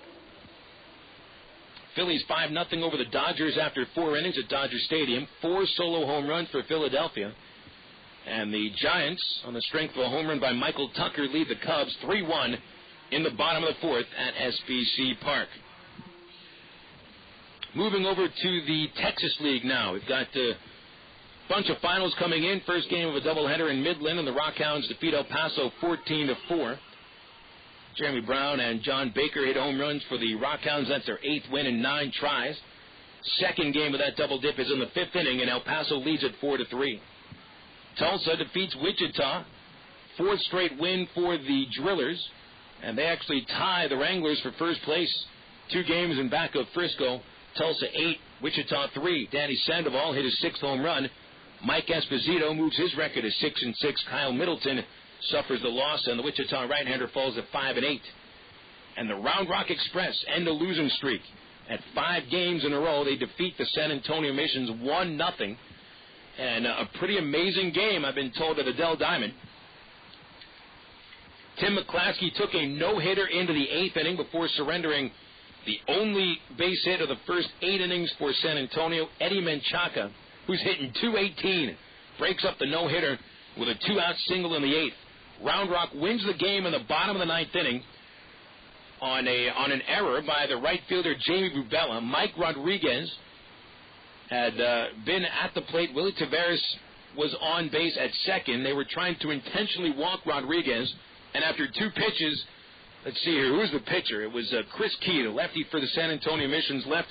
Phillies 5-0 over the Dodgers after 4 innings at Dodger Stadium. 4 solo home runs for Philadelphia. And the Giants, on the strength of a home run by Michael Tucker, lead the Cubs 3-1 in the bottom of the 4th at SBC Park. Moving over to the Texas League now. We've got a bunch of finals coming in. First game of a doubleheader in Midland, and the Rockhounds defeat El Paso 14-4. Jeremy Brown and John Baker hit home runs for the Rockhounds. That's their 8th win in 9 tries. Second game of that double dip is in the 5th inning, and El Paso leads at 4-3. Tulsa defeats Wichita. 4th straight win for the Drillers, and they actually tie the Wranglers for first place. 2 games in back of Frisco. Tulsa 8, Wichita 3. Danny Sandoval hit his 6th home run. Mike Esposito moves his record to 6-6. Kyle Middleton suffers the loss, and the Wichita right-hander falls at 5-8. And the Round Rock Express end a losing streak. At 5 games in a row, they defeat the San Antonio Missions 1-0. And a pretty amazing game, I've been told, at Adele Diamond. Tim McClaskey took a no-hitter into the 8th inning before surrendering the only base hit of the first 8 innings for San Antonio. Eddie Menchaca, who's hitting .218, breaks up the no-hitter with a 2-out single in the 8th. Round Rock wins the game in the bottom of the 9th inning on an error by the right fielder Jamie Bubella. Mike Rodriguez had been at the plate. Willie Taveras was on base at second. They were trying to intentionally walk Rodriguez, and after 2 pitches, let's see here, who's the pitcher? It was Chris Key, the lefty for the San Antonio Missions, left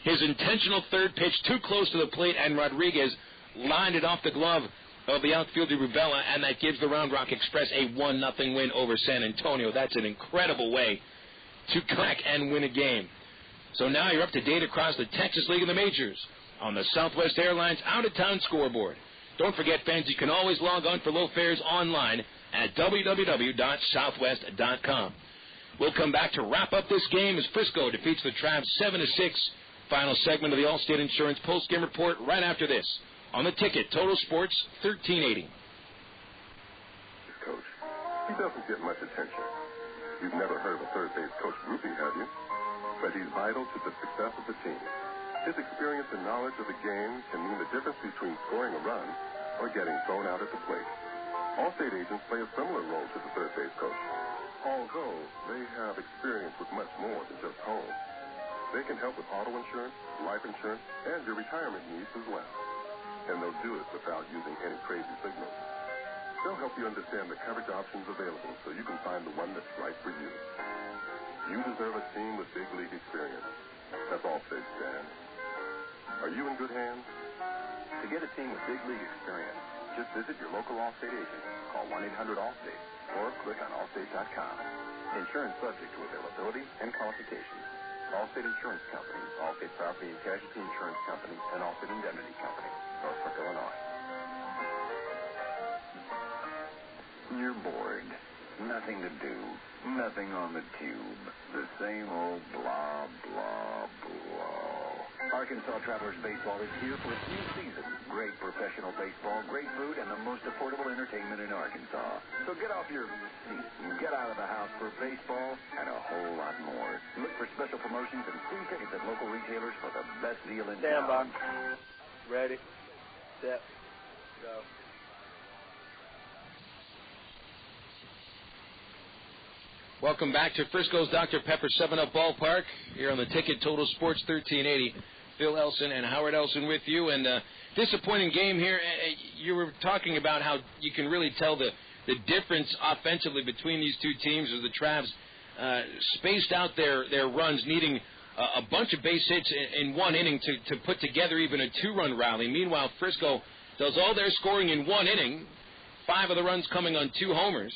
his intentional third pitch too close to the plate, and Rodriguez lined it off the glove of the outfielder Rubella, and that gives the Round Rock Express a 1-0 win over San Antonio. That's an incredible way to crack and win a game. So now you're up to date across the Texas League and the Majors on the Southwest Airlines out-of-town scoreboard. Don't forget, fans, you can always log on for low fares online at www.southwest.com. We'll come back to wrap up this game as Frisco defeats the Travs 7-6. Final segment of the Allstate Insurance post-game report right after this on the Ticket. Total Sports 1380. Coach, he doesn't get much attention. You've never heard of a third base coach groupie, have you? But he's vital to the success of the team. His experience and knowledge of the game can mean the difference between scoring a run or getting thrown out at the plate. Allstate agents play a similar role to the third base coach, although they have experience with much more than just home. They can help with auto insurance, life insurance, and your retirement needs as well. And they'll do it without using any crazy signals. They'll help you understand the coverage options available so you can find the one that's right for you. You deserve a team with big league experience. That's Allstate, Stan. Are you in good hands? To get a team with big league experience, just visit your local Allstate agent. Call 1-800-ALLSTATE or click on allstate.com. Insurance subject to availability and qualifications. Allstate Insurance Company, Allstate Property and Casualty Insurance Company, and Allstate Indemnity Company, Norfolk, Illinois. You're bored. Nothing to do. Nothing on the tube. The same old blah, blah, blah. Arkansas Travelers Baseball is here for its new season. Great professional baseball, great food, and the most affordable entertainment in Arkansas. So get off your seat and get out of the house for baseball and a whole lot more. Look for special promotions and free tickets at local retailers for the best deal in Stand by. town. Ready, set, Go. Welcome back to Frisco's Dr. Pepper 7-Up Ballpark here on the Ticket Total Sports 1380. Phil Elson and Howard Elson with you. And disappointing game here. You were talking about how you can really tell the difference offensively between these two teams as the Travs spaced out their runs, needing a bunch of base hits in one inning to put together even a two-run rally. Meanwhile, Frisco does all their scoring in one inning, 5 of the runs coming on 2 homers.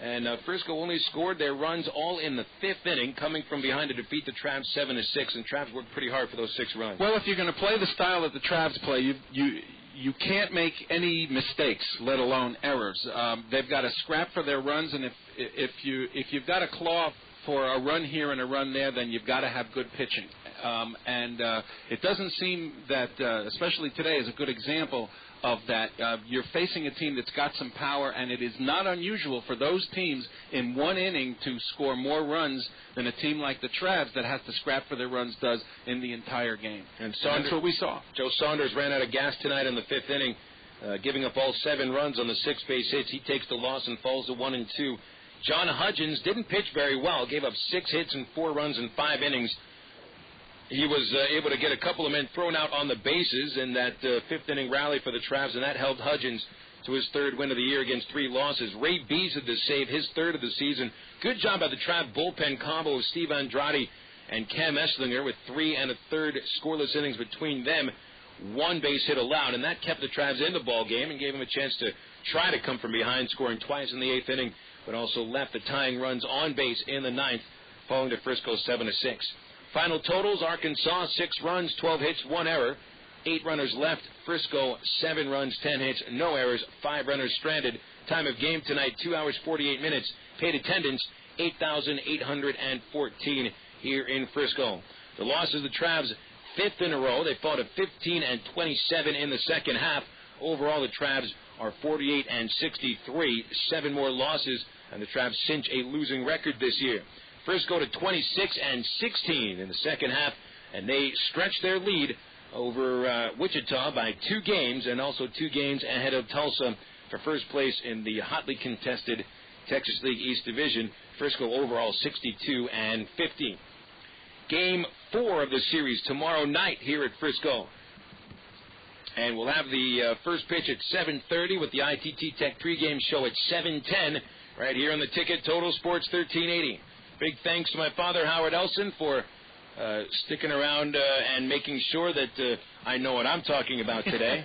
And Frisco only scored their runs all in the 5th inning, coming from behind to defeat the Travs 7-6. And Travs worked pretty hard for those 6 runs. Well, if you're going to play the style that the Travs play, you can't make any mistakes, let alone errors. They've got to scrap for their runs, and if you've got a claw for a run here and a run there, then you've got to have good pitching. And it doesn't seem that, especially today, is a good example of that. You're facing a team that's got some power, and it is not unusual for those teams in one inning to score more runs than a team like the Travs that has to scrap for their runs does in the entire game. And that's what we saw. Joe Saunders ran out of gas tonight in the 5th inning, giving up all 7 runs on the 6 base hits. He takes the loss and falls to 1-2. John Hudgens didn't pitch very well, gave up 6 hits and 4 runs in 5 innings. He was able to get a couple of men thrown out on the bases in that 5th inning rally for the Travs, and that helped Hudgens to his 3rd win of the year against 3 losses. Ray Bees had to save his 3rd of the season. Good job by the Trav bullpen combo of Steve Andrade and Cam Esslinger with 3 1/3 scoreless innings between them. 1 base hit allowed, and that kept the Travs in the ball game and gave them a chance to try to come from behind, scoring twice in the 8th inning, but also left the tying runs on base in the 9th, falling to Frisco 7-6. Final totals: Arkansas 6 runs, 12 hits, 1 error, 8 runners left. Frisco 7 runs, 10 hits, no errors, 5 runners stranded. Time of game tonight 2 hours 48 minutes. Paid attendance 8,814 here in Frisco. The losses, the Travs 5th in a row. They fought a 15-27 in the second half. Overall, the Travs are 48-63, 7 more losses, and the Travs cinch a losing record this year. Frisco to 26-16 in the second half, and they stretch their lead over Wichita by 2 games, and also 2 games ahead of Tulsa for first place in the hotly contested Texas League East Division. Frisco overall 62-50. Game 4 of the series tomorrow night here at Frisco. And we'll have the first pitch at 7:30 with the ITT Tech pregame show at 7:10 right here on the Ticket Total Sports 1380. Big thanks to my father, Howard Elson, for sticking around and making sure that I know what I'm talking about today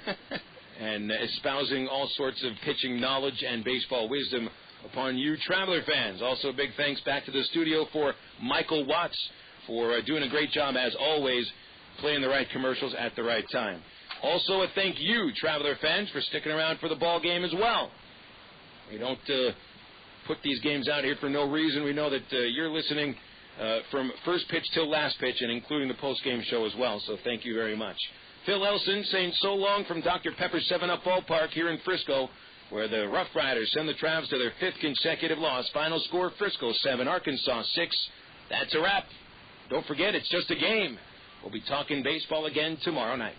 and espousing all sorts of pitching knowledge and baseball wisdom upon you Traveler fans. Also, big thanks back to the studio for Michael Watts for doing a great job, as always, playing the right commercials at the right time. Also, a thank you, Traveler fans, for sticking around for the ball game as well. We don't put these games out here for no reason. We know that you're listening from first pitch till last pitch, and including the post-game show as well, so thank you very much. Phil Elson saying so long from Dr. Pepper 7-Up Ballpark here in Frisco, where the RoughRiders send the Travs to their 5th consecutive loss. Final score, Frisco 7, Arkansas 6. That's a wrap. Don't forget, it's just a game. We'll be talking baseball again tomorrow night.